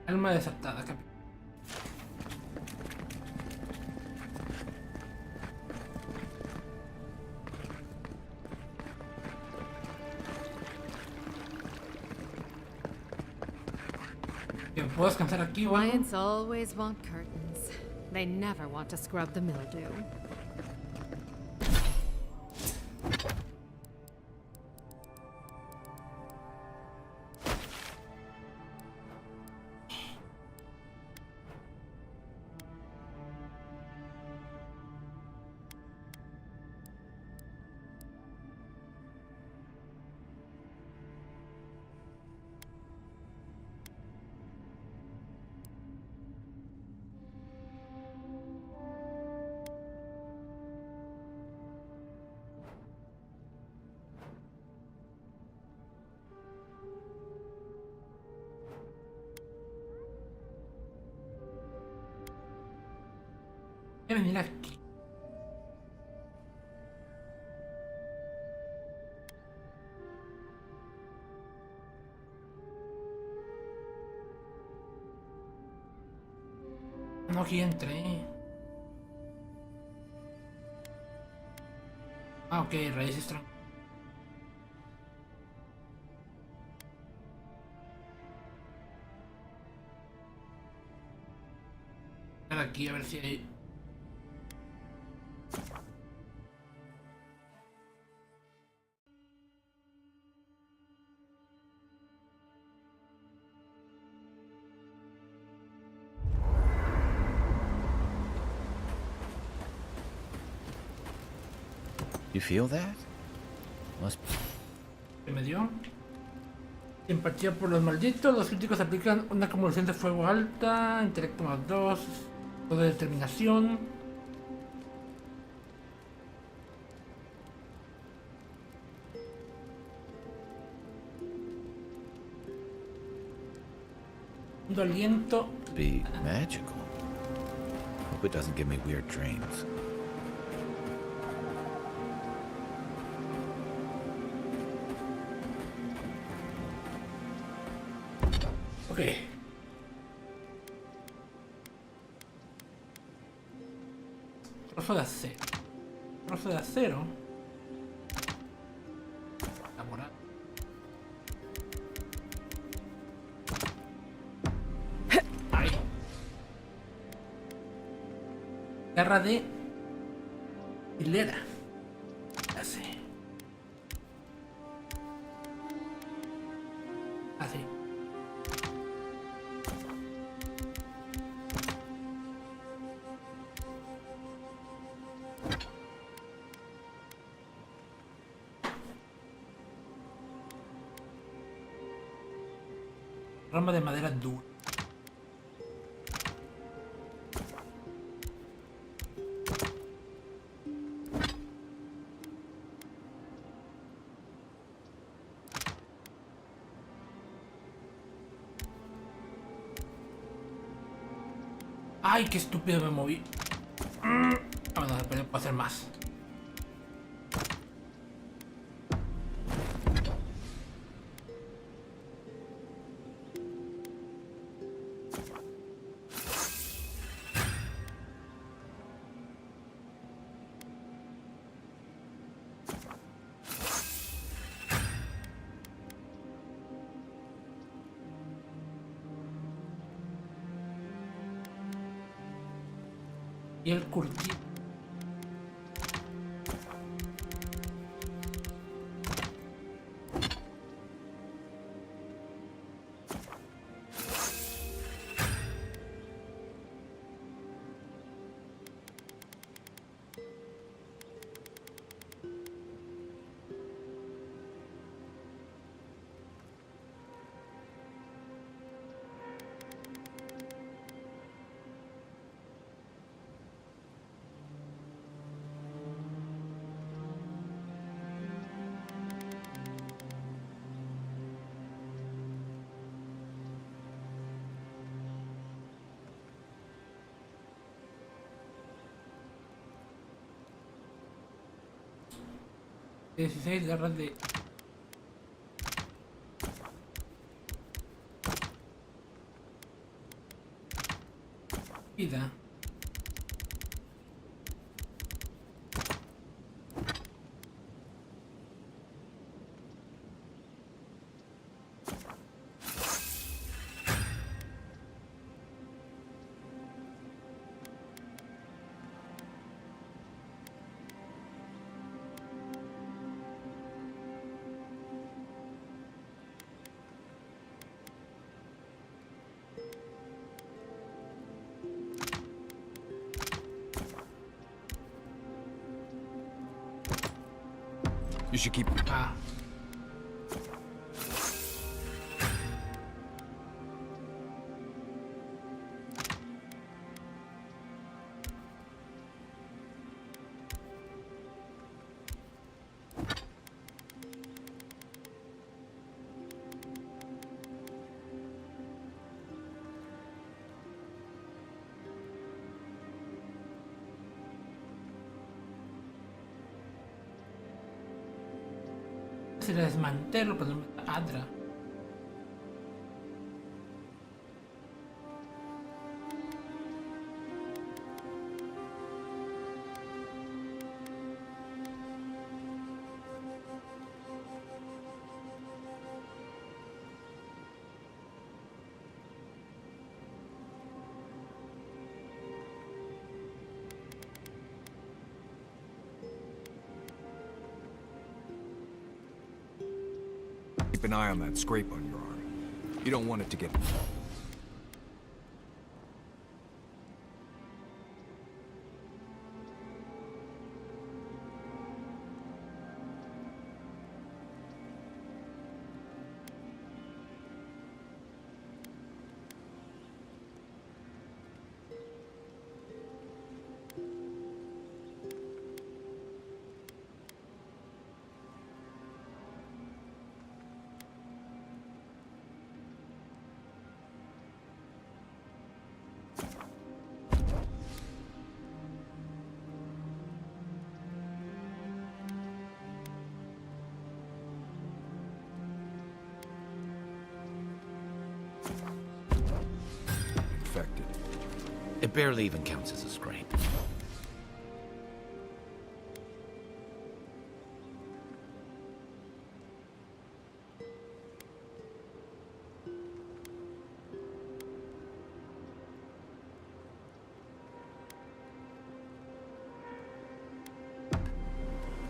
Calma desatada, capitán. ¿Puedo descansar aquí o algo? Clients always want curtains. They never want to scrub the mildew. Voy a venir aquí. No, aquí entré. Ah, ok, raíces tranquilas. Aquí a ver si hay. You feel that? Must. ¿Qué me dio? Simpatía por los malditos. Los críticos aplican una acumulación de fuego alta, intelecto más 2, o de determinación. Un aliento. Be magical. Hope it doesn't give me weird dreams. Ok. Trozo de acero. Trozo de acero. Elaborado. Ahí. Garra de hilera. Así. Así. Rama de madera dura. Ay, qué estúpido me moví. Ah, bueno, pero puedo hacer más. Y el curtido. Dieciséis garras de vida. You should keep. Ah. Si le desmantelo, pues no me ladra. Keep an eye on that scrape on your arm. You don't want it to get... Infected. It barely even counts as a scrape.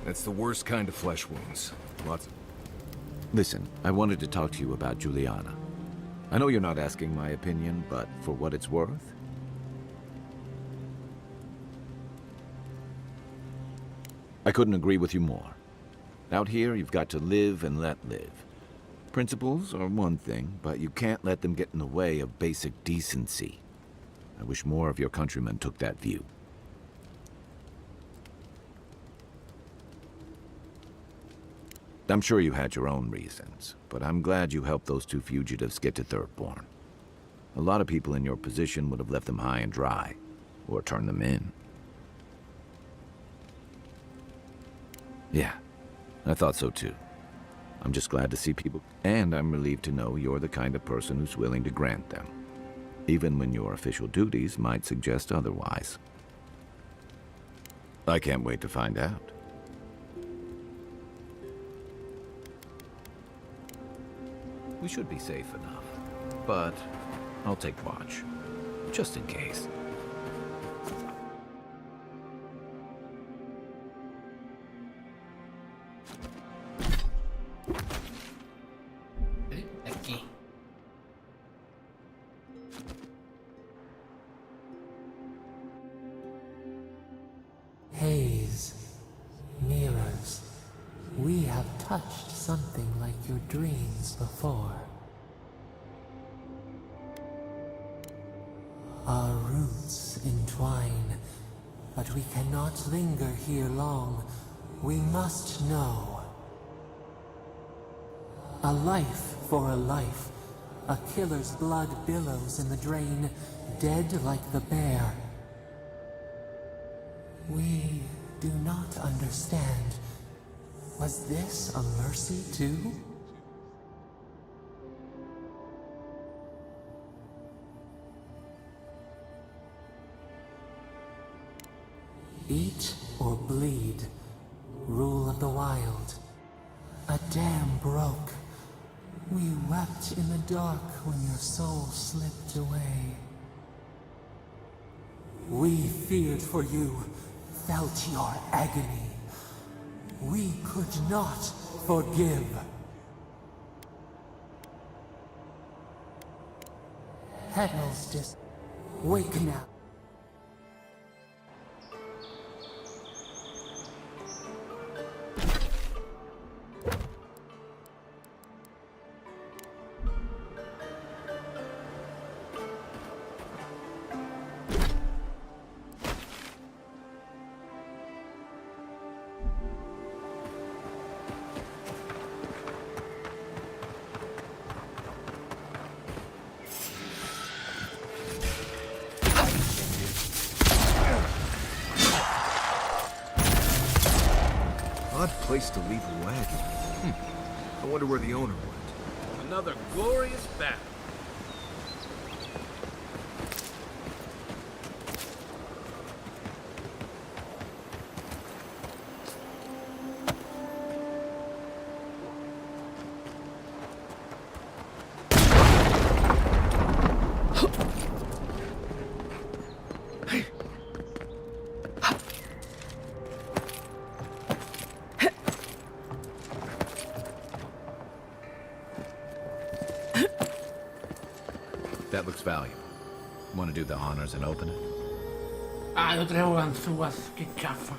That's the worst kind of flesh wounds. Lots of... Listen, I wanted to talk to you about Juliana. I know you're not asking my opinion, but for what it's worth... I couldn't agree with you more. Out here, you've got to live and let live. Principles are one thing, but you can't let them get in the way of basic decency. I wish more of your countrymen took that view. I'm sure you had your own reasons, but I'm glad you helped those two fugitives get to Thirdborn. A lot of people in your position would have left them high and dry, or turned them in. Yeah, I thought so too. I'm just glad to see people, and I'm relieved to know you're the kind of person who's willing to grant them, even when your official duties might suggest otherwise. I can't wait to find out. We should be safe enough, but I'll take watch, just in case. Aquí. Haze, mirrors, we have touched something like your dreams before. Our roots entwine, but we cannot linger here long. We must know. A life for a life. A killer's blood billows in the drain, dead like the bear. We do not understand. Was this a mercy too? Eat or bleed. Rule of the wild. A dam broke. We wept in the dark when your soul slipped away. We feared for you, felt your agony. We could not forgive. Petals wake now. Odd place to leave a wagon. I wonder where the owner went. Another glorious battle. That looks valuable. Want to do the honors and open it? Ah, yo traigo ganzúas, qué chafa.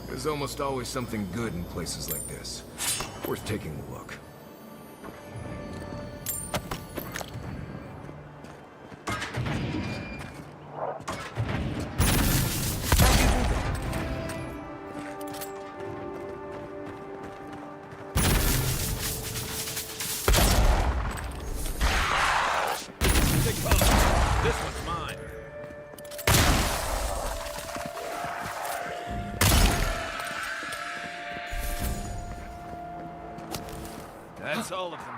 There's almost always something good in places like this. Worth taking a look. This one's mine. That's all of them.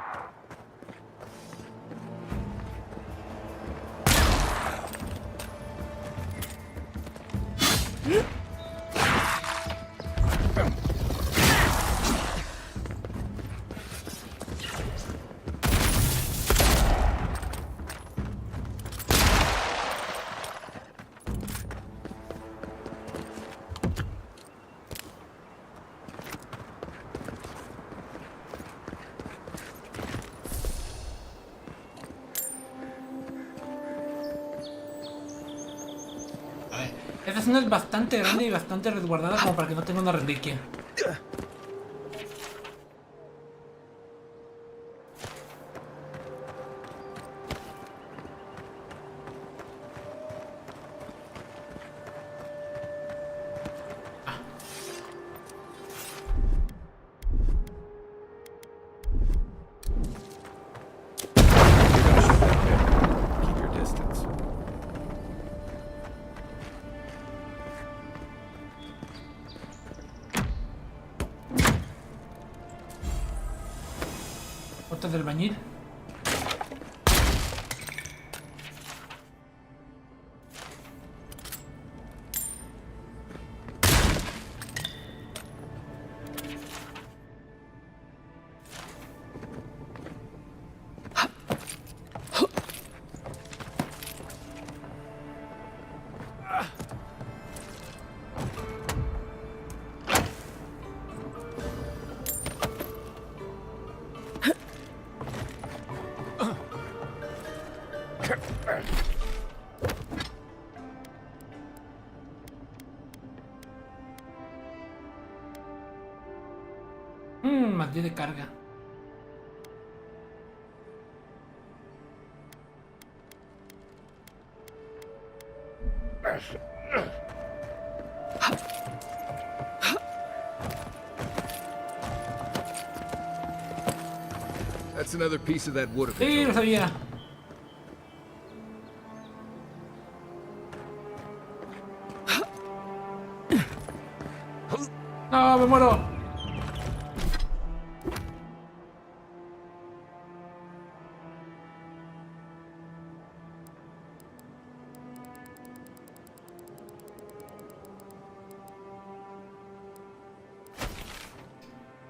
Esta zona es bastante grande y bastante resguardada como para que no tenga una reliquia. Keep your distance. Botas del albañil. Más 10 de carga. That's another piece of that wood. Sí, lo sabía. No, me muero.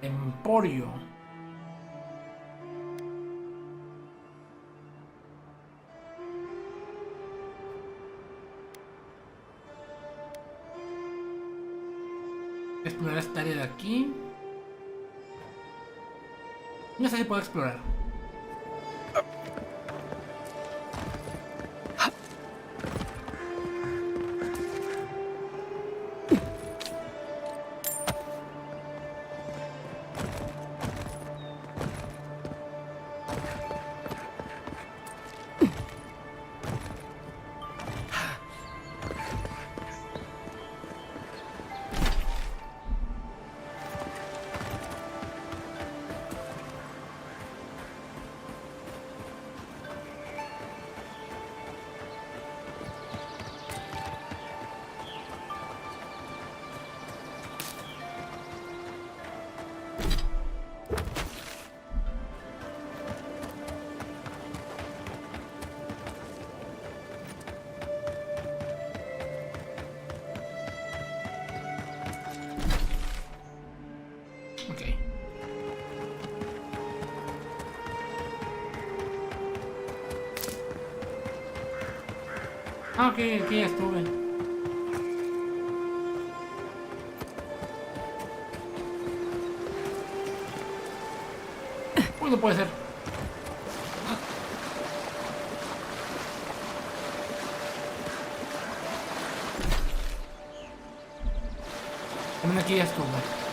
Emporio. Explorar esta área de aquí. No sé si puedo explorar. Ah, ok, aquí ya estuve. Uy, no puede ser. También aquí ya estuve.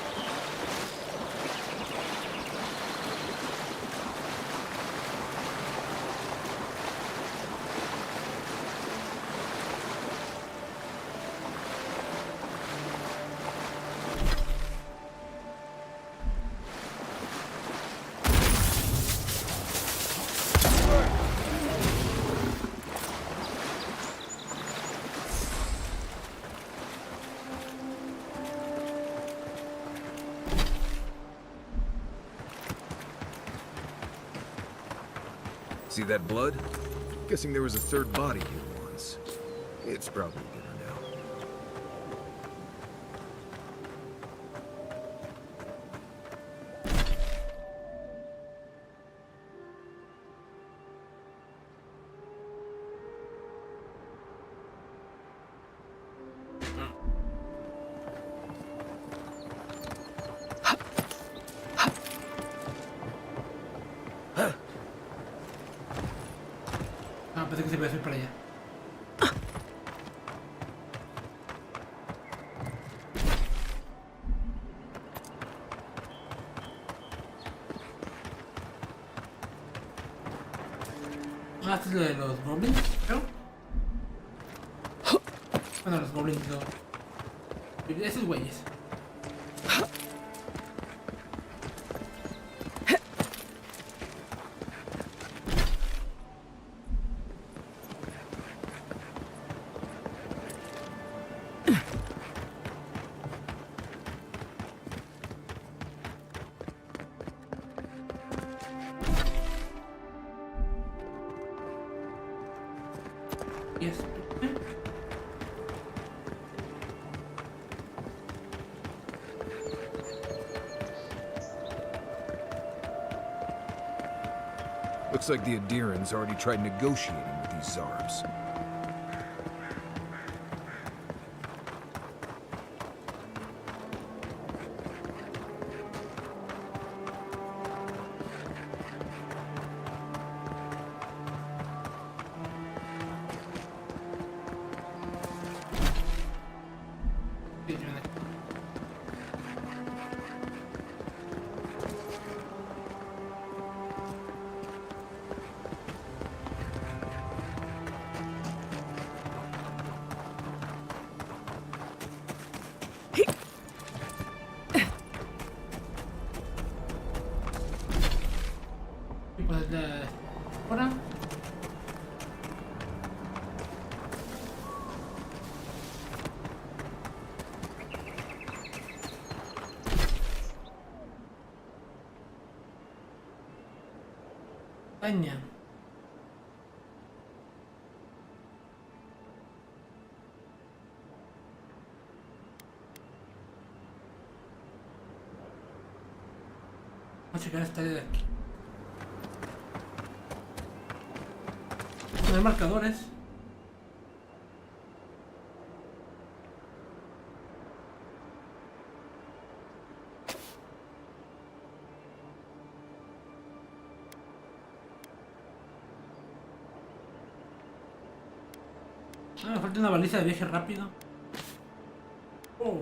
See that blood? Guessing there was a third body here once. It's probably dinner now. Ah, pensé que se iba a hacer para allá. Ah, este es lo de los goblins, creo. Bueno, los goblins, esos güeyes. Yes. Looks like the Adirans already tried negotiating with these Zarbs. Y pues ahora España. Vamos a checar esta de aquí. Poner marcadores. Ah, me falta una baliza de viaje rápido. Oh.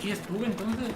aquí estuve entonces.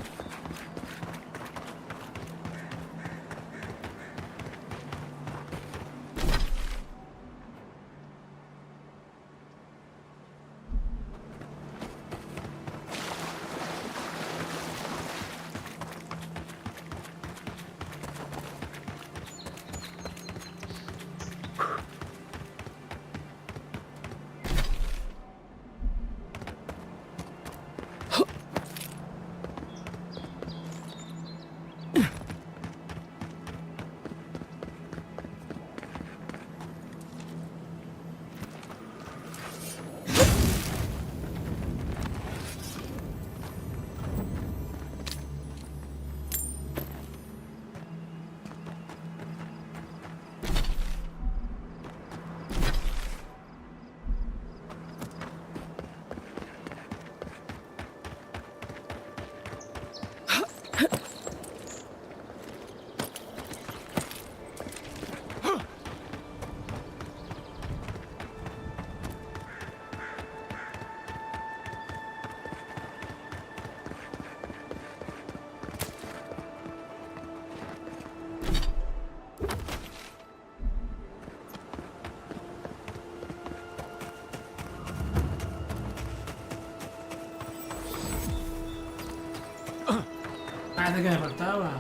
Ah, de que me faltaba.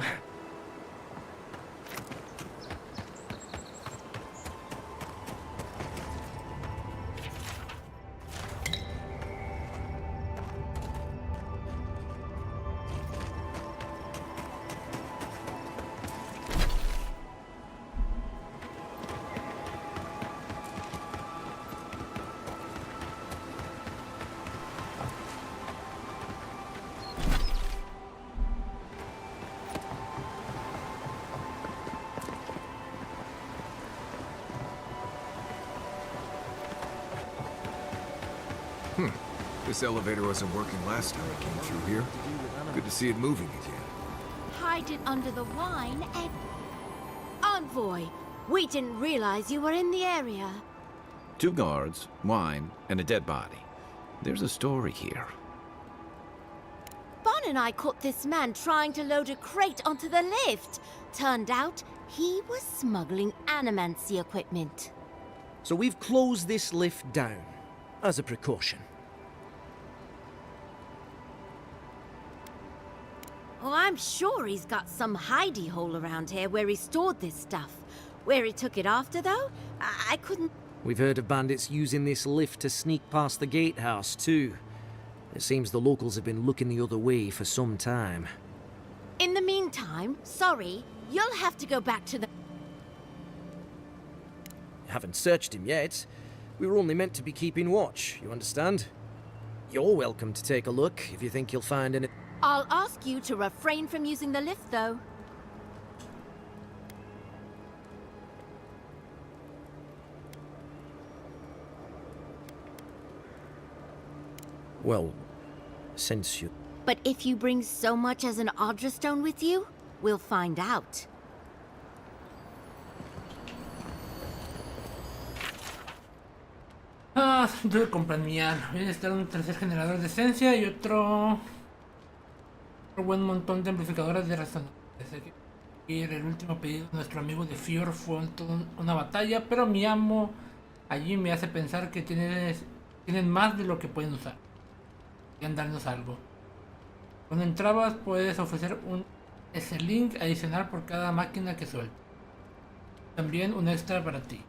This elevator wasn't working last time I came through here. Good to see it moving again. Hide it under the wine and... Envoy, we didn't realize you were in the area. 2 guards, wine, and a dead body. There's a story here. Bon and I caught this man trying to load a crate onto the lift. Turned out, he was smuggling animancy equipment. So we've closed this lift down, as a precaution. Oh, I'm sure he's got some hidey hole around here where he stored this stuff. Where he took it after, though, I couldn't... We've heard of bandits using this lift to sneak past the gatehouse, too. It seems the locals have been looking the other way for some time. In the meantime, sorry, you'll have to go back to the... Haven't searched him yet. We were only meant to be keeping watch, you understand? You're welcome to take a look if you think you'll find any... I'll ask you to refrain from using the lift, though. Well, since you... But if you bring so much as an Audra stone with you, we'll find out. Ah, centro de compañía. Voy a necesitar un tercer generador de esencia y otro buen montón de amplificadores de resonadores. El último pedido de nuestro amigo de Fior fue una batalla, pero mi amo allí me hace pensar que tienen más de lo que pueden usar. Quieren darnos algo. Cuando entrabas puedes ofrecer un S-Link adicional por cada máquina que sueltes. También un extra para ti.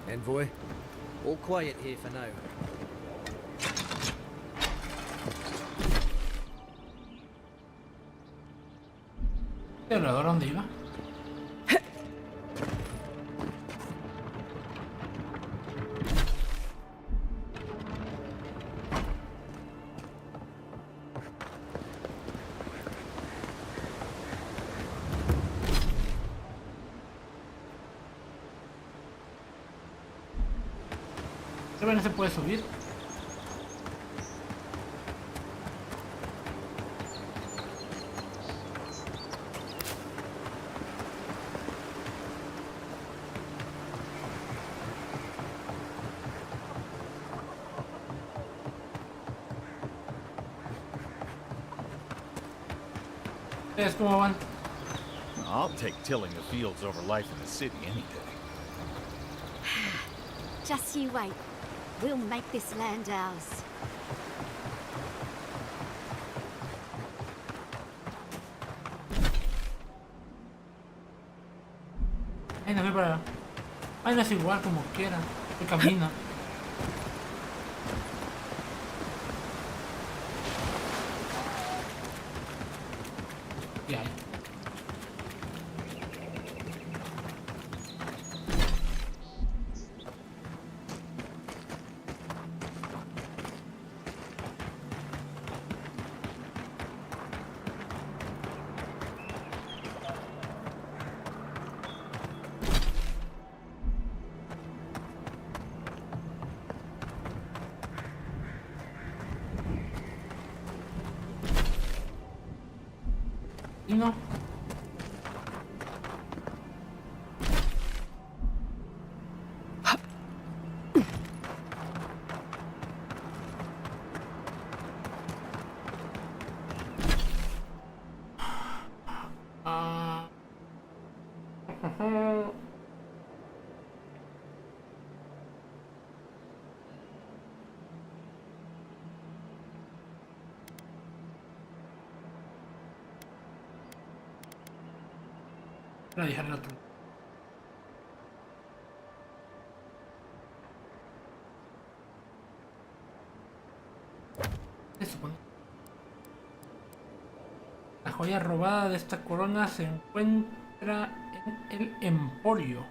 Envoy, all quiet here for now. ¿El orador dónde iba? No se puede subir. ¿Ustedes cómo van? I'll take tilling the fields over life in the city any day. Just you wait. We'll make this land ours. Ay, no, para... Ay, no es igual como quiera. Que camina. Ya. Y no. Ah. Voy a dejar el otro. Eso, pues. La joya robada de esta corona se encuentra en el Emporio.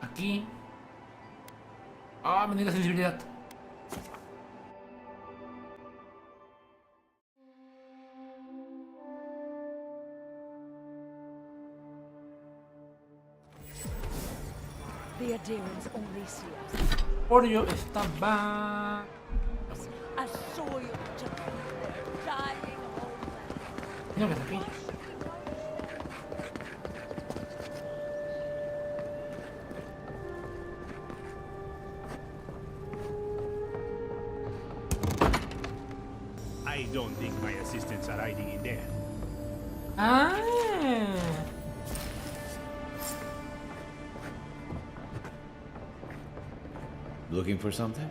Aquí. Ah, me niega sensibilidad. The Adherents only see us. Emporio estaba. I saw you to their dying homeland. No, que está aquí. I don't think my assistants are hiding in there. Ah. Looking for something?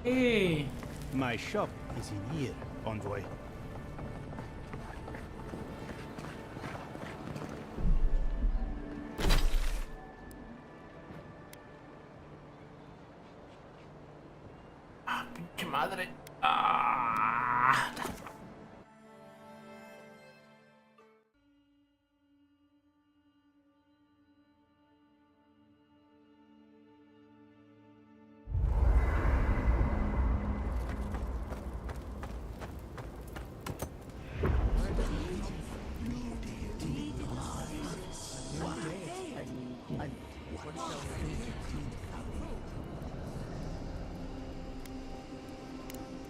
Hey. My shop is in here, envoy. Ah, pinche madre. Ah.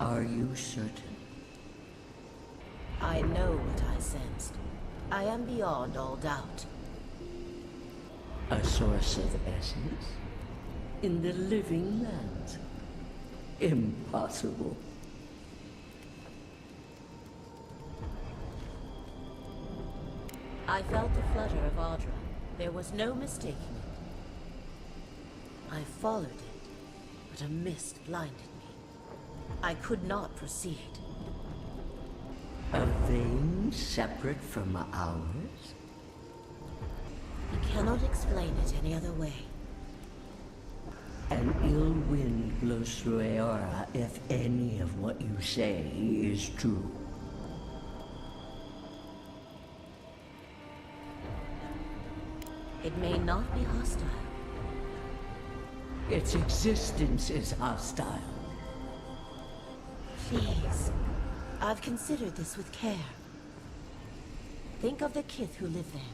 Are you certain? I know what I sensed. I am beyond all doubt. A source of essence? In the living lands? Impossible. I felt the flutter of Audra. There was no mistaking it. I followed it, but a mist blinded me. I could not proceed. A vein separate from ours? I cannot explain it any other way. An ill wind blows through Eora if any of what you say is true. It may not be hostile. Its existence is hostile. Please. I've considered this with care. Think of the Kith who live there.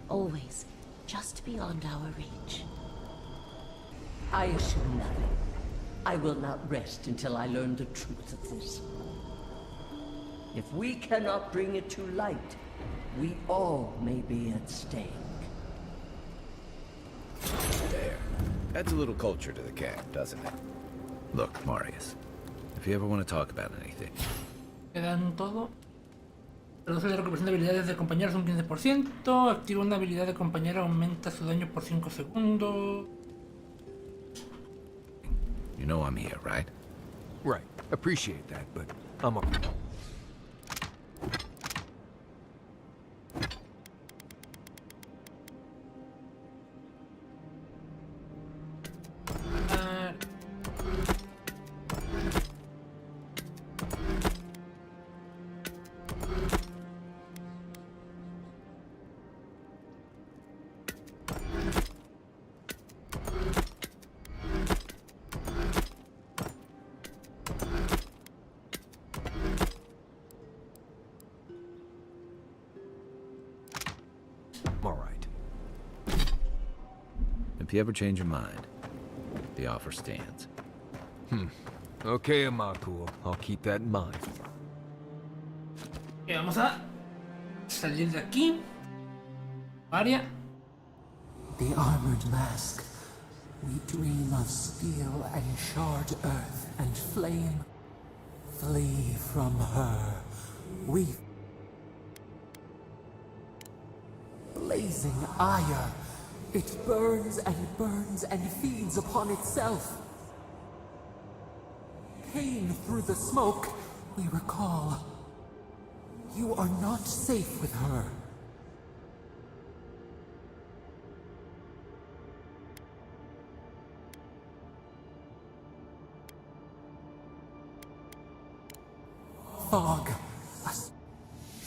always just beyond our reach. I assume nothing. I will not rest until I learn the truth of this. If we cannot bring it to light, we all may be at stake. There. Adds a little culture to the camp, doesn't it? Look, Marius, if you ever want to talk about anything. Quedan todo. Reduce la recuperación de habilidades de compañeros un 15%. Activa una habilidad de compañero, aumenta su daño por 5 segundos. You know I'm here, right? Right. Appreciate that, but I'm a... If you ever change your mind, the offer stands. Okay, Amaku. I'll keep that in mind. Y vamos a salir de aquí. Área. The armored mask. We dream of steel and charred earth and flame. Flee from her. We... Blazing ire. It burns and feeds upon itself. Pain through the smoke, we recall. You are not safe with her. Fog.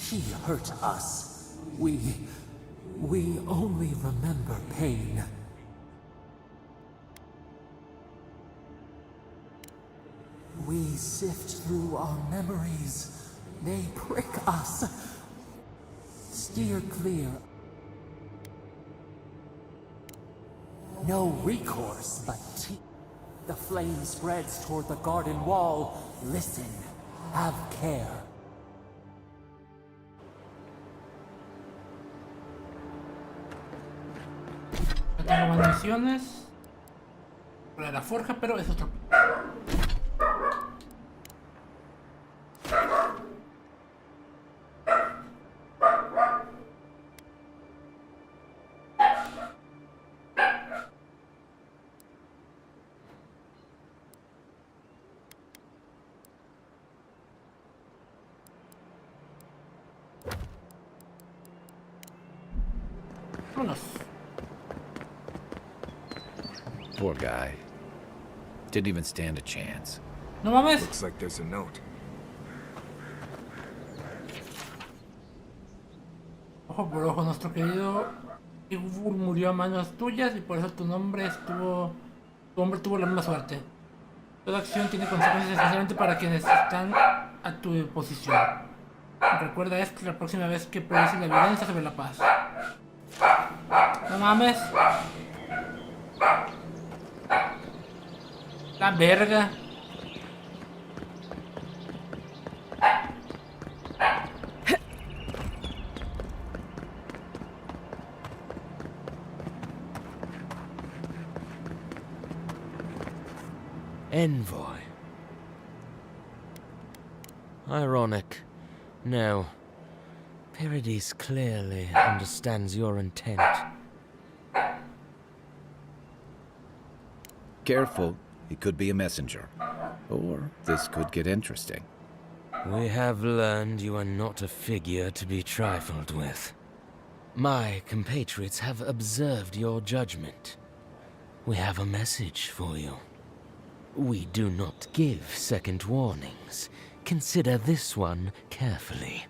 She hurt us. We only remember pain. We sift through our memories. They prick us. Steer clear. No recourse but the flame spreads toward the garden wall. Listen. Have care. Tengo más misiones. Para la forja, pero es otro. Vámonos. Poor guy. Didn't even stand a chance. No mames. Looks like there's a note. Ojo por ojo, nuestro querido Igor murió a manos tuyas y por eso tu hombre tuvo la misma suerte. Toda acción tiene consecuencias, especialmente para quienes están a tu posición. Recuerda esto la próxima vez que priorices la violencia sobre la paz. No mames. La verga. Envoy. Ironic. No. Paradis clearly understands your intent. Careful, he could be a messenger. Or this could get interesting. We have learned you are not a figure to be trifled with. My compatriots have observed your judgment. We have a message for you. We do not give second warnings. Consider this one carefully.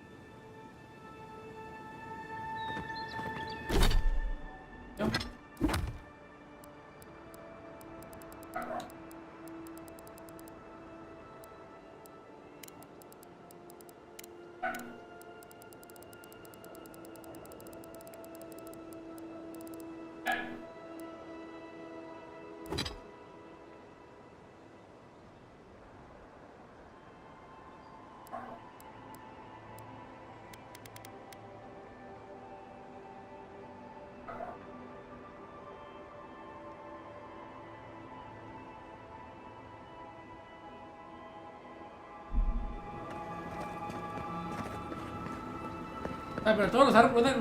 Ah, pero todos los árboles.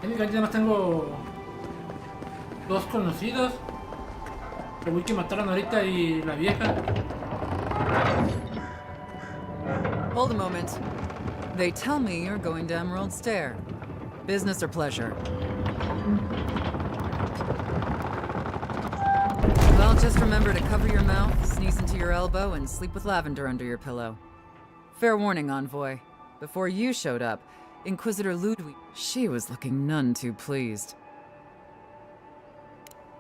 Técnicamente nada más tengo 2 conocidos. El güey que mataron ahorita y la vieja. Hold a moment. They tell me you're going to Emerald Stair. Business or pleasure? Well, just remember to cover your mouth, sneeze into your elbow, and sleep with lavender under your pillow. Fair warning, Envoy. Before you showed up, Inquisitor Ludwig, she was looking none too pleased.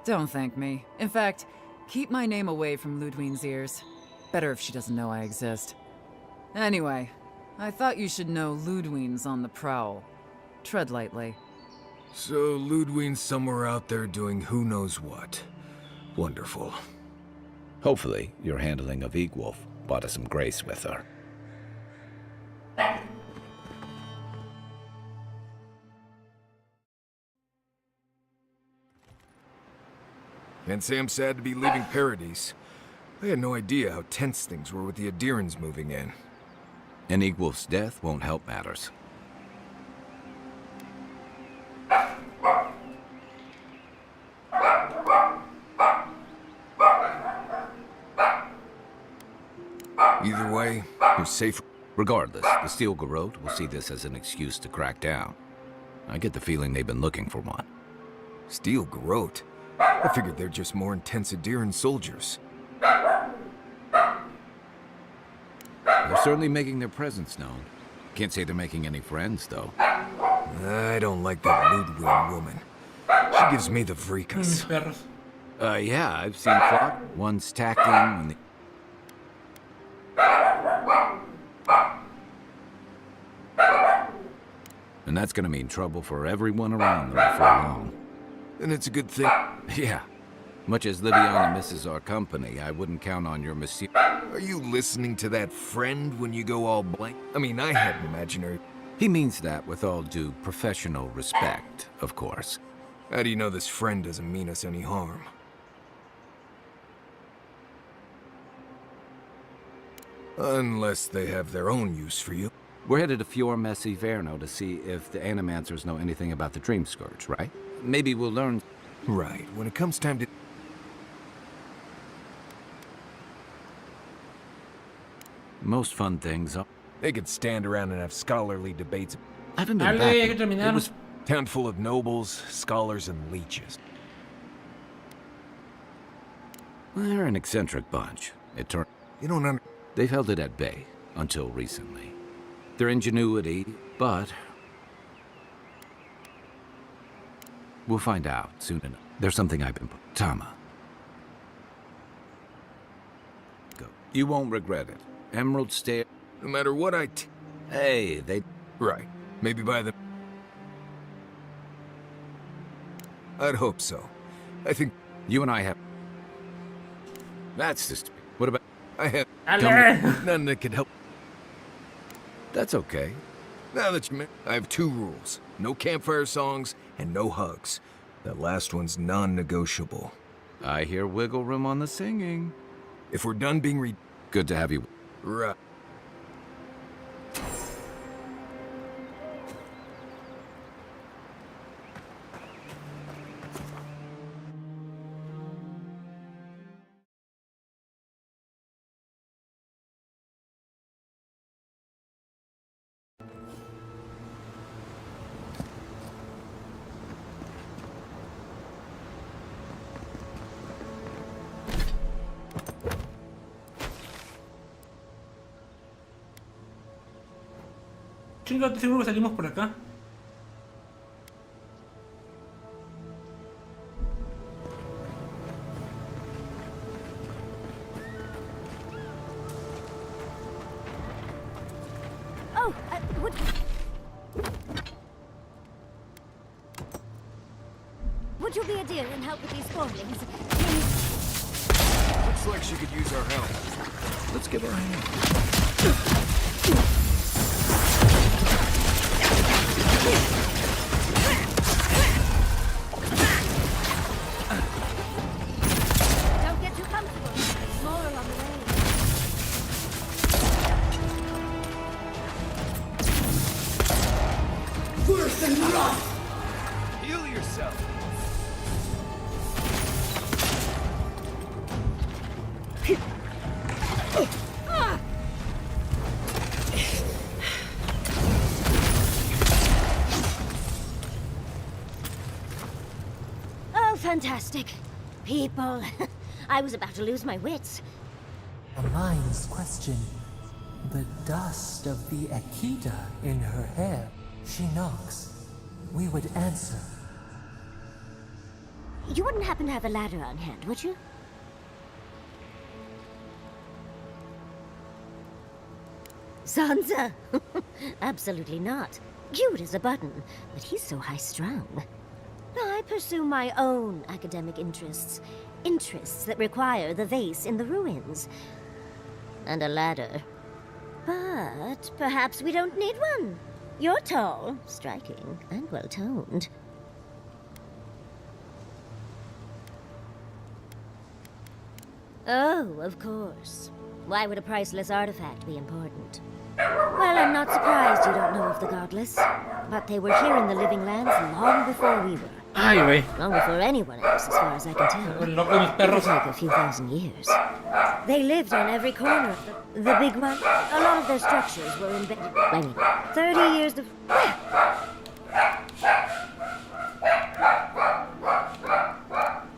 Don't thank me. In fact, keep my name away from Ludwig's ears. Better if she doesn't know I exist. Anyway, I thought you should know Ludwig's on the prowl. Tread lightly. So Ludwig's somewhere out there doing who knows what. Wonderful. Hopefully, your handling of Egwolf brought us some grace with her. Can't say I'm sad to be leaving Paradise. I had no idea how tense things were with the Adirans moving in. And Egwolf's death won't help matters. Either way, you're safe. Regardless, the Steel Garrote will see this as an excuse to crack down. I get the feeling they've been looking for one. Steel Garrote? I figured they're just more intense Adiran soldiers. They're certainly making their presence known. Can't say they're making any friends, though. I don't like that Ludwig woman. She gives me the freakus. Yeah, I've seen Flock. One's tacked in when the... And that's gonna mean trouble for everyone around them for long. And it's a good thing. Yeah. Much as Liviana misses our company, I wouldn't count on your monsieur. Are you listening to that friend when you go all blank? I mean, I had an imaginary... He means that with all due professional respect, of course. How do you know this friend doesn't mean us any harm? Unless they have their own use for you. We're headed to Fior Messi Verno to see if the Animancers know anything about the Dream Scourge, right? Maybe we'll learn... Right. When it comes time to... Most fun things are... They could stand around and have scholarly debates. I haven't been back. It was... Town full of nobles, scholars, and leeches. They're an eccentric bunch. It turned... You don't under... They've held it at bay, until recently. Their ingenuity, but... We'll find out soon enough. There's something I've been... Tama. Go. You won't regret it. Emerald Stair... No matter what Hey, they... Right. Maybe by the... I'd hope so. I think... You and I have... That's just... What about... I have... None that could help. That's okay. Now that you I have 2 rules. No campfire songs and no hugs. That last one's non-negotiable. I hear wiggle room on the singing. If we're done being Good to have you. Right. Chinga, seguro que salimos por acá. Oh, would you be a dear and help with these formelings? Looks like she could use our help. Let's give her a hand. Don't get too comfortable. It's more along the way. Oh, fantastic. People. I was about to lose my wits. A mind's question. The dust of the Akita in her hair. She knocks. We would answer. You wouldn't happen to have a ladder on hand, would you? Sansa? Absolutely not. Cute as a button, but he's so high-strung. I pursue my own academic interests. Interests that require the vase in the ruins. And a ladder. But perhaps we don't need one. You're tall, striking, and well-toned. Oh, of course. Why would a priceless artifact be important? Well, I'm not surprised you don't know of the Godless. But they were here in the Living Lands long before we were. Ay, güey. Long before anyone else, as far as I can tell. El loco de mis perros. It took a few thousand years. They lived on every corner of the big one. A lot of their structures were embedded. 30 years of...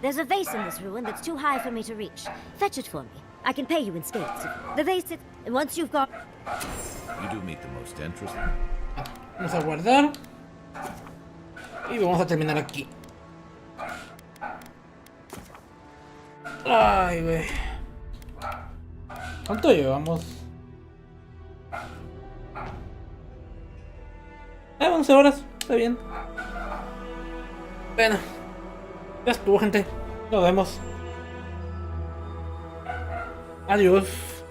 There's a vase in this ruin that's too high for me to reach. Fetch it for me. I can pay you in skates. The vase is... Once you've got... You do meet the most interesting. Vamos a guardar. Y vamos a terminar aquí. Ay, güey. ¿Cuánto llevamos? 11 horas. Está bien. Bueno. Ya estuvo, gente. Nos vemos. Adiós.